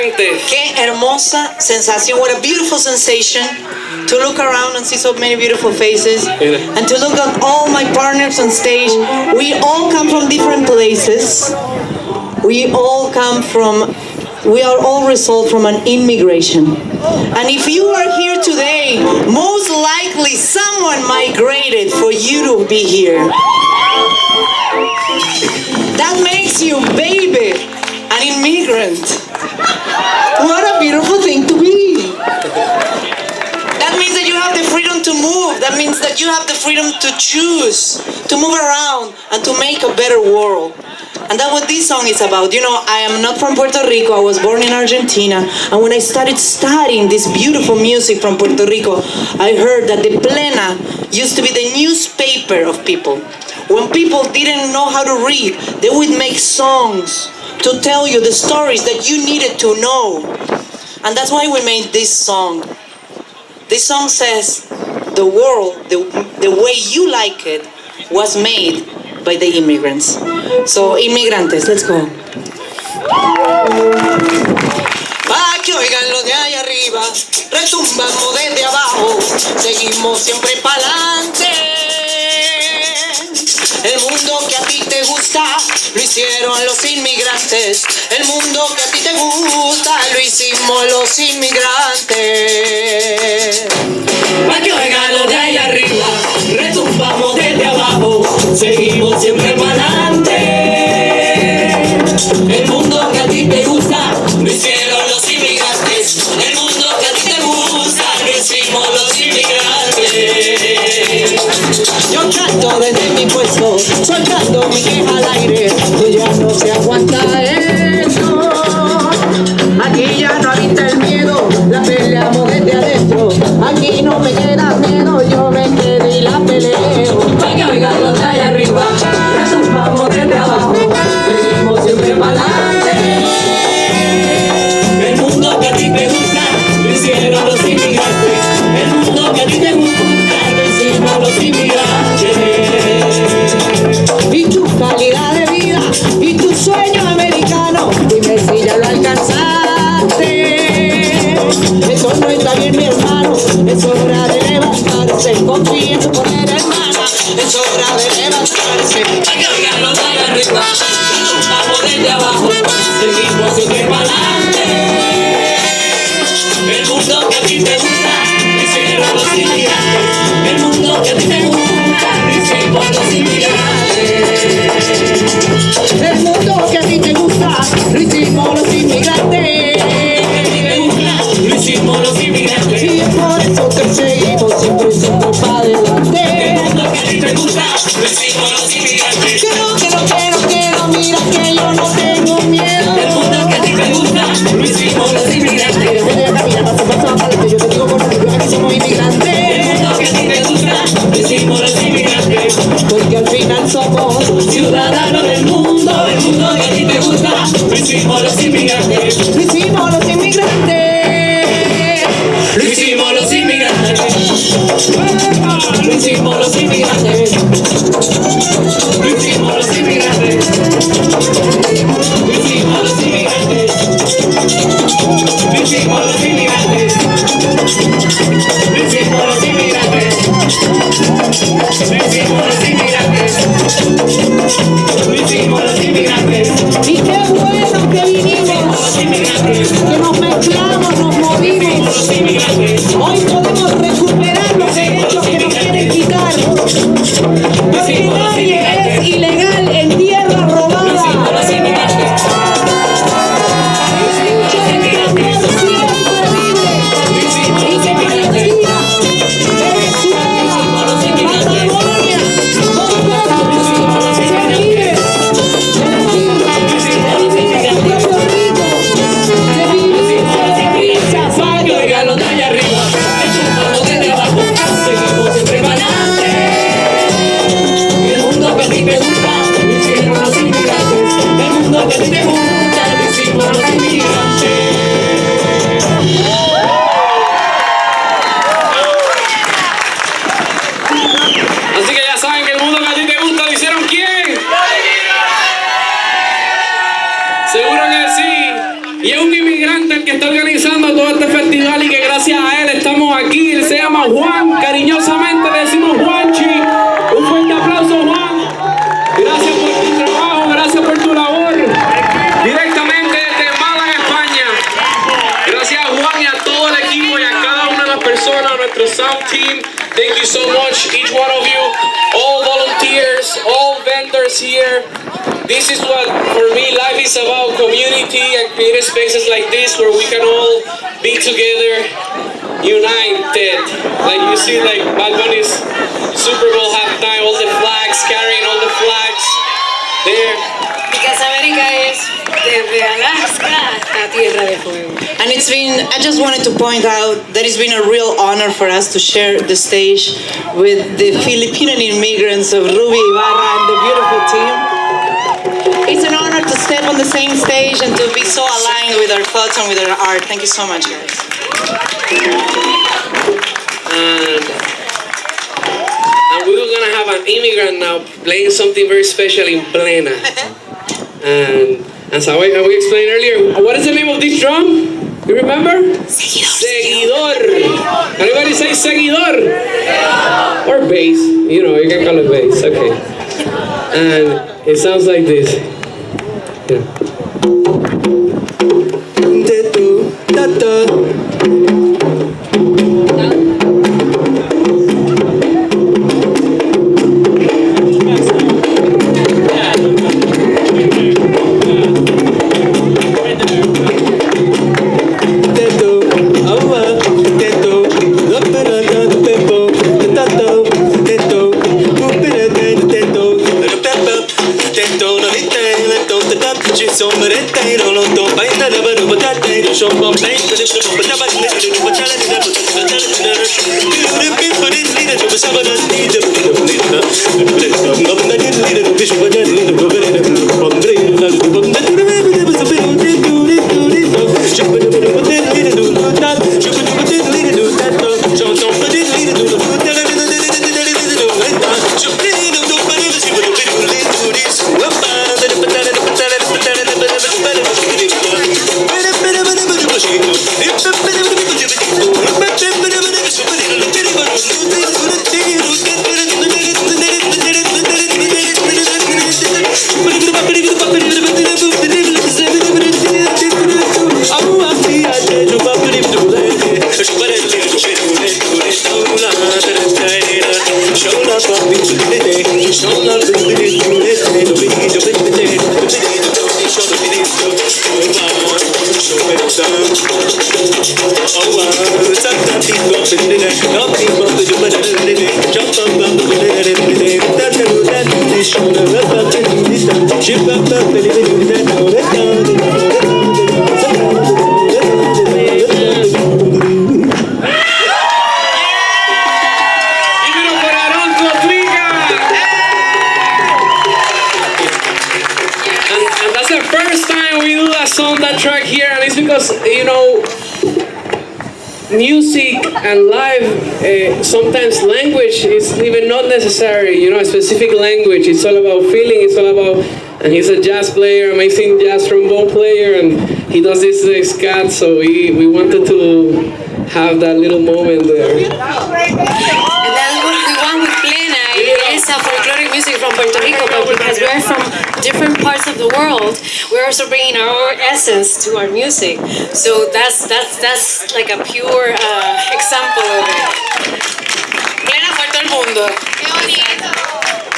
inmigrantes. Qué hermosa sensación. What a beautiful sensation to look around and see so many beautiful faces and to look at all my partners on stage. We all come from different places. We are all result from an immigration. And if you are here today, most likely someone migrated for you to be here. That makes you, baby, an immigrant. What a beautiful thing to be. That means that you have the freedom to move. That means that you have the freedom to choose, to move around, and to make a better world. And that's what this song is about. You know, I am not from Puerto Rico. I was born in Argentina. And when I started studying this beautiful music from Puerto Rico, I heard that the Plena used to be the newspaper of people. When people didn't know how to read, they would make songs to tell you the stories that you needed to know. And that's why we made this song. This song says, the world, the way you like it, was made by the immigrants. So, inmigrantes, let's go. Pa' que oigan lo de allá arriba, retumbamos desde abajo, seguimos siempre pa'lante. El mundo que a ti te gusta, lo hicieron los inmigrantes. El mundo que a ti te gusta, lo hicimos los inmigrantes. Pa' que oigan lo de allá arriba, retumbamos desde abajo, seguimos siempre pa'lante. El mundo que a ti te gusta, lo hicieron los inmigrantes. El mundo que a ti te gusta, lo hicimos los inmigrantes. Yo canto desde mi puesto, soltando mi queja al aire, que ya no se aguanta esto. Aquí ya no habita el miedo, la peleamos desde adentro. Aquí no me queda miedo, yo me quedo y la peleo. Pa' que oigan los de allá arriba, retumbamos desde abajo, seguimos siempre pa'lante. El mundo que a ti te gusta, lo hicieron los inmigrantes. El mundo que a ti te gusta, lo hicimos los inmigrantes. Y tu calidad de vida, y tu sueño americano, dime si ya lo alcanzaste. Eso no está bien, mi hermano, es hora de levantarse. Confía en tu poder, hermana, es hora de levantarse. Pa' que oigan los de allá arriba, retumbamos desde abajo, seguimos siempre pa'lante. El mundo que a ti te gusta, lo hicieron los inmigrantes. El mundo que a ti te gusta, lo hicimos los inmigrantes. El mundo que a ti te gusta, lo hicimos los inmigrantes. Lo hicimos los inmigrantes. Y es por eso que seguimos siempre, siempre para adelante. El mundo que a ti te gusta, lo hicimos los inmigrantes. Que no, mira que yo no tengo miedo. El mundo que a ti te gusta, lo hicimos los inmigrantes. Camina paso a paso adelante, yo te digo por aquí que somos inmigrantes. El mundo que a ti te gusta, lo hicimos los inmigrantes. Porque al final somos ciudadanos del mundo. El mundo que a ti te gusta, lo hicimos los inmigrantes. Lo hicimos los inmigrantes. Lo hicimos los inmigrantes. Lo hicimos los inmigrantes. Lo hicimos los inmigrantes. Lo hicimos los inmigrantes. Lo hicimos los inmigrantes. Lo hicimos los inmigrantes. Lo hicimos los inmigrantes. Lo hicimos los inmigrantes. Y qué bueno que vinimos, que nos mezclamos, nos movimos. Hoy podemos recuperar los derechos que nos quieren quitar. Porque nadie es ilegal en tierra robada. Así que ya saben que el mundo que a ti te gusta, ¿lo hicieron quién? Seguro que sí. Y es un inmigrante. gente el que está organizando todo este festival y que gracias a él estamos aquí. Él se llama Juan, cariñosamente le decimos Juanchi. Un fuerte aplauso, Juan. Gracias por tu trabajo, gracias por tu labor. Directamente desde Málaga, España. Gracias a Juan y a todo el equipo y a cada una de las personas, a nuestro sound team. Thank you so much, each one of you, all volunteers, all vendors here. This is what, for me, life is about, community and creative spaces like this where we can all be together, united. Like you see, like Bad Bunny's Superbowl Half-time, all the flags, carrying all the flags there. Because America is desde Alaska a Tierra de Fuego. And I just wanted to point out that it's been a real honor for us to share the stage with the Filipino immigrants of Ruby Ibarra and the beautiful team. It's an honor to step on the same stage and to be so aligned with our thoughts and with our art. Thank you so much, guys. And we're gonna have an immigrant now playing something very special in Plena. And so we explained earlier, what is the name of this drum? You remember? Seguidor. Everybody say seguidor. Or bass. You know, you can call it bass. Okay. And it sounds like this. Yeah. Music and live, sometimes language is even not necessary, you know, a specific language. It's all about feeling, it's all about, and he's a jazz player, amazing jazz trombone player, and he does this scat, so we wanted to have that little moment there. And that's what we want with Plena. It is a folkloric music from Puerto Rico, but because we're from different parts of the world, we're also bringing our essence to our music. So that's like a pure example of it. Plena for todo el mundo. Qué bonito.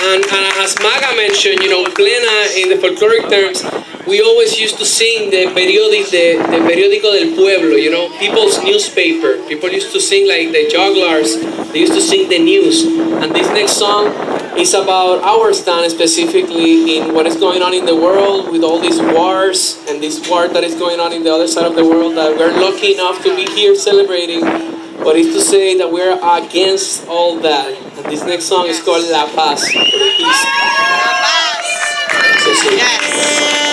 And as Maga mentioned, you know, Plena in the folkloric terms, we always used to sing the periódico del pueblo, you know, people's newspaper. People used to sing like the jugglers, they used to sing the news. And this next song is about our stand specifically in what is going on in the world with all these wars and this war that is going on in the other side of the world that we're lucky enough to be here celebrating. But it's to say that we're against all that. And this next song is called La Paz, for the peace. So, yes.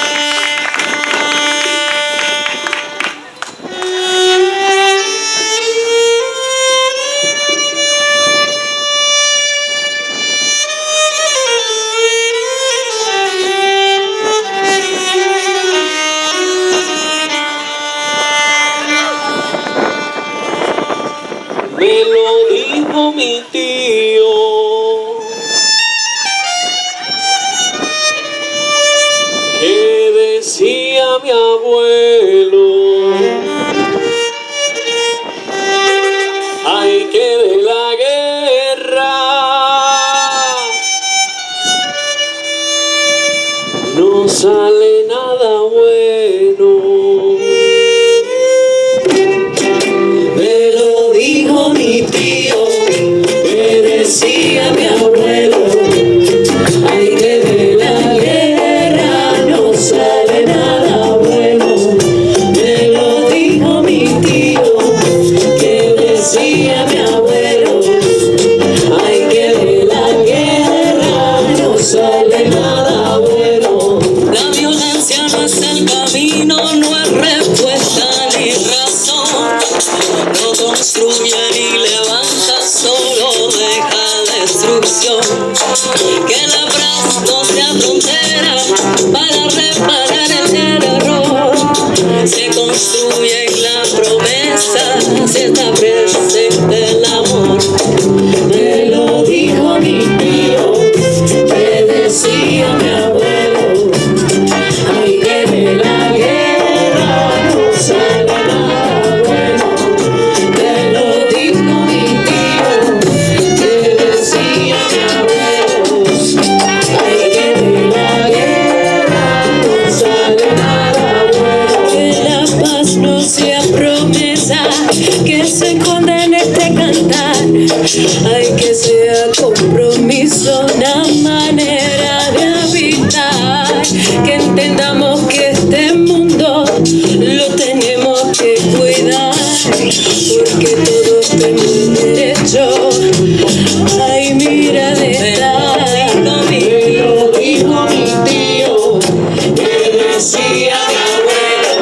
mi tío. ¿Qué decía mi abuelo? Ay, que de la guerra no sale nada bueno. Me lo dijo mi tío, que decía mi abuelo. Ay, que de la guerra no sale nada bueno. Me lo dijo mi tío, que decía mi abuelo. Ay, que de la guerra no sale nada bueno. La violencia no es el camino, no es respuesta ni razón. No construye ni levanta, solo deja destrucción. Que la paz no sea frontera para reparar el error. Se construye en la promesa, se está presente el amor. Me lo dijo mi tío, que decía mi abuelo. Ay, que de la guerra no sale nada bueno. Me lo dijo mi tío, que decía mi abuelo. Ay, que de la guerra no sale nada bueno. Que la paz no sea promesa, que se esconda en este cantar. Ay, que sea compromiso, una manera de habitar. Que entendamos que este mundo lo tenemos que cuidar, porque todos tenemos derecho. Ay, mira de estar. Me lo dijo mi tío, que decía mi abuelo.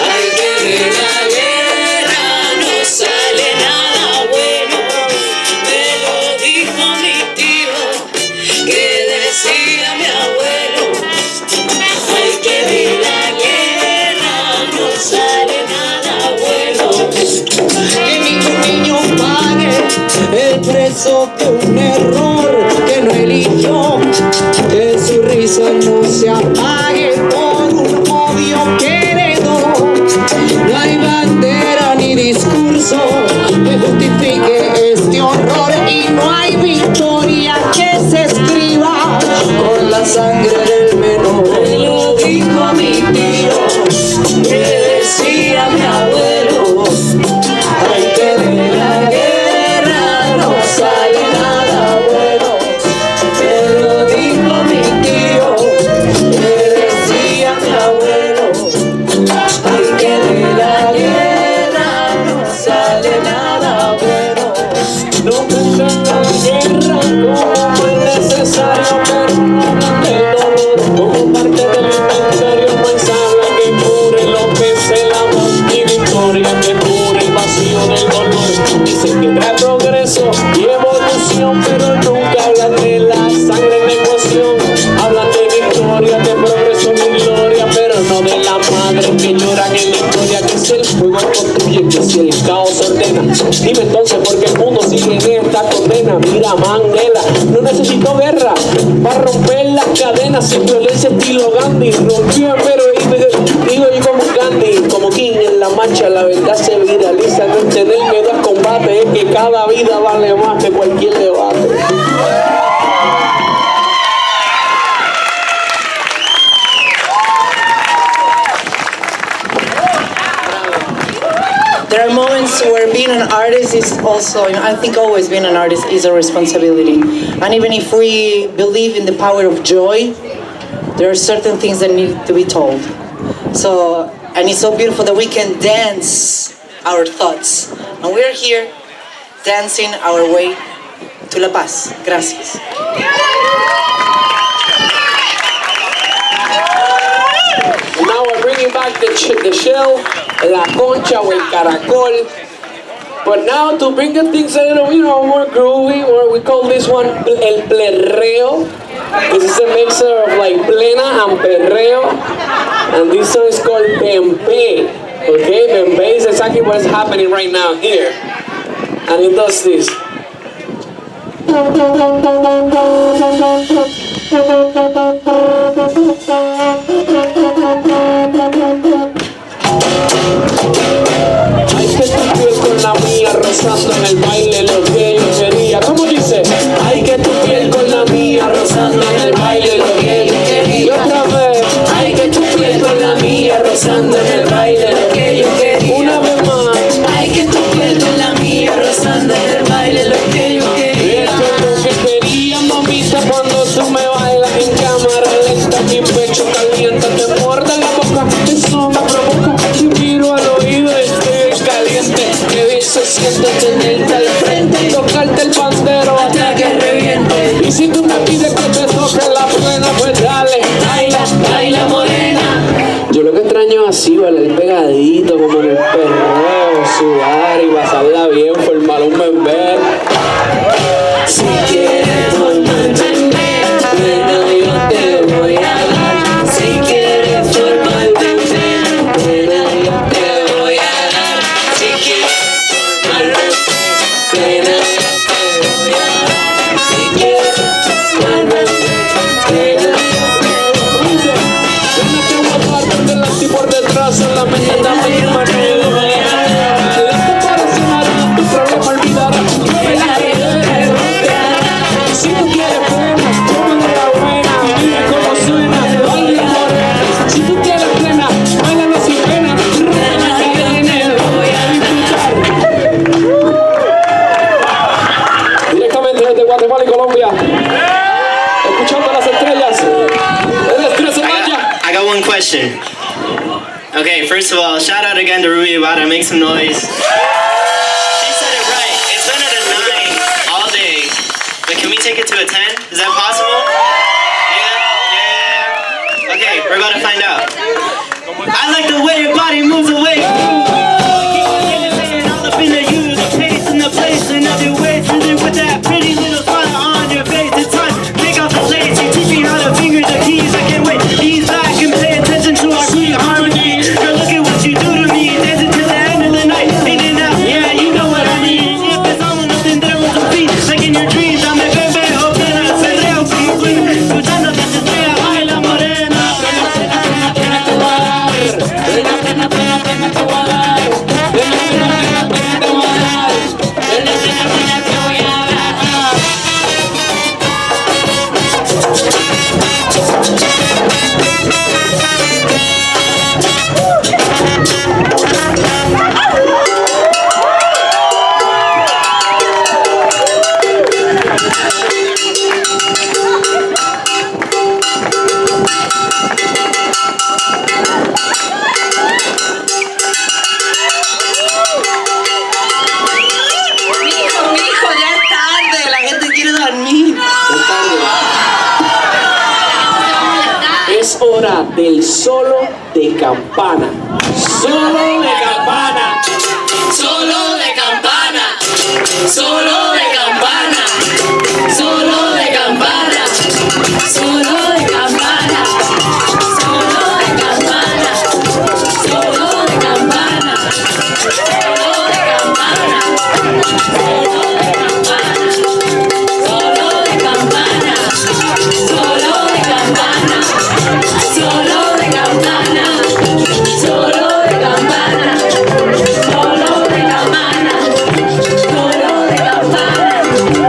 Ay, que de la guerra no sale nada bueno. Me lo dijo mi tío, que decía mi abuelo. Ay, que de la guerra no sale nada bueno. Que ningún niño pague el precio de un error que no eligió. Que su risa no se apague por un odio que heredó. No hay bandera ni discurso que justifique este horror. Y no hay victoria que se escriba con la sangre del menor. Me lo dijo mi tío, que decía mi abuelo. Ay, que de la guerra no sale nada bueno. Me lo dijo mi tío, que decía mi abuelo. Ay, que de la guerra no sale nada bueno. No buscan la guerra como es necesario, pero no hablan del dolor como parte del inventario. Pues habla que cure lo que es el amor y victoria que cure el vacío del dolor. Dicen que trae progreso y evolución, pero nunca hablan de la sangre en la ecuación. Hablan de victoria, de progreso, de gloria, pero no de la madre que lloran en la historia. Que si el fuego construye, que si el caos ordena. Dime entonces por qué el mundo sigue en esta condena. Mira, Mandela no necesitó guerra para romper las cadenas. Sin violencia estilo Gandhi rompió, pero digo yo como Gandhi, como King en la marcha. La verdad se viraliza, no tener miedo al combate. Es que cada vida vale más que cualquier debate. There are moments where being an artist is also, I think always being an artist is a responsibility. And even if we believe in the power of joy, there are certain things that need to be told. So, and it's so beautiful that we can dance our thoughts. And we are here dancing our way to La Paz. Gracias. Now we're bringing back the shell, la concha o el caracol. But now to bring the things a little, more groovy, or we call this one el perreo. This is a mixer of like plena and perreo. And this song is called Pempe. Okay, Pempe is exactly what is happening right now here. And it does this. Ay, que tu piel con la mía rozando en el baile lo que yo quería. ¿Cómo dice? Ay, que tu piel con la mía rozando en el baile lo que yo quería. Y otra vez. Ay, que tu piel con la mía rozando en el baile lo que yo quería. Una vez más. Ay, que tu piel con la mía rozando en el baile lo que yo quería. Esto es lo que quería, mamita, cuando tú me bailas en cámara lenta. Mi pecho caliente te muerde la boca. Eso me provoca. Y miro al oído y estoy caliente. Que bien se siente tenerte al frente y tocarte el pandero hasta que reviente. Y si tú me pides que te toque la plena, pues dale, baila, baila morena. Yo lo que extraño es así, bailar pegadito como en el perreo, sudar y pasarla bien, formar un bebé. Si quieres formar bebé, plena yo te voy a dar. Si quieres formar bebé, plena yo te voy a dar. Si quieres formar bebé, plena yo te voy a dar. Si quieres formar bebé, plena yo te voy a dar. Déjate guardar por delante y por detrás en la mañana misma no me voy a dar. Esto para cenar tu problema olvidarás. Si tú quieres plena, tómate la buena, mira cómo suena, baila morena. Si tú quieres plena, bailalo sin pena, plena que viene, voy a disfrutar. Directamente desde Guatemala y Colombia, escuchando las estrellas, el estrés se vaya. I got one question. Okay, first of all, shout out again to Ruby Ibarra, make some noise. She said it right, it's been at a 9 all day. But can we take it to a 10? Is that possible? Yeah? Okay, we're about to find out. I like the way your body moves away. All up in the you, the pace and the place and other ways. Really with that pretty little smile on your face. It's time, take off the lace. You teach me how to finger the keys. I can't wait, ease back and pay attention to our sweet harmony. Girl, look at what you do to me. Dancing till the end of the night. Ain't it now? Yeah, you know what I mean. If it's all or nothing, there was a beat. Like in your dreams, I'm a bebé, open up, perreo, escuchando que se estrella, baila morena. Plena, plena, plena, plena, te voy a dar. Plena, plena, plena, plena, te voy a dar. Plena, plena, plena, plena, te voy a dar. Plena, plena, plena, te voy a dar. Mijo, ya es tarde, la gente quiere dormir. Es hora del solo de campana. Solo de campana. Solo de campana, solo de campana, solo de campana, solo de campana, solo de campana, solo de campana, solo de campana, solo de campana, solo de campana, solo de campana, solo de campana, solo de campana. Solo de campana, solo de campana.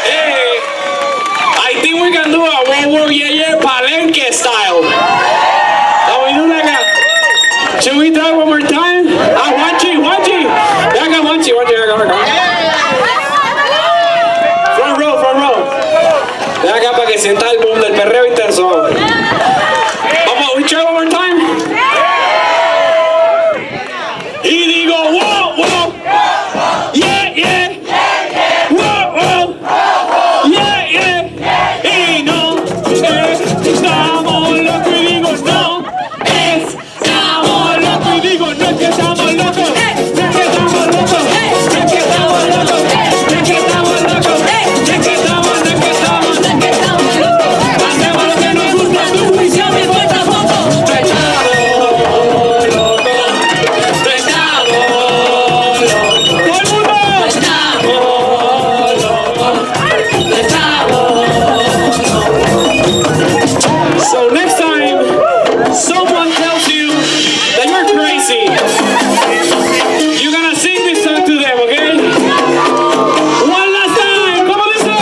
Hey, I think we can do a Annual Palenke style. Can we do that? Should we try one more time? Juanchi. Juanchi. Front row. Ven acá para que sienta el boom del perreo intenso. Vamos, we try one more time. Y digo, wow, wow. Yeah. Wow, wow. Yeah. Y no, estamos locos y digo, no. Estamos locos y digo, no es que estamos locos. Hacemos lo que nos gusta, tu juicio me importa poco. So next time someone tells you that you're crazy, you're gonna sing this song to them, okay? One last time, ¿cómo dice?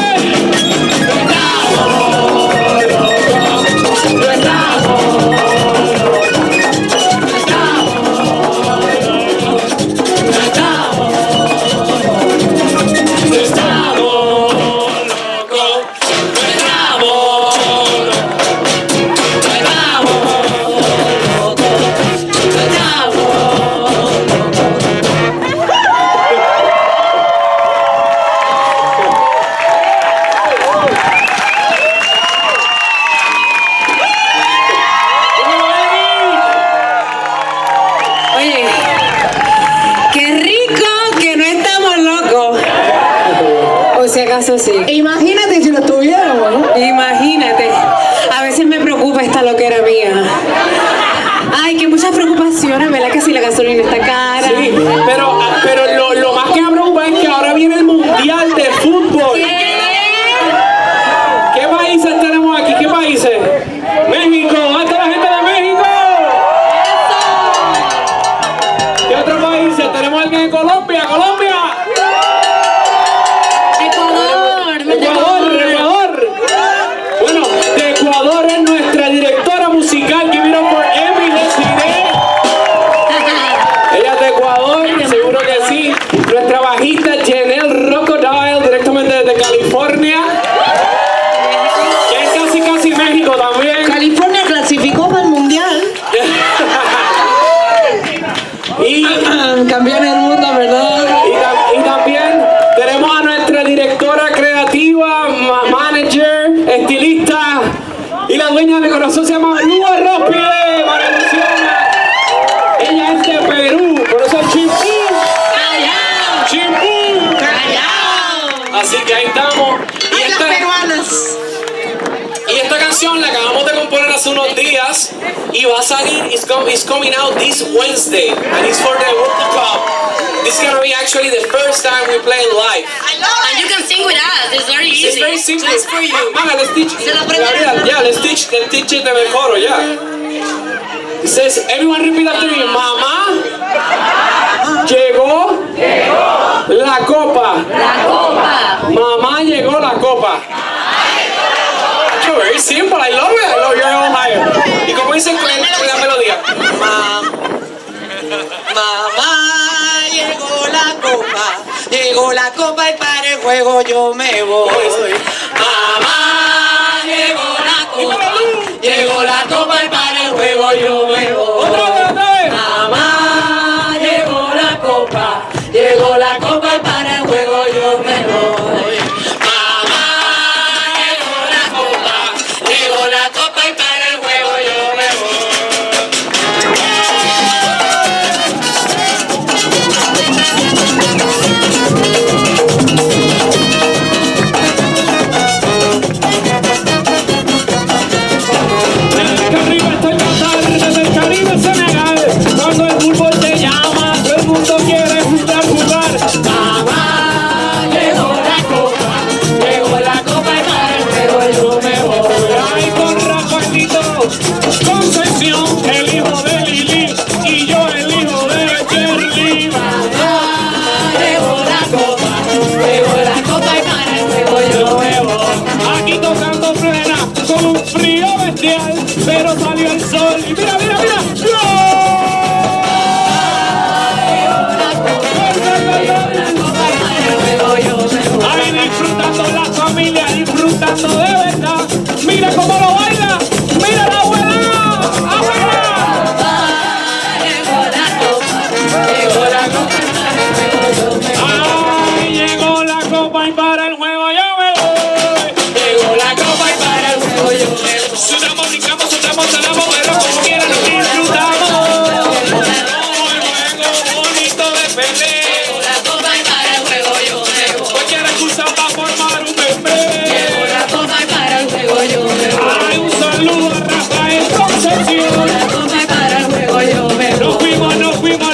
Oye, qué rico que no estamos locos. O si acaso sí. Imagínate si lo tuviéramos, ¿no? Imagínate. A veces me preocupa esta loquera mía. Ay, que muchas preocupaciones, ¿verdad? Que si la gasolina está cara. Sí, pero lo más que me preocupa es que ahora viene el Mundial de Fútbol. ¿Qué países tenemos aquí? ¿Qué países? México, ¿dónde está la gente de México? ¿Qué otros países? ¿Tenemos alguien de Colombia? Ecuador. Bueno, de Ecuador es nuestra directora musical que vino por Emmy de Cine. Ella es de Ecuador, seguro que sí. Nuestra bajista Janelle Rocodile, directamente desde California. Que es casi México también. California clasificó para el mundial. Y Campeón del mundo, ¿verdad? y también tenemos a nuestra directora creativa, manager, estilista y la dueña de mi corazón se llama Lua Rospide, María Luciana. Ella es de Perú, por eso es Chimpú. Así que ahí estamos. Y esta canción la acabamos de componer hace unos días y va a salir, it's coming out this Wednesday and it's for the World Cup. This is gonna be actually the first time we play live. And you can sing with us. It's very easy. It's very simple. Just for you. Mama, let's teach. Gabriel, yeah, let's teach it the coro, yeah. It says, everyone repeat after me. Mamá, llegó la copa. Mamá llegó la copa. Oh, very simple. I love it. You're all higher. ¿Y cómo dice la melodía? Mamá, llegó la copa y para el juego yo me voy. Mamá, llegó la copa y para el juego yo me voy. Mamá, llegó la copa y para el juego yo me voy. Mamá, llegó la copa y para el juego yo me voy. Desde el Caribe hasta el Qatar, desde el Caribe se me el juego yo me voy. Llegó la copa y para el juego yo me voy. Sudamos, brincamos, soltamos, salamos, pero como quiera lo disfrutamos. El juego bonito de perder. Llegó la copa y para el juego yo me voy. Cualquier excusa para formar un bebé. Llegó la copa y para el juego yo me voy. Ay, un saludo a Rafael Concepción. Llegó la copa y para el juego yo me voy.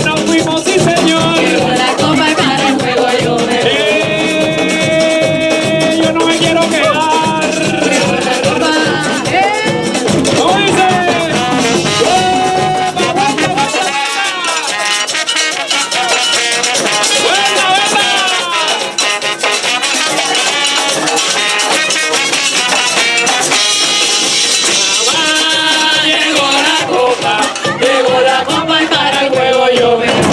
Nos fuimos, sí señor. Llegó la copa y para el juego yo me voy. Yo no me quiero quedar. Llegó la copa, ¿cómo dice? Llegó la copa y para el juego yo me voy.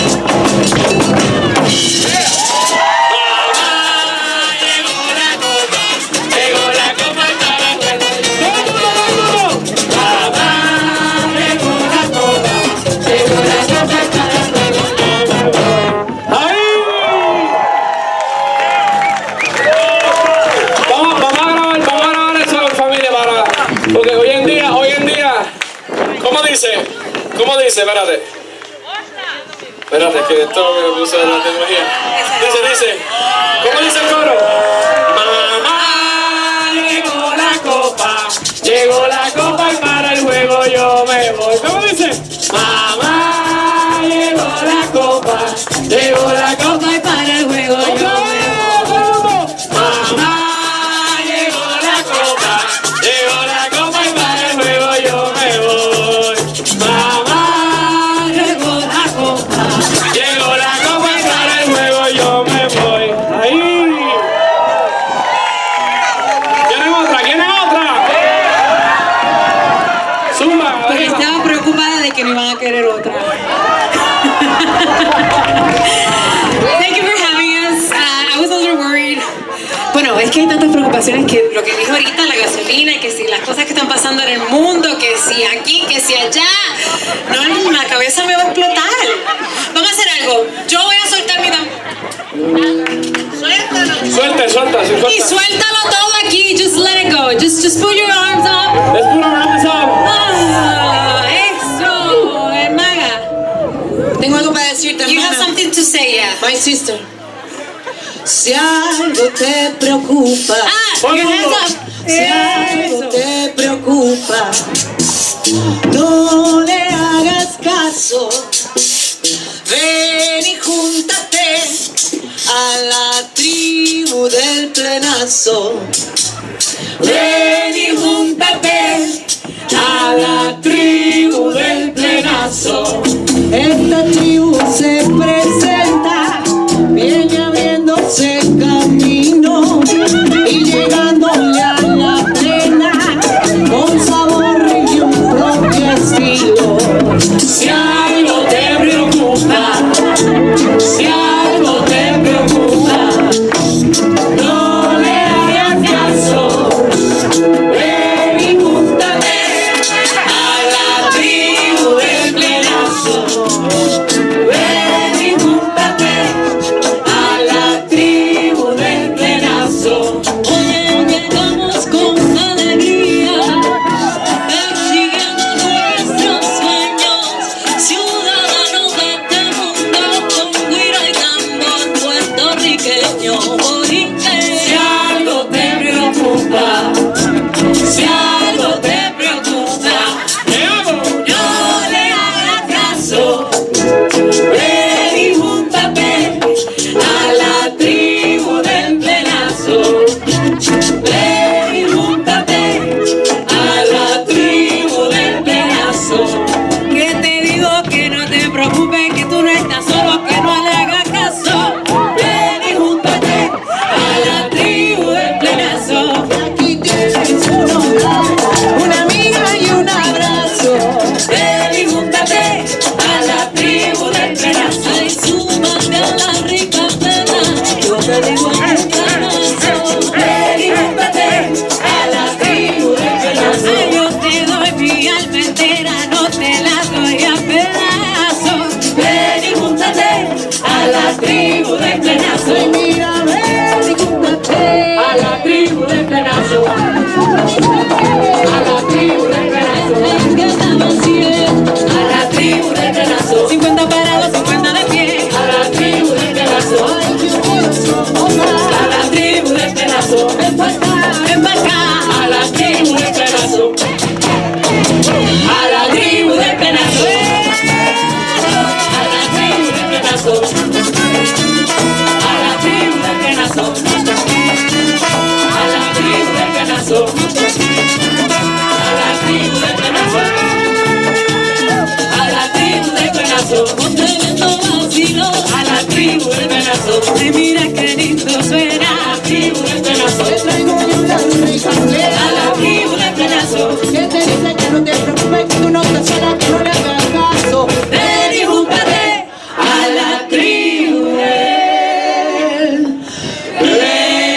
Porque hoy en día, ¿cómo dice? Espérate, que esto me puso de la tecnología. Dice, ¿cómo dice el coro? Mamá, llegó la copa y para el juego yo me voy. ¿Cómo dice? Mamá, llegó la copa y para el juego yo me voy. Mamá, llegó la copa y para el juego yo me voy. Mamá, llegó la copa y para el juego yo me voy. Ahí. ¿Quién es otra? Zumba. Porque estaba preocupada de que no iban a querer otra. Thank you for having us. I was a little worried. Bueno, es que hay tantas preocupaciones que lo que dijo ahorita, la gasolina, que si las cosas que están pasando en el mundo, que si aquí, que si allá. No, la cabeza me va a explotar. Vamos a hacer algo. Yo voy a soltar mi Suelta. Y suéltalo todo aquí. Just let it go. Just put your arms up. Let's put our arms up. Eso, hermana. Tengo algo para decirte, hermana. You have something to say, yeah. My sister. Si algo te preocupa, your hands up. Si algo te preocupa, no le hagas caso. Ven y júntate a la tribu del Plenazo. Ven y júntate a la tribu del Plenazo. Esta tribu se presenta, viene abriéndose camino y llegándole a la plena con sabor y un propio estilo. Si algo te preocupa, si algo te preocupa, no le hagas caso. Ven y júntate a la tribu del Plenazo. Ven y júntate a la tribu del ven pa' acá, a la tribu del Plenazo, a la tribu del Plenazo, a la tribu del Plenazo, a la tribu del Plenazo, a la tribu del Plenazo, a la tribu del Plenazo, a la tribu del Plenazo, un tremendo vacilo, a la tribu del Plenazo, ay mira qué lindo suena, a la tribu del Plenazo, te traigo yo una rica mulera, a la tribu del Plenazo, que te dice que no te preocupes, que tú no te sola, que no le hagas caso, ven y júntate a la tribu del Plenazo.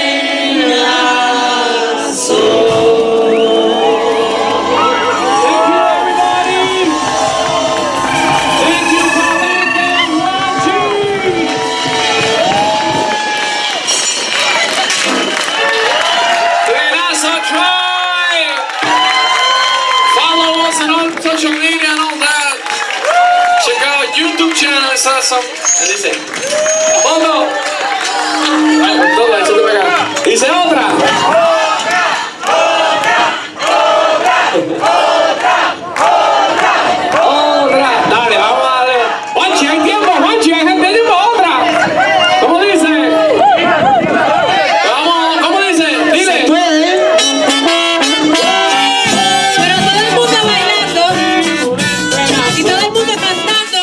Plenazo Tribe! Follow us on all social media and all that. Check out YouTube channel, it's awesome. ¿Qué dice? ¡Fondo! Ay, con todo, échate para acá. Dice otra. Otra. Dale, vamos a darle. Juanchi, hay tiempo, Juanchi, hay gente, hay tiempo, otra. ¿Cómo dice? Vamos, ¿cómo dice? Dile. Pero todo el mundo bailando y todo el mundo cantando.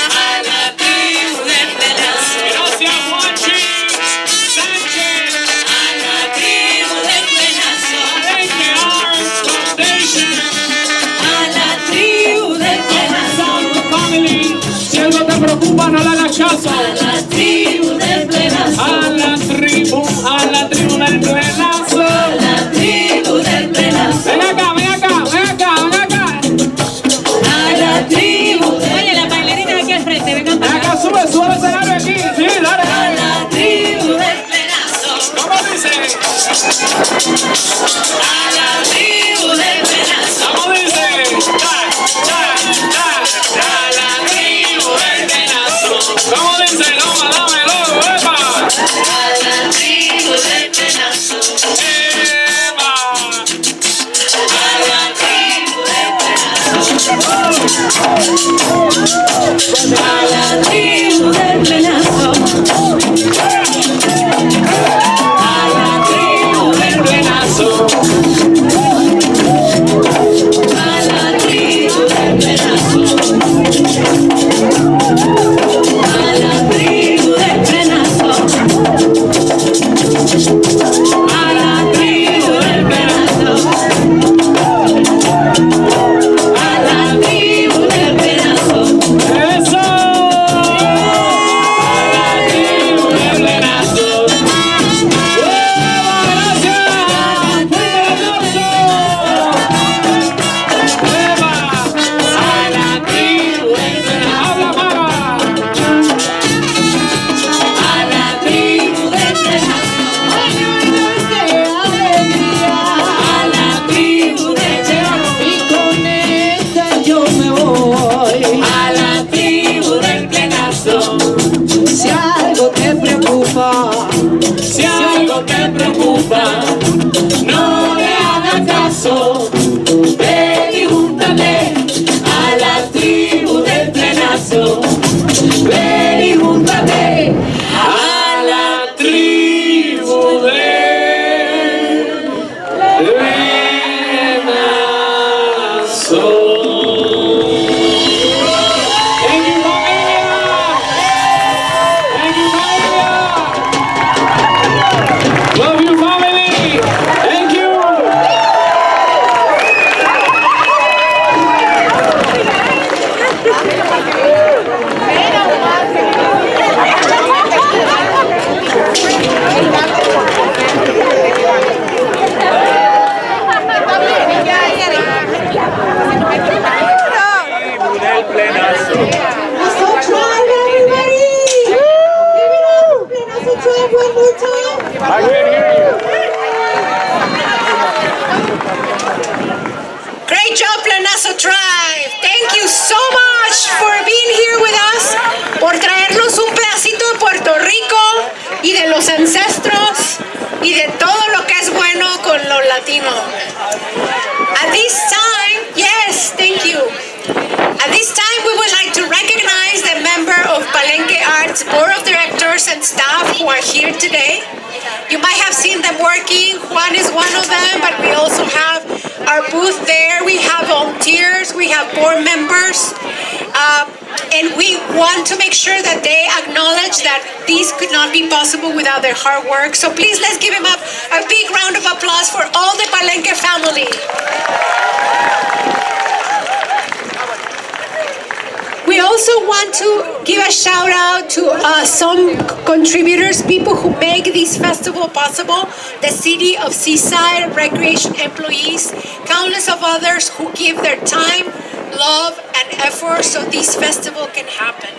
A la tribu del Plenazo. Gracias, Juanchi Sánchez. A la tribu del Plenazo. Palenke Arts Foundation. A la tribu del Plenazo. Family. Si algo te preocupa, no le hagas caso. A la tribu del Plenazo. A la tribu del Plenazo. A la tribu del Plenazo. Ven acá, ven acá, ven acá, ven acá. A la tribu. Oye, la bailarina de aquí al frente, vengan Ven para acá, acá. sube el escenario aquí. Sí, dale. A la tribu del Plenazo. ¿Cómo dice? A la tribu del Plenazo. ¿Cómo dice? A la tribu del Plenazo. ¿Cómo dice? Dame, dámelo, epa. A la tribu del Plenazo. Epa. A la tribu del Plenazo. A la tribu del Plenazo. A la tribu del Plenazo. A la tribu del Plenazo. A la tribu del Plenazo. A la tribu del Plenazo. A la tribu del Plenazo. ¡Eso! A la tribu del Plenazo. ¡Gracias! ¡Fuerte el aplauso! ¡Eva! A la tribu del Plenazo. ¡Habla, Mara! A la tribu del Plenazo. A la tribu del Plenazo. Y con esta yo me voy. A la tribu del Plenazo. Si algo te preocupa, Si algo te preocupa, no le hagas caso. Ven y júntate a la tribu del Plenazo. Ven y júntate a la tribu del Plenazo. Thank you, familia. Thank you, familia. Love you, Latino. At this time, yes, thank you. At this time, we would like to recognize the member of Palenke Arts Board of Directors and staff who are here today. You might have seen them working. Juan is one of them, but we also have our booth there. We have volunteers, we have board members, and we want to make sure that they acknowledge that this could not be possible without their hard work. So please, let's give them a big round of applause for all the Palenke family. We also want to give a shout out to some contributors, people who make this festival possible, the city of Seaside, recreation employees, countless of others who give their time, love, and effort so this festival can happen.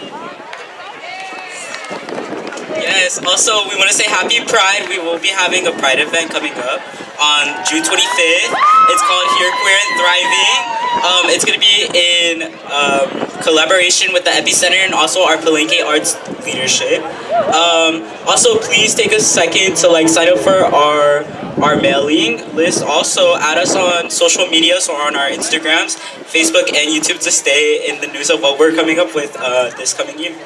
Yes, also we want to say happy Pride. We will be having a Pride event coming up on June 25th. It's called Here Queer and Thriving. It's going to be in collaboration with the Epicenter and also our Palenke Arts leadership. Also, please take a second to sign up for our mailing list. Also, add us on social media, so on our Instagrams, Facebook, and YouTube to stay in the news of what we're coming up with this coming year.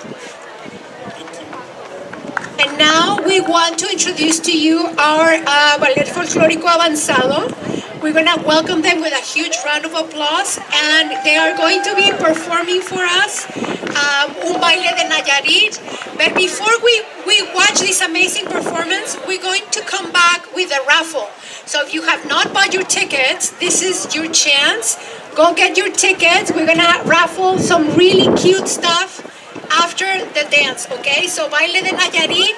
And now we want to introduce to you our Ballet Folclórico Avanzado. We're going to welcome them with a huge round of applause, and they are going to be performing for us Un Baile de Nayarit. But before we watch this amazing performance, we're going to come back with a raffle. So if you have not bought your tickets, this is your chance. Go get your tickets. We're going to raffle some really cute stuff after the dance, okay? So Baile de Nayarit,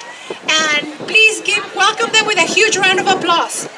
and please welcome them with a huge round of applause.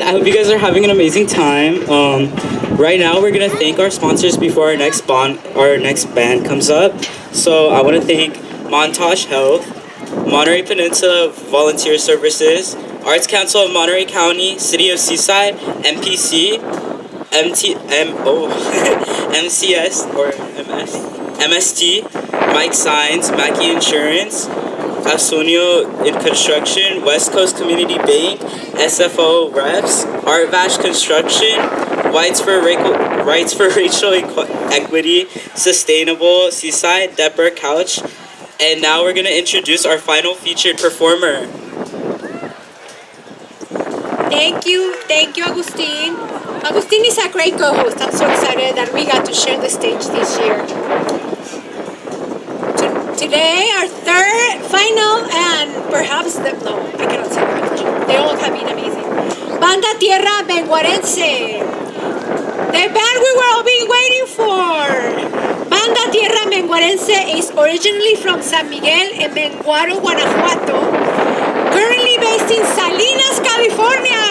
I hope you guys are having an amazing time. Right now, we're gonna thank our sponsors before our next band comes up. So I want to thank Montage Health, Monterey Peninsula Volunteer Services, Arts Council of Monterey County, City of Seaside, MPC, MCS or MST, Mike Signs, Mackey Insurance, Asunio in Construction, West Coast Community Bank, SFO Reps, Art Vash Construction, Rights for Racial Equity, Sustainable, Seaside, Depper Couch, and now we're going to introduce our final featured performer. Thank you, Agustin. Agustin is a great co-host. I'm so excited that we got to share the stage this year. Today, our third, final, and perhaps I cannot say that. They all have been amazing. Banda Tierra Menguarense. The band we were all been waiting for. Banda Tierra Menguarense is originally from San Miguel en Menguaro, Guanajuato. Currently based in Salinas, California.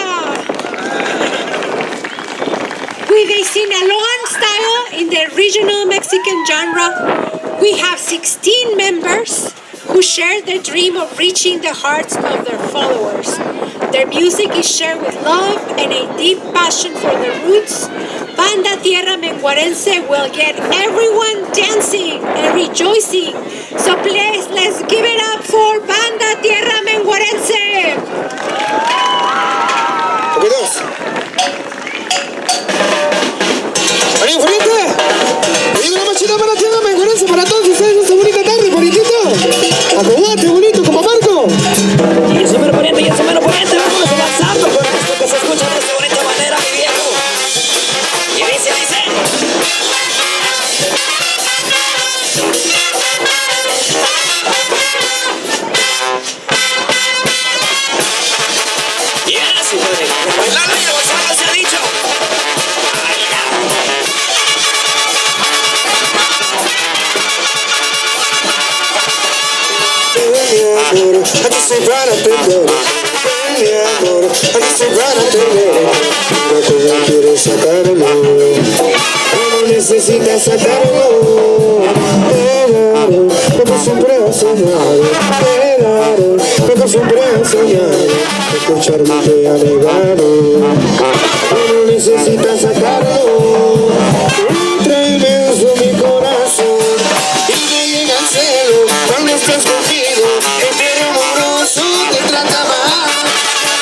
With a Sinaloan style in the regional Mexican genre. We have 16 members who share the dream of reaching the hearts of their followers. Their music is shared with love and a deep passion for the roots. Banda Tierra Menguarense will get everyone dancing and rejoicing. So please, let's give it up for Banda Tierra Menguarense. Banda Tierra Menguarense para todos ustedes esta bonita tarde, bonitito. Acomódate, bonito, como Marco. Y eso mero poniente, vamos avanzando con esto que se escucha de esta bonita manera, mi viejo. Y dice. Yes, bailando y avanzando se ha dicho. Aquí estoy para atender, mi amor, aquí estoy para atender. Mira cómo quieres sacarlo, cómo necesitas sacarlo. Lo que siempre has soñado, lo que siempre has soñado. Escucharme te ha negado, cómo necesitas sacarlo. Ultra inmenso mi corazón y me llega al cielo cuando estás conmigo. Te trata mal,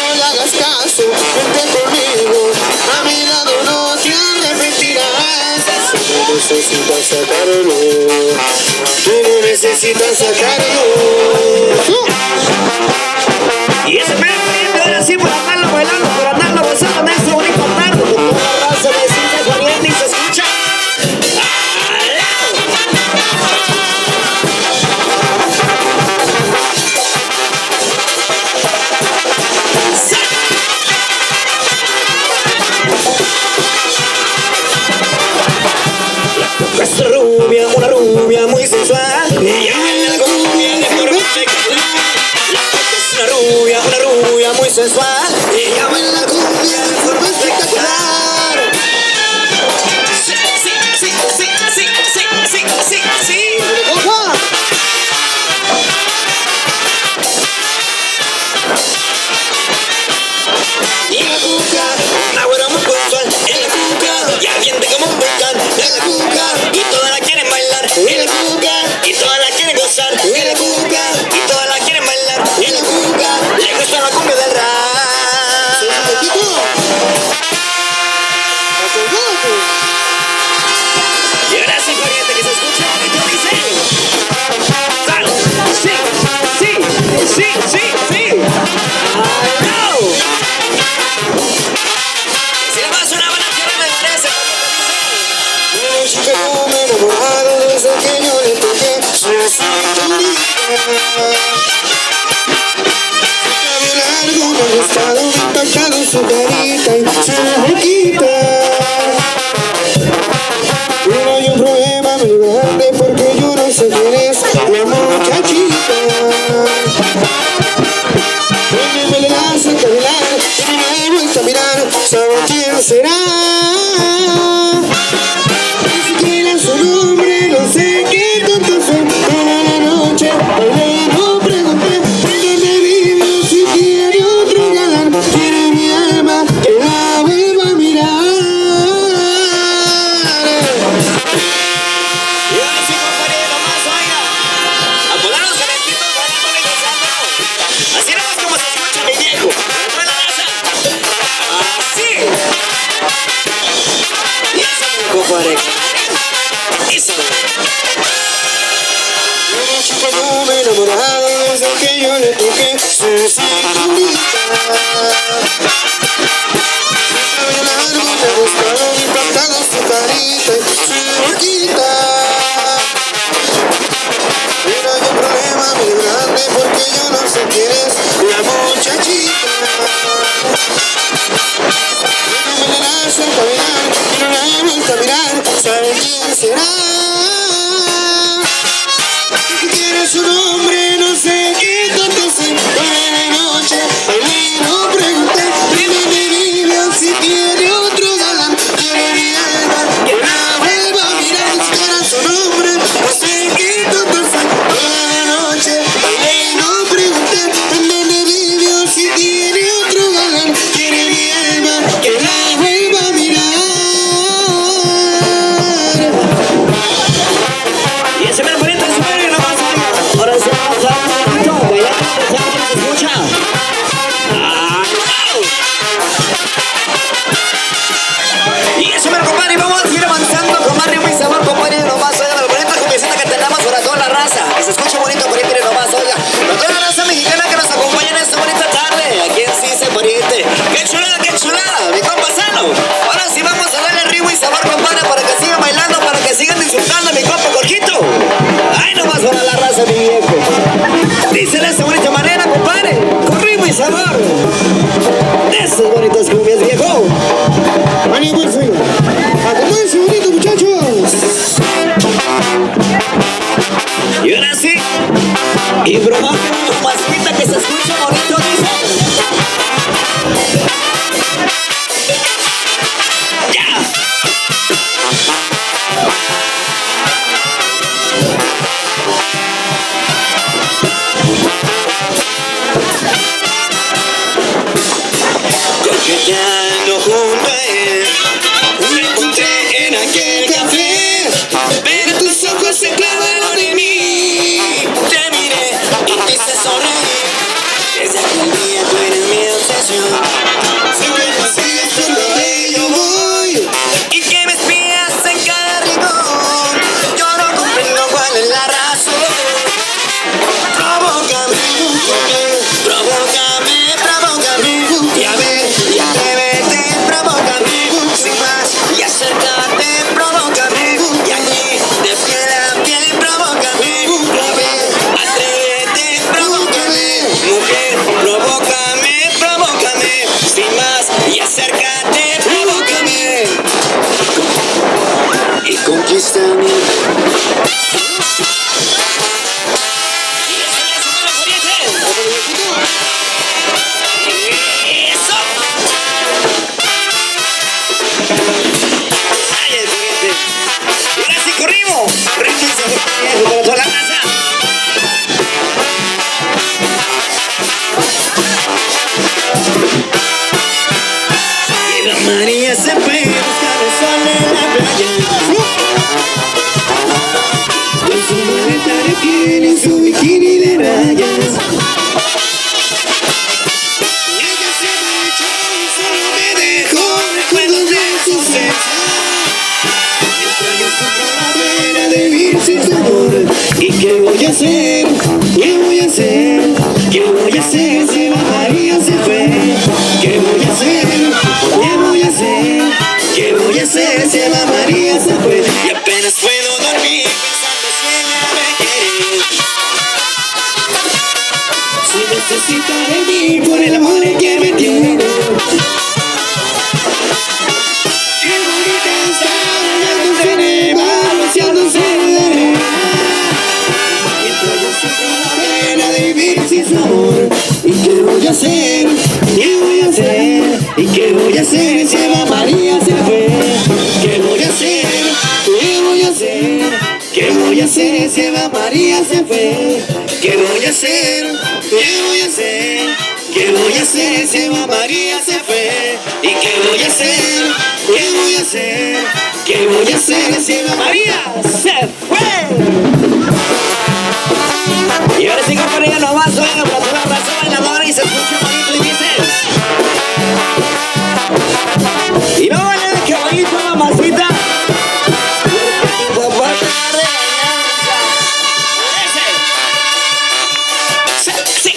no le hagas caso, vente conmigo, a mi lado no te arrepentirás. Tú necesitas sacarlo, tú no necesitas sacarlo. Y ese me ahora sí por andarlo bailando, por andarlo gozando en este bonito tarde, con toda la raza de cintas valiente y se escucha. Esta rubia, una rubia muy sensual. Ella baila la cumbia de forma espectacular. Es una rubia muy sensual. Ella baila la cumbia de forma espectacular. Sí. Y la cuca, una güera muy sensual. En la cuca, y ardiente como un volcán. En la cuca, y todas la quieren bailar. En la cuca, y todas la quieren gozar. En la cuca, y todas la quieren bailar. En la cuca, le gusta la cumbia del rap. Y ahora sí, pariente, que se escucha bonito, dice. Sí. Si le vas una Banda Tierra Menguarense, una chica como me he enamorado desde que yo le toqué su cinturita. Cabello largo, me ha gustado, me ha impactado su carita y su boquita. Pero hay un problema muy grande porque yo no sé quién es la muchachita. Me la hace caminar y me he vuelto a mirar. le toqué su cinturita. En el árbol me buscaron implantada su carita y su boquita. Pero hay un problema muy grande porque yo no sé quién es la muchachita. Yo me la lanzo a caminar y no la vuelto a mirar, ¿sabe quién será? Tiene su nombre, no sé qué tanto sé. Buena noche, bailé, no pregunté. Dime mi vida si tiene otro galán. Quiere mi alma, que la vuelva a mirar. Espera su nombre, no sé qué tanto sé. Buena noche, bailé, no pregunté. Dime mi vida si tiene otro galán. Quiere mi alma, que la vuelva a mirar. Y ese me lo bonito es su no más. Ahora se va a pasar un poquito, voy a empezar a se escucha. Y eso me lo compadre, y vamos a seguir avanzando con más ritmo y sabor, compadre, nomás, oiga, la bonita conversación que tenemos para toda la raza, que se escuche bonito por ahí, mire nomás, oiga, para toda la raza mexicana que nos acompaña en esta bonita tarde, aquí en Seaside, pariente. Qué chulada, mi compa Sano. Ahora sí vamos a darle ritmo y sabor, compadre, para que sigan bailando, para que sigan disfrutando, mi compa Jorgito. Ay, nomás para la raza, mi viejo. Dice de esta bonita manera, compadre, con ritmo y sabor. De esas bonitas cumbias, viejo. ¡Anímense! ¡Acomódense bonito, muchachos! Y ahora sí, y provoca una masita que se escucha bonito, dice. ¡Ya! Coqueteando junto a él, me encontré en aquel café, pero tus ojos se clavaron en mí. Te miré y quise sonreír. Desde aquel día tú eres mi obsesión. Sé que me sigues por donde yo voy Y que me espías en cada rincón. Yo no comprendo cuál es la razón. Provócame, provócame, provócame, y a ver, Y atrévete, provócame, sin más, y acércate, provócame, y aquí, de piel a piel, provócame, a ver, atrévete, provócame, mujer, provócame, sin más, y acércate, provócame, y conquístame. eso. Ay, el siguiente. Y ahora sí corrimos. Ritmo y sabor, viejo, para toda la raza. Y la María se fue buscando el sol en la playa. Con su maleta de piel y su bikini de rayas. Ella se marchó y solo me dejó recuerdos de su sexo. Mientras yo sufro la pena de vivir sin su amor. ¿Y qué voy a hacer? ¿Qué voy a hacer? ¿Qué voy a hacer si la María se fue? ¿Qué voy a hacer? ¿Qué voy a hacer? ¿Qué voy a hacer si la María se fue? Y apenas puedo dormir pensando si ella me quiere. Si necesita de mí por el amor que me tiene. Qué bonita está bañándose en el mar, rociándose de arena. Mientras yo sufro la pena de vivir sin su amor. ¿Y qué voy a hacer? ¿Qué voy a hacer? ¿Y qué voy a hacer si Eva María se fue? ¿Qué voy a hacer? ¿Qué voy a hacer? ¿Qué voy a hacer si Eva María se fue? ¿Qué voy a hacer? ¿Qué voy a hacer? ¿Qué voy a hacer si Eva María se fue? ¿Y qué voy a hacer? ¿Qué voy a hacer? ¿Qué voy a hacer si Eva María se fue? Y ahora sí, compañía, nomás oigan para toda la raza bailadora y se escucha bonito y dice. Y no vale de que bonito, mamacita. Porque tu papá te va a regañar. Sí,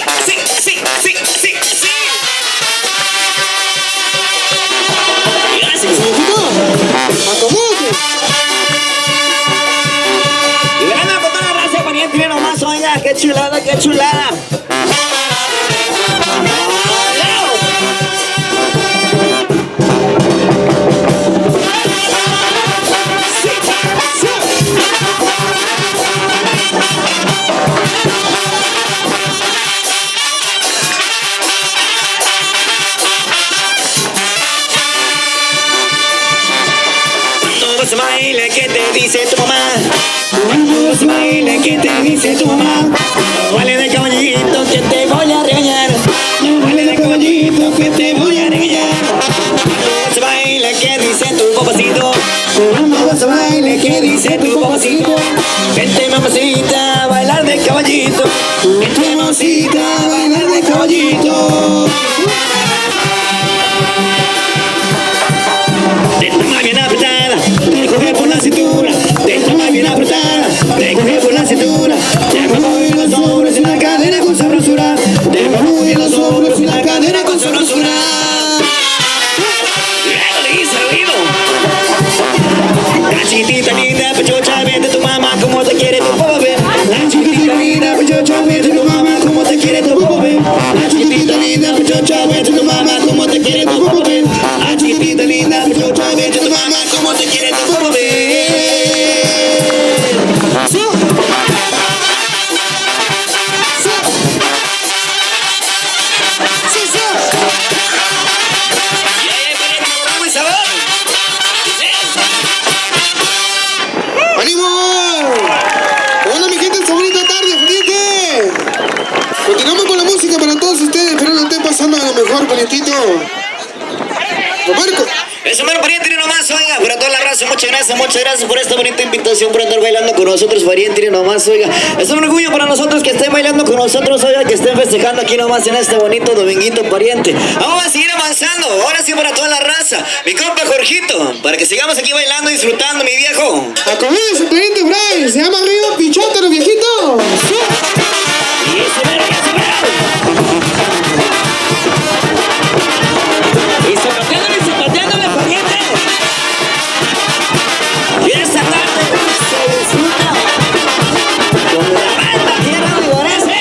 chulada, qué chulada. Baile, ¿qué te dice tu mamá? Vamos, baile, ¿qué te dice tu mamá? No vale de caballito que te voy a regañar. No vale de caballito que te voy a regañar. Vamos, baile, ¿qué dice tu papacito? Vamos, baile, ¿qué dice tu papacito? Vente, mamacita, a bailar de caballito. Vente, mamacita, a bailar de caballito. De toma bien apretada, te coge por la cintura. De toma bien apretada, te coge por la cintura. Te muevo en los hombros y la cadera con sabrosura. Te muevo en los hombros y la cadera con sabrosura. Luego le hice al oído. La chiquitita linda, pechocha, vete tu mamá como te quiere tu papá. La chiquitita linda, pechocha, vete tu mamá como te quiere tu papá. La chiquitita linda, pechocha, vete tu mamá como te quiere tu papá. La chiquitita linda, pechocha, vete tu mamá como te quiere tu papá. ¡Ánimo! Hola mi gente, esta bonita tarde, pariente. Continuamos con la música para todos ustedes, espero lo estén pasando a lo mejor, parientito. Marco. Eso mero pariente, y nomás, oiga, para toda la raza, muchas gracias por esta bonita invitación, por andar bailando con nosotros, pariente, y nomás, oiga. Es un orgullo para nosotros que estén bailando con nosotros, oiga, que estén festejando aquí nomás en este bonito dominguito, pariente. Vamos a seguir avanzando, ahora sí para toda la raza. Mi compa Jorgito, para que sigamos aquí bailando y disfrutando, mi viejo. Acomódense, pariente, Bray, se llama Río Pichótero, viejito. Y ese mero, ya se mero. Y zapateándole, pariente. Y esta tarde se disfruta con la Banda Tierra Menguarense.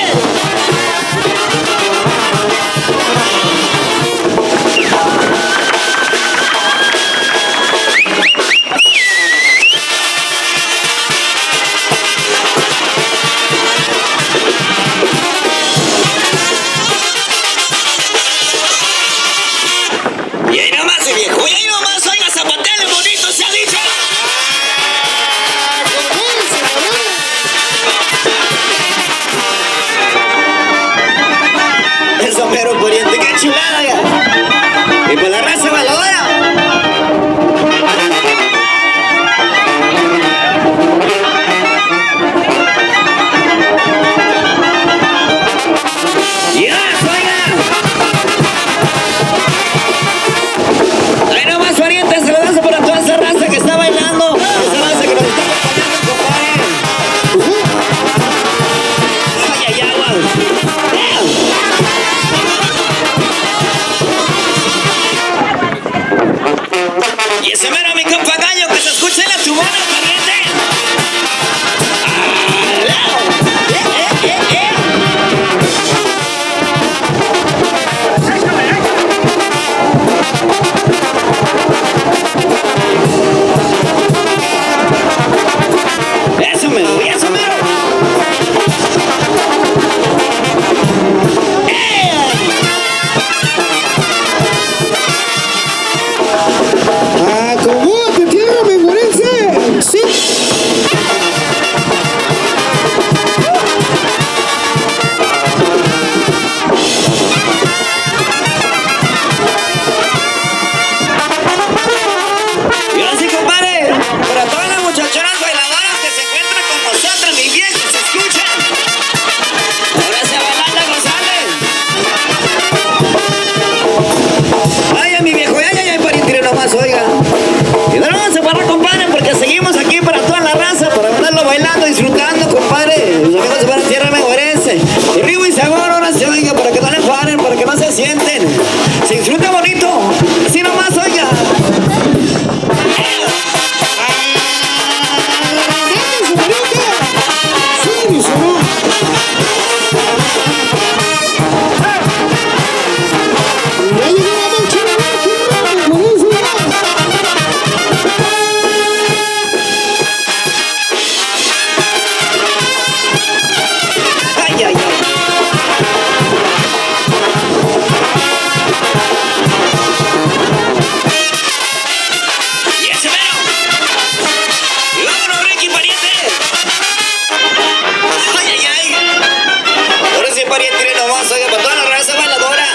oiga, para toda la raza bailadora.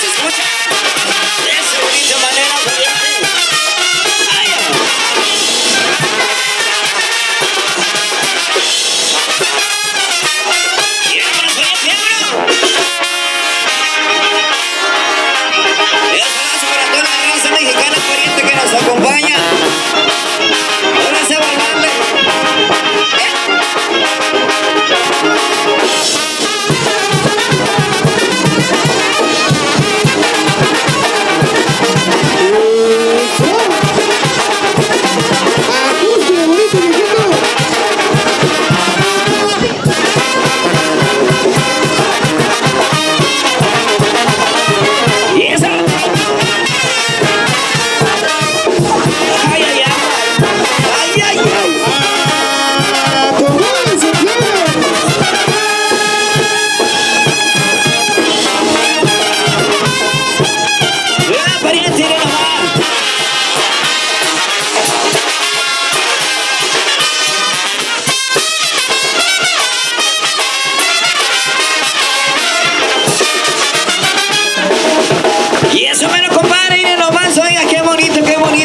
¿Se escucha? De esa bonita manera, pariente. ¡Ay! ¡Vámonos, pariente, vámonos! Es abrazo para toda la raza mexicana, pariente, que nos acompaña. Ahora se va a bailarle.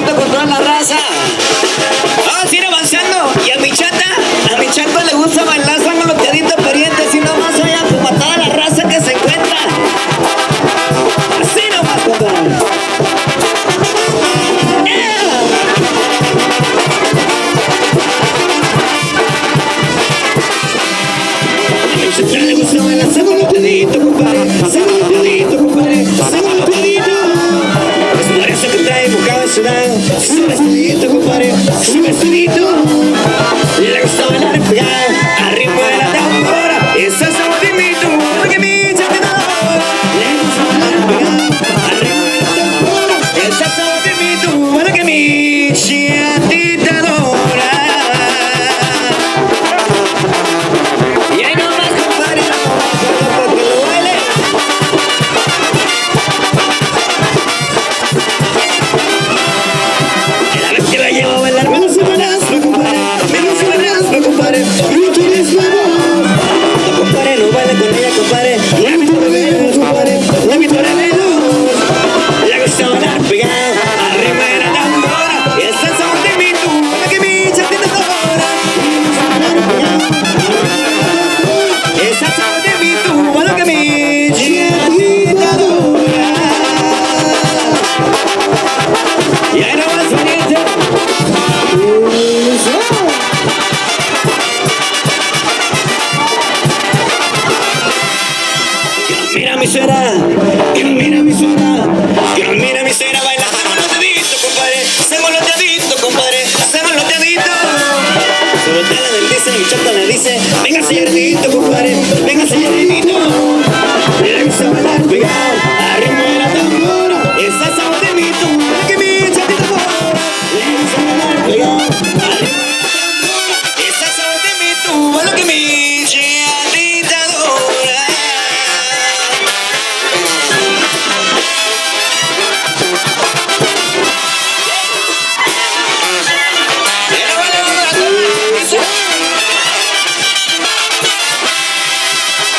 Con toda la raza. Vamos a ir avanzando. Y a mi chata le gusta bailar sangoloteadito, pariente. Así nomás, oiga, pues para toda la raza que se encuentra. Así nomás, compadre. A mi chata le gusta bailar sangoloteadito, compadre. Sangoloteadito, compadre. Sangoloteadito. Por eso que trae boca de sudado, su vestidito, compadre, su vestidito. Le gusta bailar pegado, al ritmo de la tambora. Esa es la movimiento, porque mi chatitadora. Le gusta bailar pegado, al ritmo de la tambora. Esa es la movimiento, porque mi chatitadora. Y ahí nomás, compadre, para que lo baile. Que la llevo a bailar, me gusta bailar, compadre, y tú eres la voz. No, compadre, no baila con ella, compadre, la mitad de menos, compadre, la mitad de menos. Le gusta bailar pegado, arriba de la tambora, y esa es sabor de mi tuba, que mi chatitadora. Le gusta bailar pegado, esa es sabor de mi tuba, que mi chatitadora. Y ahí no vas, valiente. Mira mi suegra, que no mira mi suegra, que no mira mi suegra, baila sangoloteadito, compadre, sangoloteadito, compadre, sangoloteadito. Se voltea la del dice, mi chata le dice, venga señorito, compadre, venga señorito. Le gusta bailar pegado, al ritmo de la tambora, esa es sabor de mi tuba, que mi chatitadora. Le gusta bailar pegado, al ritmo de la tambora, esa es sabor de mi tuba, que mi chatitadora.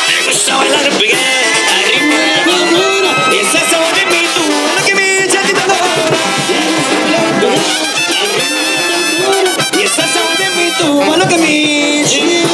Me gusta bailar pegado, al ritmo de la tambora, esa es sabor de mi tuba, que mi chatitadora. Me gusta bailar pegado, al ritmo de la tambora, y esa es sabor de mi tuba, que mi chatitadora.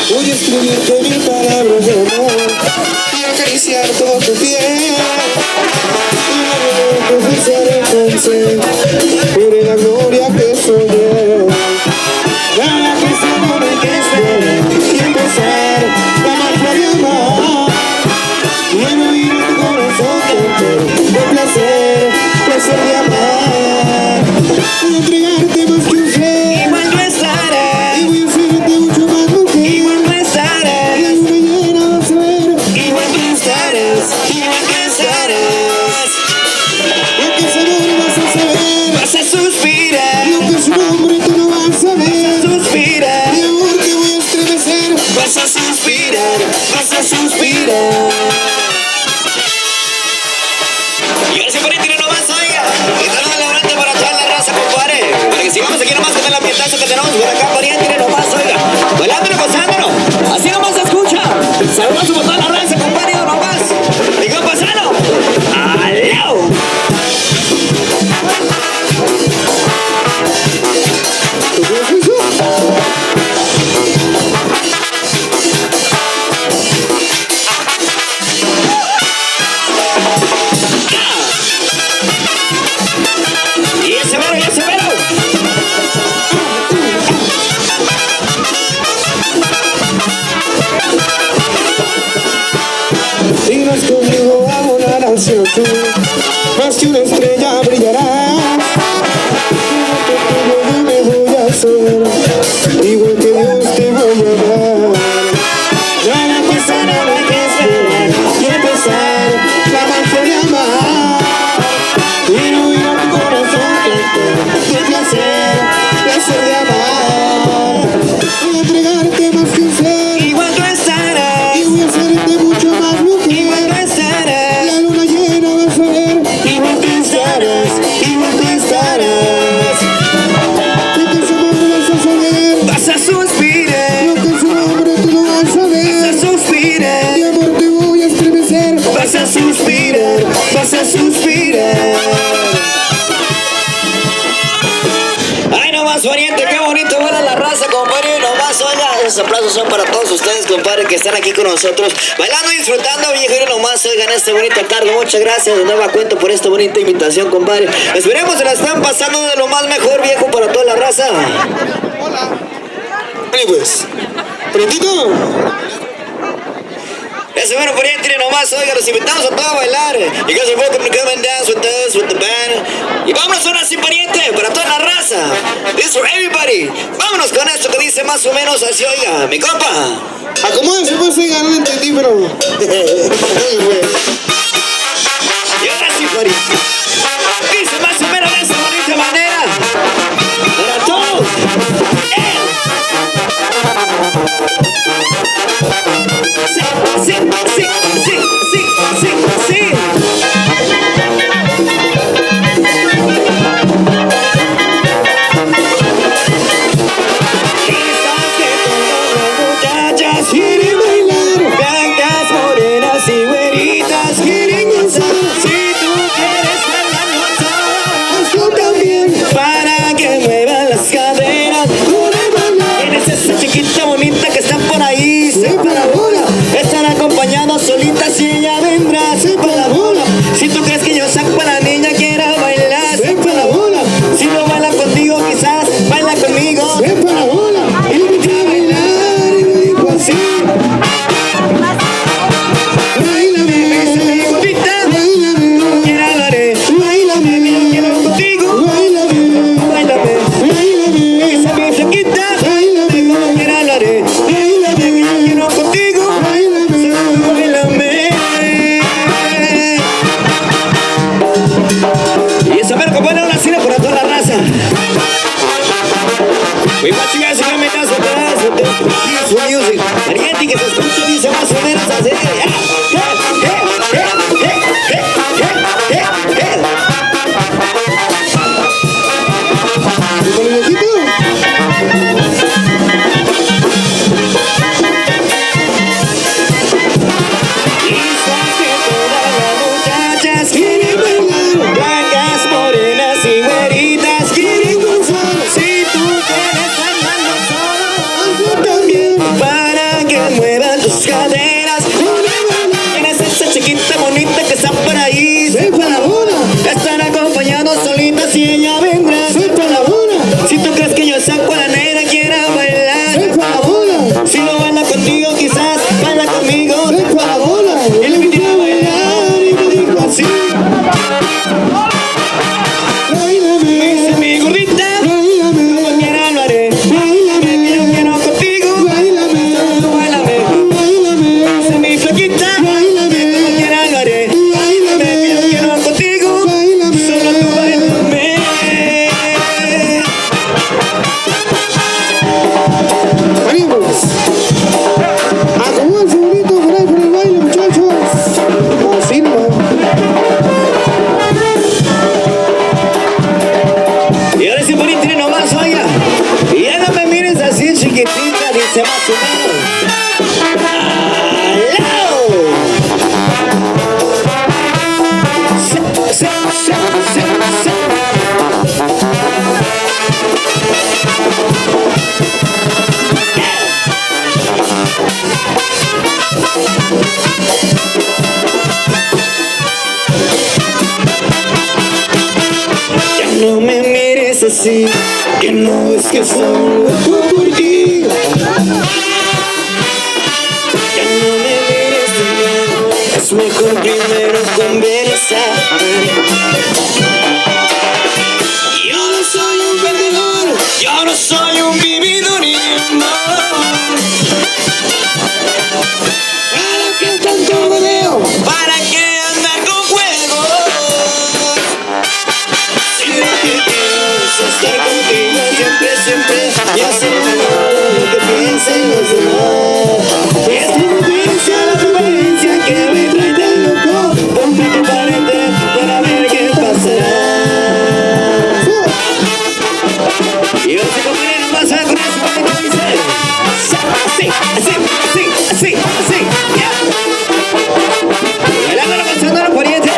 Voy a escribirte mil palabras de amor y acariciar toda tu piel. Y luego confesar entonces por la gloria que soy yo. Para que se amor hay que esperar y empezar la magia de amar. Quiero ir a tu corazón entero de placer, placer de amar. Voy a entregarte más que un ser. Igual no estarás. Y voy a hacerte mucho más mujer. Igual no estarás. Y una llena vas a ver. Igual no estarás. Igual no estarás. Lo que ese amor vas a saber. Vas a suspirar. Lo que su nombre tú no vas a ver. Vas a suspirar. Mi amor te voy a estremecer. Vas a suspirar. Vas a suspirar. Y ahora sí, por ahí tiene nomás, oiga. Y saludos elaborante para toda la raza, compadre. Para que sigamos aquí nomás con el ambientazo que tenemos por acá, pariente, tiene nomás, oiga. Bailándolo, gozándolo. Así nomás se escucha. Saludos por toda la raza, compadre, nomás. ¿Y qué pasando? ¡Aló! Irás conmigo a volar hacia tú, más que una estrella brillarás. Yo me voy a hacer, igual que Dios te voy a dar. Nada que estar, nada que esperar, y empezar la magia de amar. Quiero ir a tu corazón de placer, placer de amar. Voy a entregarte más que un ser. Igual tú estarás. Y voy a hacerte mucho más mujer. Igual tú estarás. La luna llena vas a ver. Igual tú estarás. Igual tú estarás. Lo que su nombre vas a saber. Vas a suspirar. Lo que su nombre tú no vas a ver. Vas a suspirar. Mi amor te voy a estremecer. Vas a suspirar. Vas a suspirar. Ay, nomás, pariente, qué bonito vuela la raza, compadre. Nomás, oiga, esos aplausos son para todos ustedes, compadre, que están aquí con nosotros, bailando y disfrutando, viejo. Y nomás, oigan, esta bonita tarde. Muchas gracias de nueva cuenta por esta bonita invitación, compadre. Esperemos que la están pasando de lo más mejor, viejo, para toda la raza. Hola. Oye, pues, prendito. Ese bueno pariente tiene nomás, oiga, los invitamos a todos a bailar. You guys are welcome to come and dance with us, with the band. Y vámonos ahora sí, pariente, para toda la raza. This is for everybody. Vámonos con esto que dice más o menos así, oiga, mi compa. Acomódense, pues, oiga, no entendí, pero... Y ahora sí, pariente. Dice más o menos de esta bonita manera. Para todos. Sí, sí, sí, sí, sí, sí, sí. Muchachas quieren bailar, blancas, morenas y güeritas quieren gozar. Si tú quieres bailar, hazlo también para que muevan las caderas. Tienes esa chiquita bonita que está por ahí, sepa la bola. Están acompañados solitas y ella vendrá, sepa la bola. Si tú crees que yo saco a la niña quiera bailar, sepa la bola. Si no baila contigo quizás baila conmigo, sepa la bola. Y lo invité a bailar y lo dijo así. Bailame, me invita, bailame, como quiera lo haré. Bailame, yo quiero contigo, bailame, bailame, bailame. Esa mi flaquita, bailame, como quiera lo haré. Bailame, yo quiero contigo, bailame, bailame. Y esa merca buena una cena para toda la raza. We want you guys to come and dance with us with the beautiful music. Pariente, que se escucha dice más o menos así. ¿Con el viejito? Muchachas quieren bailar, blancas, morenas y güeritas quieren gozar. Si tú quieres bailar solo, hazlo también para así, que no es que soy loco por ti. Ya no me mires de nuevo, es mejor primero conversar. Yo no soy un perdedor, yo no soy un vividor y amor. ¿Para qué tanto rodeo? ¿Para qué andar con juegos? Si lo que quiero es estar contigo siempre, siempre, y hacer lo que piensen los demás. Es mi frecuencia, la frecuencia que me trae tan loco. Ponme tu parente para ver qué pasará. Y yo sé cómo no vas a ver con eso, porque te dice así, así, así, así, así, ya. Bailando, pasando los parientes.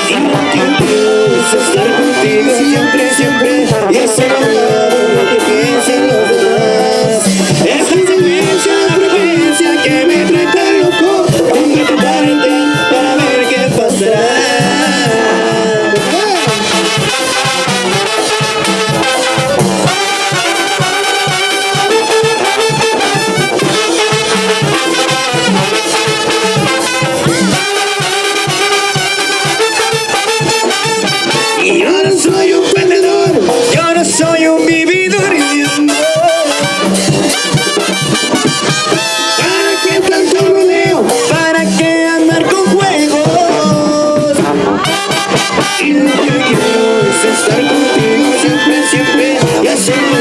Y lo que quiero es estar contigo siempre, siempre, y hacer lo que piensen los demás. Es la secuencia, la frecuencia que me trae tan loco. Ponme tu parente para ver qué pasará. Y yo no soy un perdedor, yo no soy un vividor y amor. ¿Para qué tanto rodeo? ¿Para qué andar con juegos? Y lo que quiero es estar contigo siempre, siempre, y hacer lo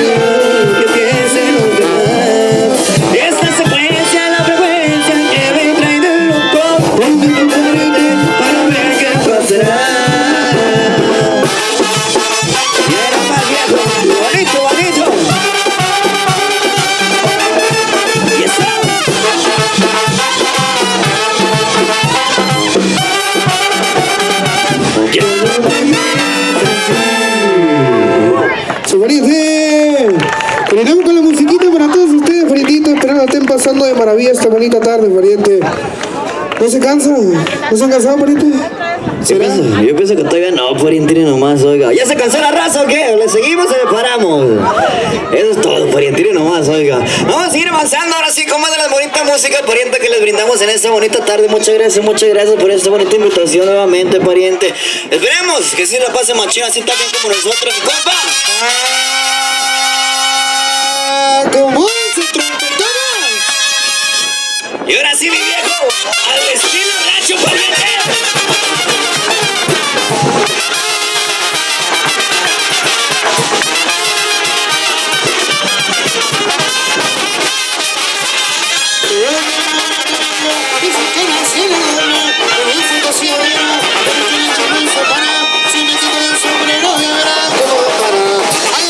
que piensen los demás. Esta secuencia, la frecuencia que me trae de loco. Ponme tu parente para ver qué pasará. Y era más viejo, bonito, bonito. Y eso. Yo no me miento así. ¡Pariente! Terminamos con la musiquita para todos ustedes, parientitos. Espero que estén pasando de maravilla esta bonita tarde, pariente. ¿No se cansan? ¿No se han cansado, pariente? Yo pienso que todavía no, pariente, nomás, oiga. ¿Ya se cansó la raza o qué? ¿Le seguimos o le paramos? Eso es todo, pariente, nomás, oiga. Vamos a seguir avanzando ahora sí con más de la bonita música, pariente, que les brindamos en esta bonita tarde. Muchas gracias por esta bonita invitación nuevamente, pariente. Esperemos que sí la pase machín así también como nosotros, compa. ¡Como se trompetones! Y ahora sí, mi viejo, al estilo Nacho, pariente. Ay,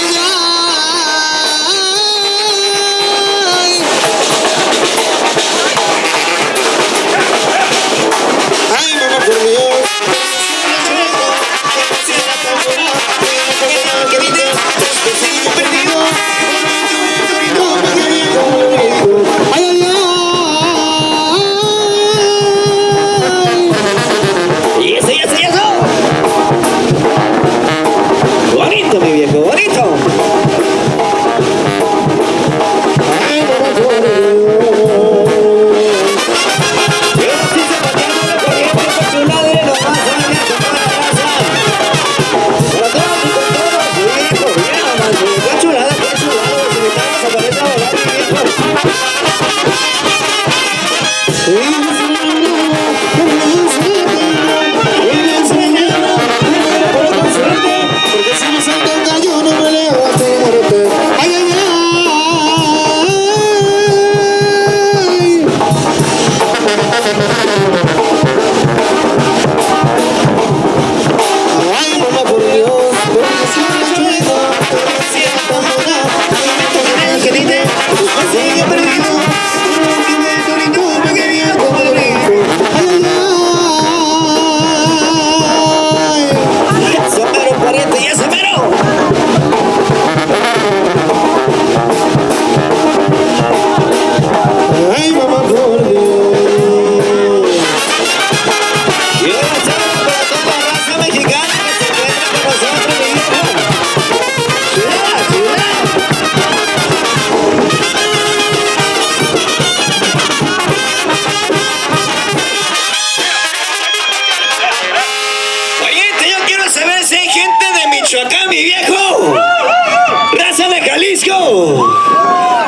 Jalisco.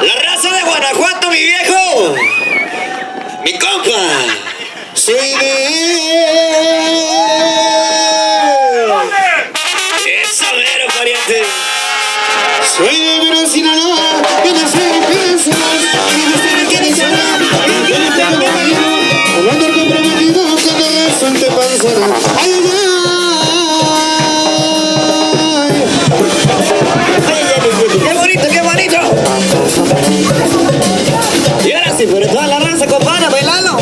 La raza de Guanajuato, mi viejo. Mi compa. Soy de... Esa mero, pariente. Soy de Verón, Sinaloa, yo no sé qué piensas, y no sé qué ni será, y yo no tengo miedo, hablando el comprometido, cuando razón te pasará. Ay, ay, ay. ¡Qué bonito, qué bonito! Y ahora sí, por toda la raza, compadre, bailalo.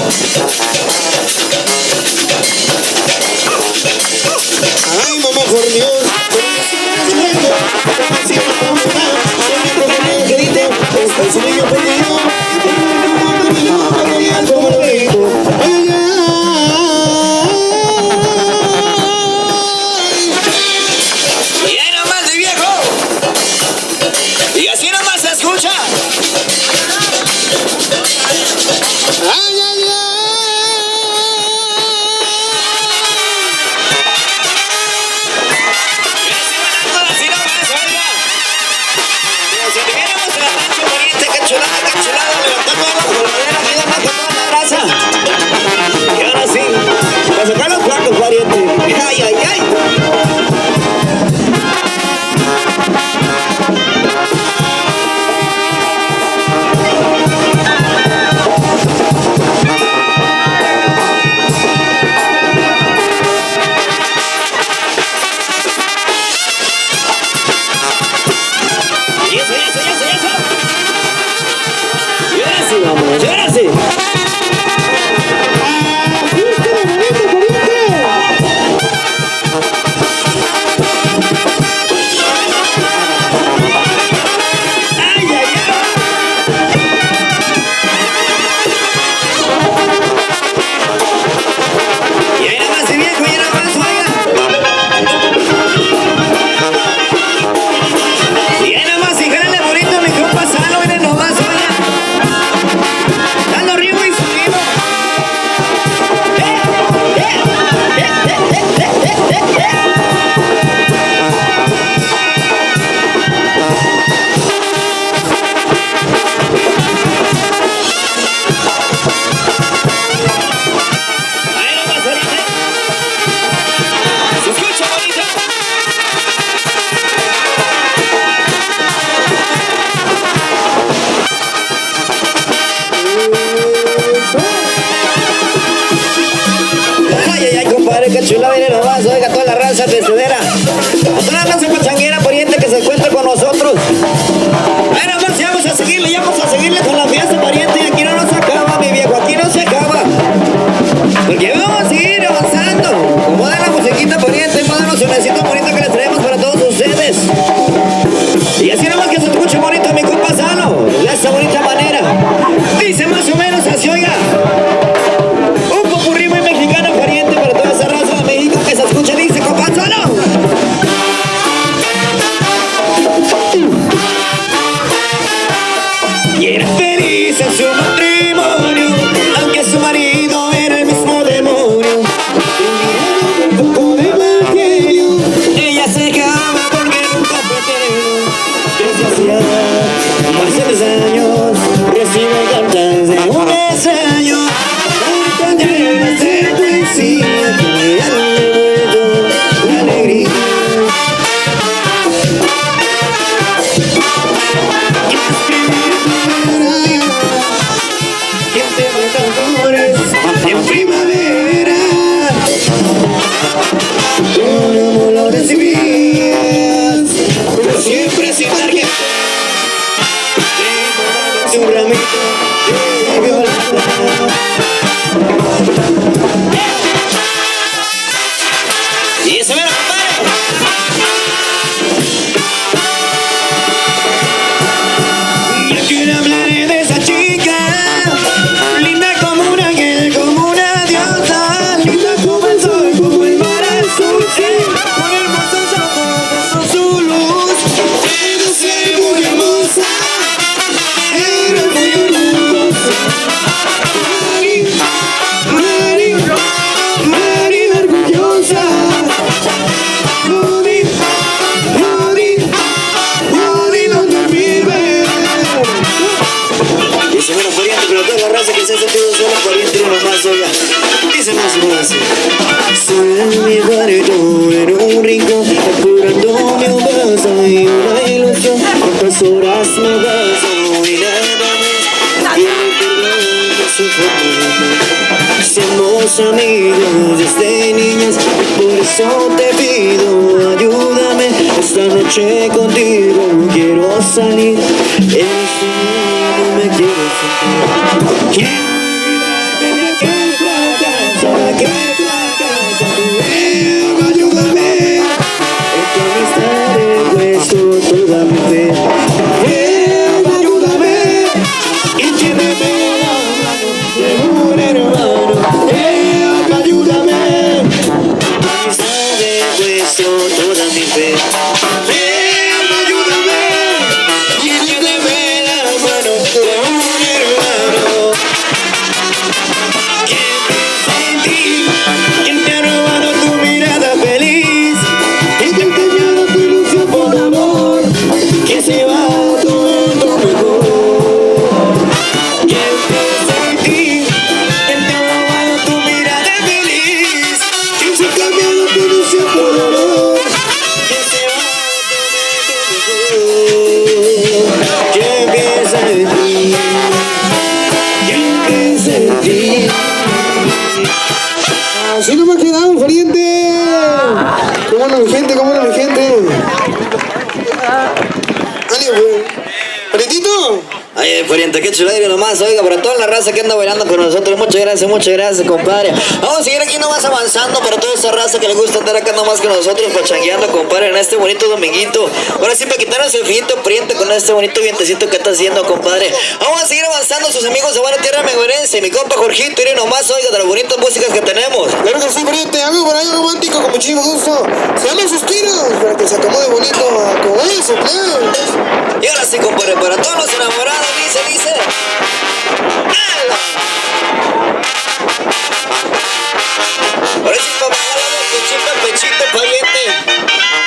ay, mamá, por Dios, por ese niño perdido, y algo bonito. Ay, Y ahí nomás, mi viejo. Y así nomás se escucha. ay, ay, Y ahora sí, para sacar los placos, pariente. Ay, ay, ay. Y eso. Y ahora sí, vamos, y ahora sí. Qué chula, viene nomás, oiga, toda la raza pescadera, a toda la raza pachanguera, pariente que se encuentra con nosotros. Ahí nomás, ya vamos a seguirle con la fiesta, pariente, y aquí no nos acaba, mi viejo, aquí no se acaba, porque vamos a seguir avanzando. Como de la musiquita, pariente, más de los sonecitos bonitos que les traemos para todos ustedes. Y así nomás que se escuche bonito mi compa Salo, de esa bonita manera. Dice más o menos así, oiga. Un popurrí muy mexicano, pariente, para toda esa raza de México que se escucha, dice compa Salo. Y era feliz en su matrimonio, aunque su marido era el mismo demonio. Un poco de evangelio, ella se quedaba porque nunca fue querido. Desde hacía más de 10 años recibe cartas de un extraño, tan llenas de poesía que me han devuelto la alegría. En primavera, como lo recibías, pero siempre sin tarjeta, de un ramito de violeta. Y eso me lo yo quiero hablaré de esa chica, linda como un ángel, como una diosa, linda como el sol, como el mar azul, con hermosos ojos, con su luz. Debe ser muy hermosa, era muy hermosa. esperanza y una ilusión. Cuántas horas me beso y nada más. Quiero perder su forma. Somos amigos desde niñas, por eso te pido, ayúdame. Esta noche contigo quiero salir. Eres no me quiero sentir. Quiero olvidarme de aquel fracaso, de aquel fracaso. Ayúdame. En tu amistad he puesto toda mi fe. Ayúdame. Y tiéndeme la mano de un hermano. Ayúdame. En tu amistad he puesto toda mi fe. Ayúdame. Y tiéndeme la mano de un hermano. ¿Quién piensa en ti? ¿Quién te ha robado tu mirada feliz? ¿Y quién te ha dado tu ilusión por amor? ¿Quién se va a todo mejor? ¿Quién piensa en ti? ¿Quién te ha robado tu mirada feliz? ¿Quién se ha cambiado tu ilusión por amor? ¿Quién se va a todo mejor? ¿Quién piensa en ti? ¿Quién piensa en ti? Así no me ha quedado, pariente. ¿Cómo anda mi gente? ¿Cómo anda mi gente? Dale, parientito. Ay, pariente, qué chuladero nomás, oiga, para toda la raza que anda bailando con nosotros, muchas gracias, compadre. Vamos a seguir aquí nomás avanzando para toda esa raza que le gusta andar acá nomás con nosotros, pachangueando, compadre, en este bonito dominguito. Ahora sí, para quitarnos el fillito pariente con este bonito vientecito que está haciendo, compadre. Vamos a seguir avanzando, sus amigos de Banda Tierra Menguarense, mi compa Jorgito, miren nomás, oiga, de las bonitas músicas que tenemos. Claro que sí, pariente, algo por ahí romántico con muchísimo gusto. Se llaman Suspiros, para que se acomode bonito con eso, please. Y ahora sí, compadre, para todos los enamorados, dice. ¡Hala! Ahora sí, papá, que chupa el pechito, pariente.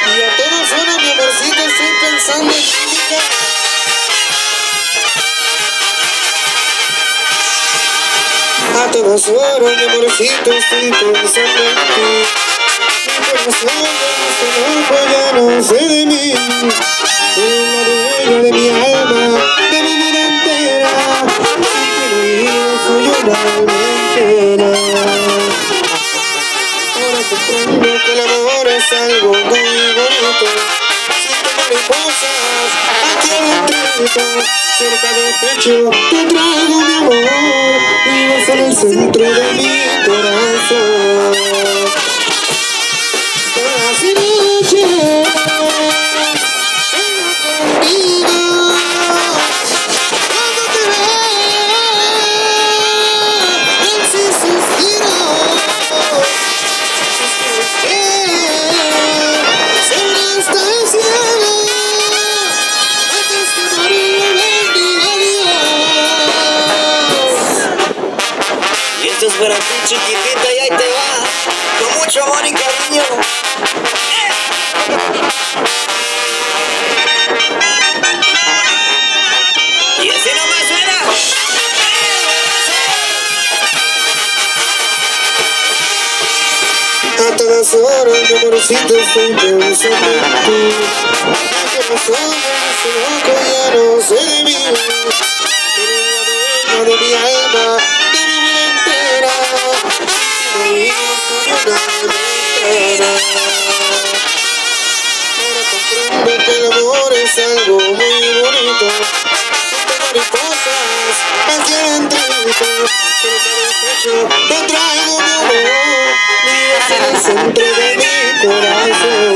Y a todos horas, mi amorcito, estoy pensando en química. A todas horas, mi amorcito, estoy pensando en ti. Mi corazón ya no sé de mí. Eres la dueña de mi alma, de mi vida entera. Y soy una mentira. Ahora comprendo que el amor es algo muy bonito. Siento mariposas aquí adentro, cerca del pecho te traigo mi amor. Vives en el centro de mi corazón. Todas y noches contigo, cuando te veo, en sus suspiros, sobre hasta el cielo, antes que morir bendiga Dios. Y esto es para ti, chiquitita, y ahí te va, con mucho amor y cariño. Y así nomás suena. A todas horas, mi amorcito, estoy pensando en ti. Mi corazón se loco, ya no sé de mí. Eres la dueña de mi alma, de mi vida entera. Y soy una mentira. Ahora comprendo que el amor es algo muy bonito. Siento mariposas aquí adentro, cerca del pecho te traigo mi amor. Vives en el centro de mi corazón.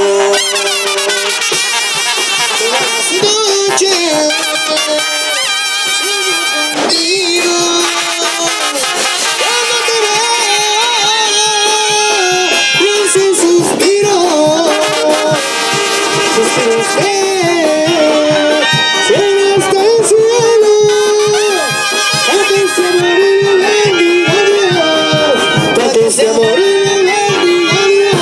Todas las noches sueño contigo, cuando te veo, pienso en suspiros, suspiros sobre hasta el cielo, antes de morir bendiga Dios, antes de morir bendiga Dios.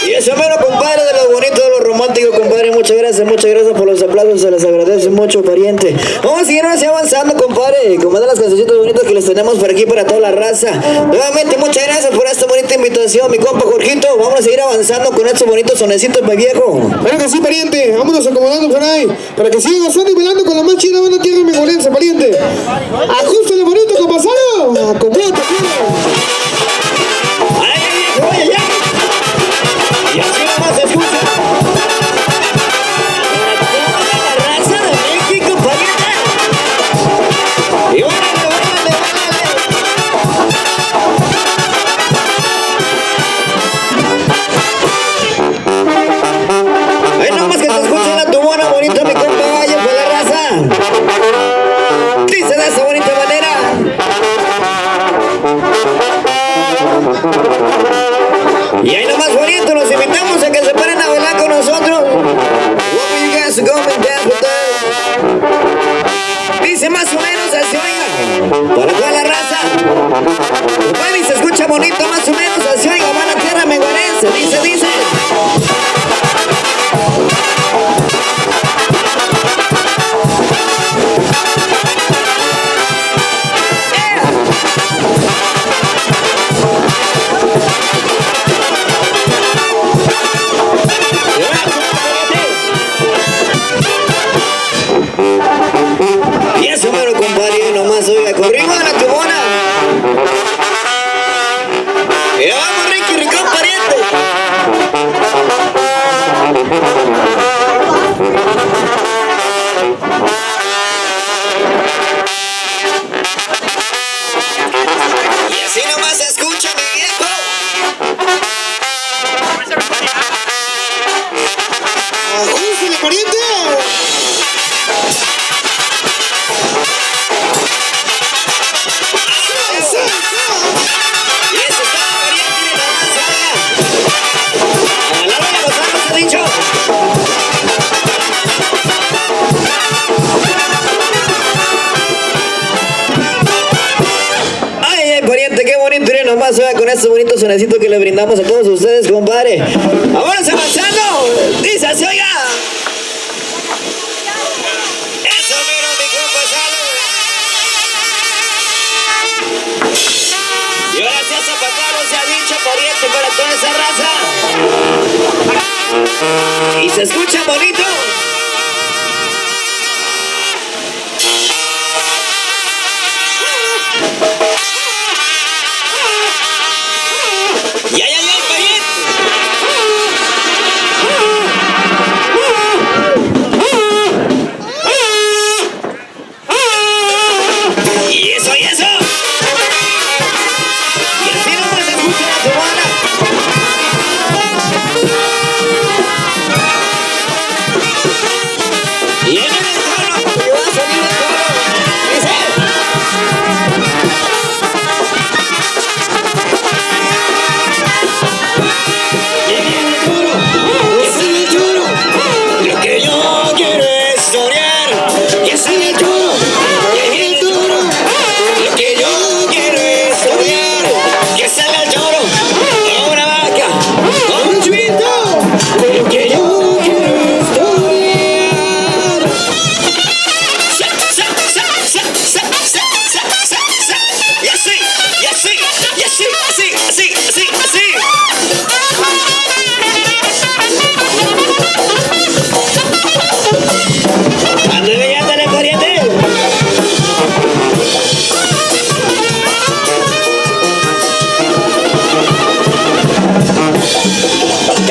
Y eso, bueno, compadre, de lo bonito, de lo romántico, compadre. muchas gracias por los aplausos, se les agradece mucho, pariente. Vamos a seguir así avanzando, compadre, como de las cancioncitas bonitas que les tenemos por aquí para toda la raza. Nuevamente, muchas gracias por esta bonita invitación, mi compa Jorgito. Vamos a seguir avanzando con estos bonitos sonecitos, mi viejo. Claro que sí, pariente, vámonos acomodando por ahí, para que sigan gozando y bailando con la más chida Banda Tierra Menguarense, pariente. Ajústale bonito, compasado. Acomódate, Oye, ya. Y así nomás se escucha. La raza de México, pariente. Y órale. Ahí nomás que se escucha la tubona bonita, mi compa, vaya por la raza. Dice de esa bonita manera. Y ahí nomás bonito, los invitamos a que se paren a bailar con nosotros. What you guys go and dance with us? Dice más o menos así, oiga, para toda la raza. Bueno, y se escucha bonito más o menos así, oiga, Banda Tierra Menguarense, dice. Y eso mero, compadre, nomás, oiga, corrimos a la tubona. Y vamos, Rican, pariente. Y así nomás se escucha, mi viejo. Ajústale, pariente. Nomás con estos bonitos sonecitos que le brindamos a todos ustedes, compadre. ¡Vámonos avanzando! Dice así, oiga. Eso, mira, mi compa, salud. Y ahora sea zapatero, se ha dicho, pariente, para toda esa raza. Y se escucha bonito. Ya, pariente. Y eso. Y así nomás se escucha la tubana. Y en el tono, porque va a salir el tono. Lo que yo quiero es soñar, y es en el duro, y en el duro. Lo que yo quiero es soñar, y es en el duro. A una vaca, a un chivito. Lo que yo quiero es soñar. Y así. Ándale, pariente.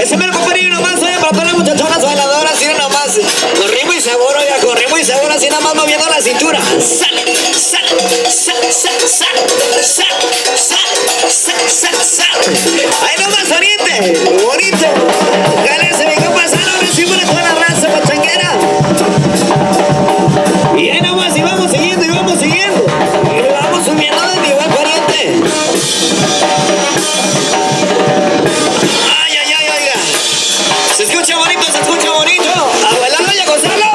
Ese mero compadre nomás, oye, para todas las muchachonas bailadoras, así nomás. Con ritmo y sabor, oiga, con ritmo y sabor, así nomás moviendo la cintura. Sal. Ahí nomás, pariente, bonito. Jálese, mi compa, salud, recibe toda la raza pachanguera. Y ahí nomás, y vamos siguiendo. Y lo vamos subiendo de nivel, pariente. Ay, oiga. Se escucha bonito. A bailarlo y a gozarlo.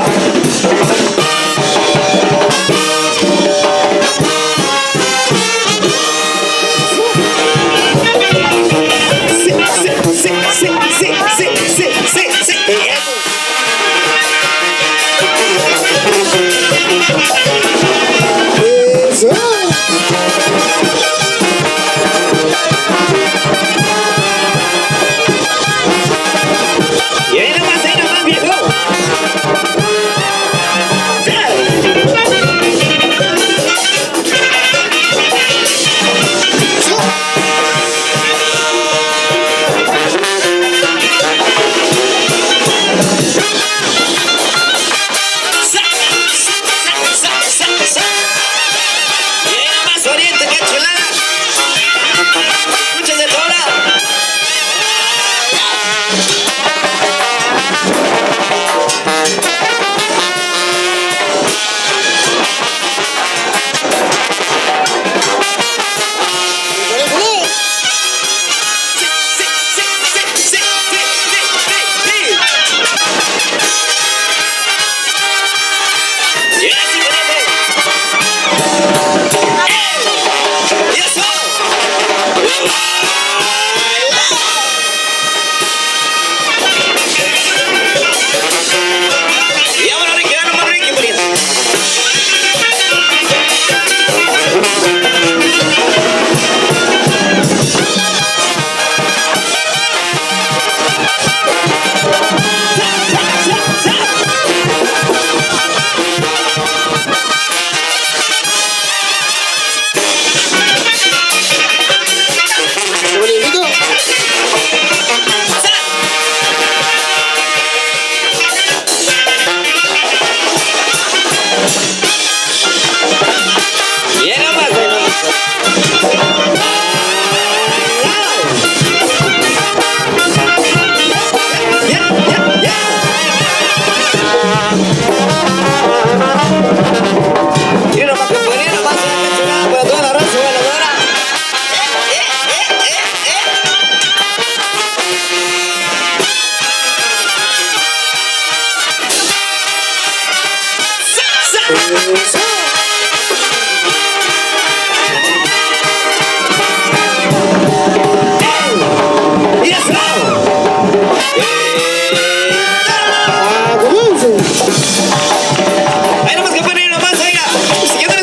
Ahí nomás que ponen nomás, oiga.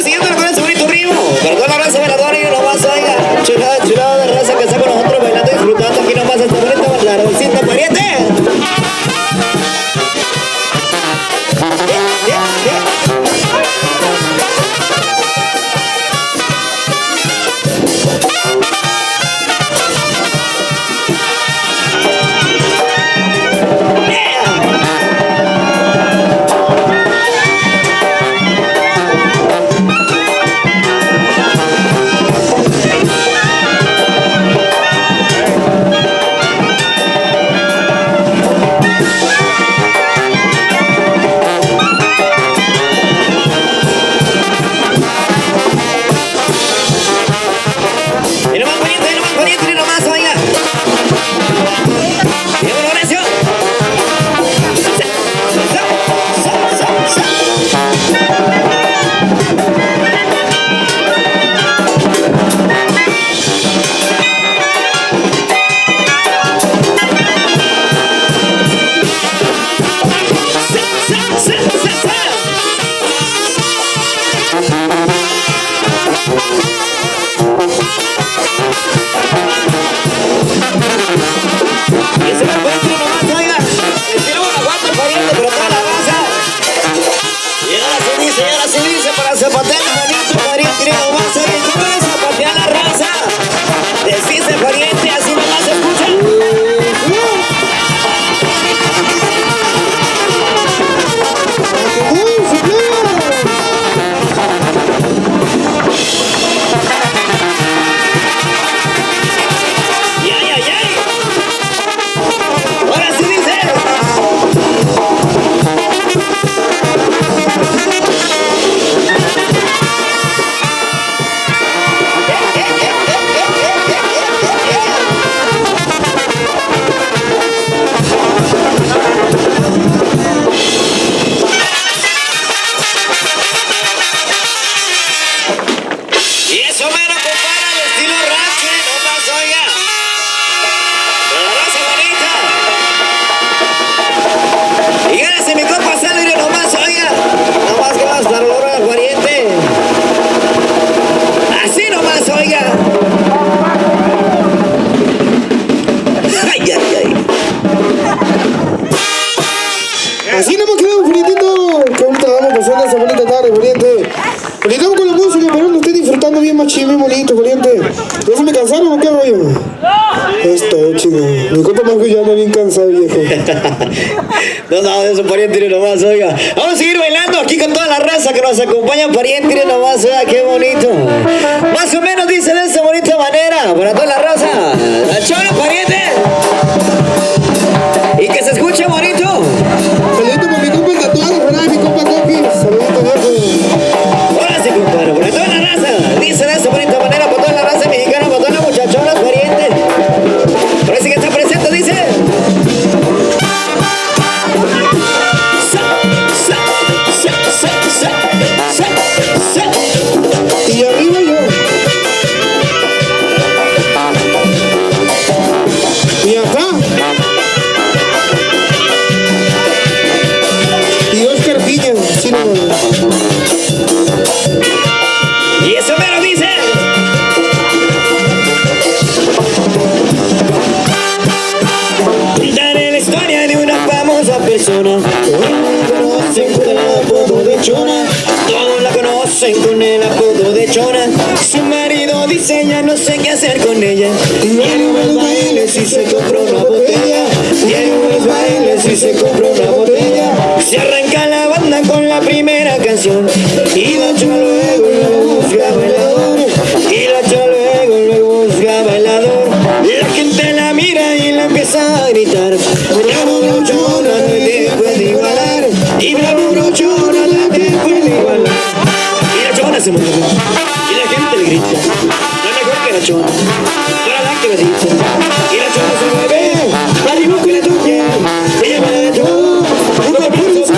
Siguiendo con ese bonito ritmo. Para toda la raza bailadora y nomás, oiga. Chulada de raza que está con nosotros bailando y disfrutando aquí nomás esta bonita bailarocita pariente. Así no hemos quedado, Julietito. Qué bonita vamos pasando esa bonita tarde, Juliete. Julietamos con la música, pero no estoy disfrutando bien machín, bien bonito, Juliete. ¿Ya se me cansaron o qué rollo? Es todo, chico. Mi compa más que ya no bien cansado, viejo. No, eso, pariente, mire nomás, oiga. Vamos a seguir bailando aquí con toda la raza que nos acompaña, pariente, mire nomás, oiga, qué bonito. Más o menos dice de esa bonita manera, para toda la raza. La chona, pariente. Y que se escuche bonito. Saludito para mi compa el tatuado, ¿verdad? Mi compa Coqui. Saludito, viejo. Ahora sí, compadre, para toda la raza. Dice de esa bonita manera, para toda la raza mexicana, para todas las muchachonas, pariente. Ahora sí que está presente, dice. Y arriba yo. Y acá. Y Oscar Piña, sí, no. Y eso me lo dice. Contaré la historia de una famosa persona. Todos la conocen con el apodo de Chona. Todos la conocen con el apodo de Chona. Su marido dice ya no sé qué hacer con ella. Tiene unos bailes y se compró una botella. Tiene unos bailes y se compró una botella. Se arranca la banda con la primera canción. Y la echa luego busca bailador. Y la echa luego busca bailador. La gente la mira y la empieza a gritar. Bravo, brochona, no te puede igualar. Y bravo, brochona, no te puede igualar. Y la chona se mueve. Y la gente le grita. No es mejor que la chona. Para la que me dice. Y la chona se mueve. La dibujo y la toque. Ella me da de todo. Una pulsa.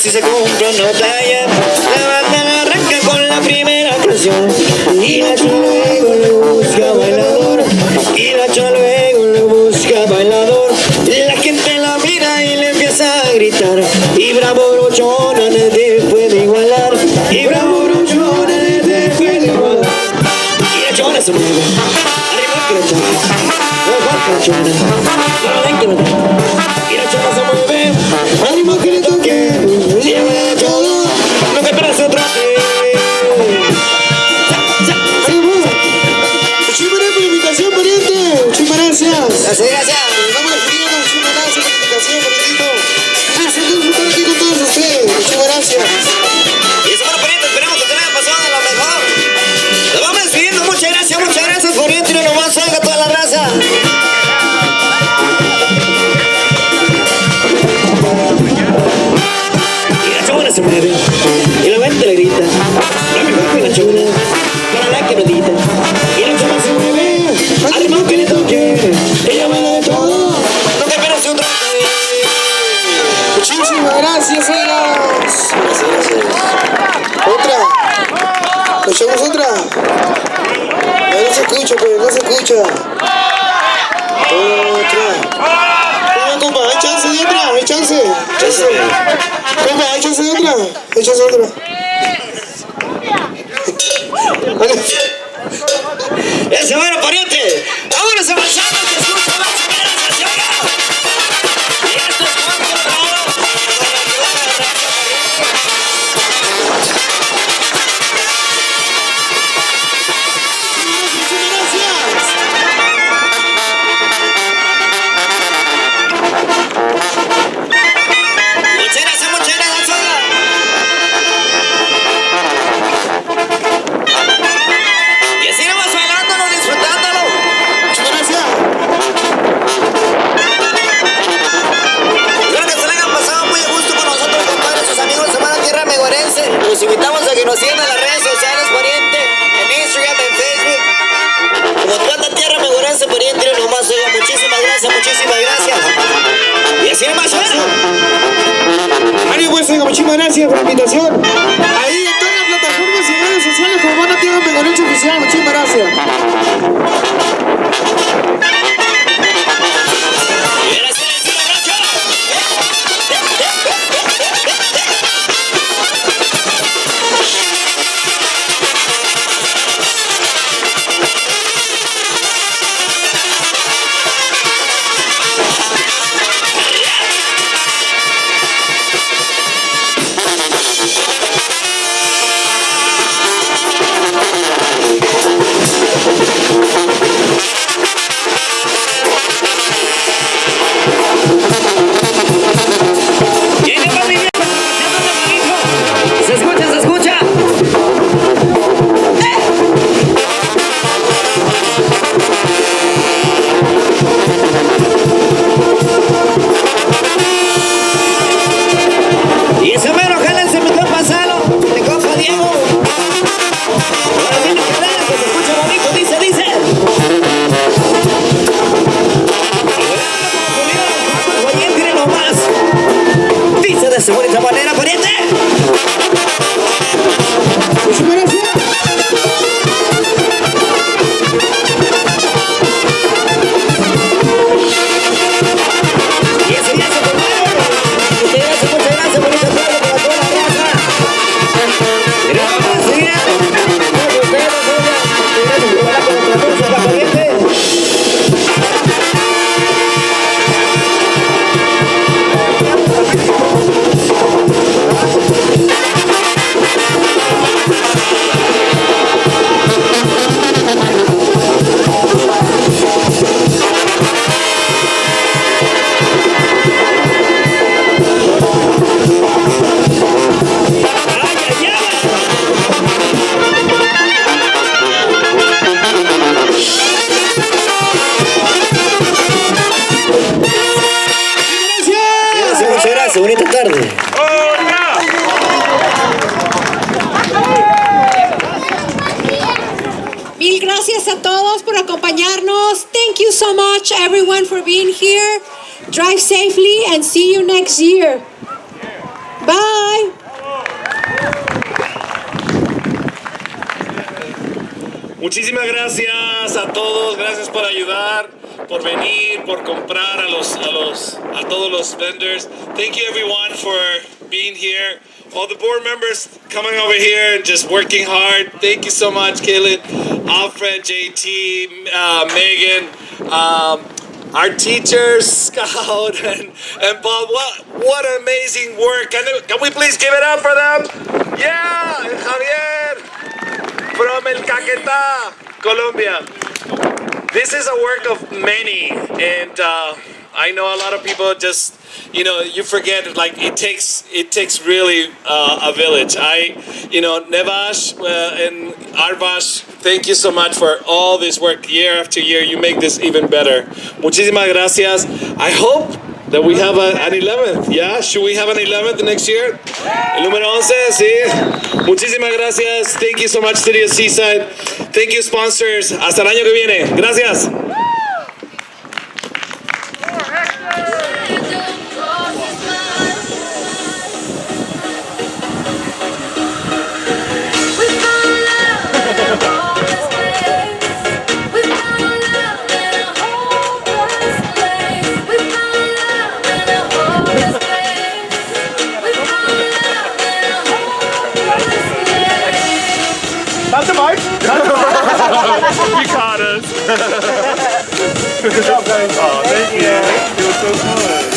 si se compra una botella. La banda arranca con la primera canción. Y la chola luego le busca bailador. Y la chola luego le busca bailador. La gente la mira y le empieza a gritar. Y bravo brochona, nadie puede igualar. Y bravo brochona, nadie puede igualar. Y la chola se mueve. Arriba que la chola. La chola. La ven que no. Y la chola se mueve. Ánimo que le toque. Lleva la chola. No te esperes otro. Muchísimas invitación, pariente. Muchísimas gracias. Gracias. Vamos a despedir con muchísimas gracias por la invitación, parientito. Disfrutar aquí con todos ustedes. Muchísimas gracias. Y eso, bueno, pariente, esperemos que te haya pasado de lo mejor. Nos vamos despidiendo. Muchas gracias, pariente. Y no nomás oiga toda la raza. Y la chola se mueve. Y la gente le grita. La mejor que la chola. Para la que medita. Y la chola se mueve. Al ritmo que le toque. Ella baila de todo. No te esperes un trote. Muchísimas gracias, Elas. Otra. ¿Le echamos otra? No se escucha, pues, no se escucha. Otra. Venga, compa, hay chance de otra, hay chance. Compa, hay chance de otra. Hay chance de otra. Vale. Ese bueno, pariente. Vámonos avanzando, que escucha más o menos hacia acá. Y esto es cuanto todo. Muchas gracias, oiga. Y así nomás bailándolo, disfrutándolo. Muchas gracias. Espero que se le hayan pasado muy a gusto con nosotros, compadres, sus amigos de Banda Tierra Menguarense. Los invitamos a que nos sigan en las redes sociales, pariente, en Instagram, en Facebook. Como Banda Tierra Menguarense, pariente, y nomás oiga. Muchísimas gracias. Y así nomás suena. Mario, pues, oiga, muchísimas gracias por la invitación. Ahí en todas las plataformas y redes sociales como Banda Tierra Menguarense Oficial. Muchísimas gracias. Se escucha. Y ese mero, jálense mi compa Salo, mi compa Diego. Ahora viene a calar, que se escucha bonito, dice. Oye, mire nomás. Dice de esa bonita manera, pariente. Muchísimas gracias. Y ese día se formaron. Muchas gracias, bonito pueblo, para toda la raza. Pero vamos a seguir. Gracias a ustedes, gracias por hablar con nuestra música, pariente. Gracias, bonita tarde. Mil gracias a todos por acompañarnos. Thank you so much, everyone, for being here. Drive safely and see you next year. Bye. Muchísimas gracias a todos, gracias por ayudar, por venir, por comprar a todos los vendors. Thank you everyone for being here. All the board members coming over here and just working hard. Thank you so much, Kaylin, Alfred, JT, Megan, our teachers, Scout and Bob. What amazing work. Can we please give it up for them? Yeah, Javier from El Caquetá, Colombia. This is a work of many, and I know a lot of people just, you forget, like it takes really a village. Nevash and Arvash, thank you so much for all this work year after year. You make this even better. Muchísimas gracias. I hope that we have an 11th, yeah? Should we have an 11th next year? El número 11, sí. Muchísimas gracias. Thank you so much, City of Seaside. Thank you, sponsors. Hasta el año que viene. Gracias. That's the mic. You caught us. Good job, guys. Oh, thank you. It was so fun.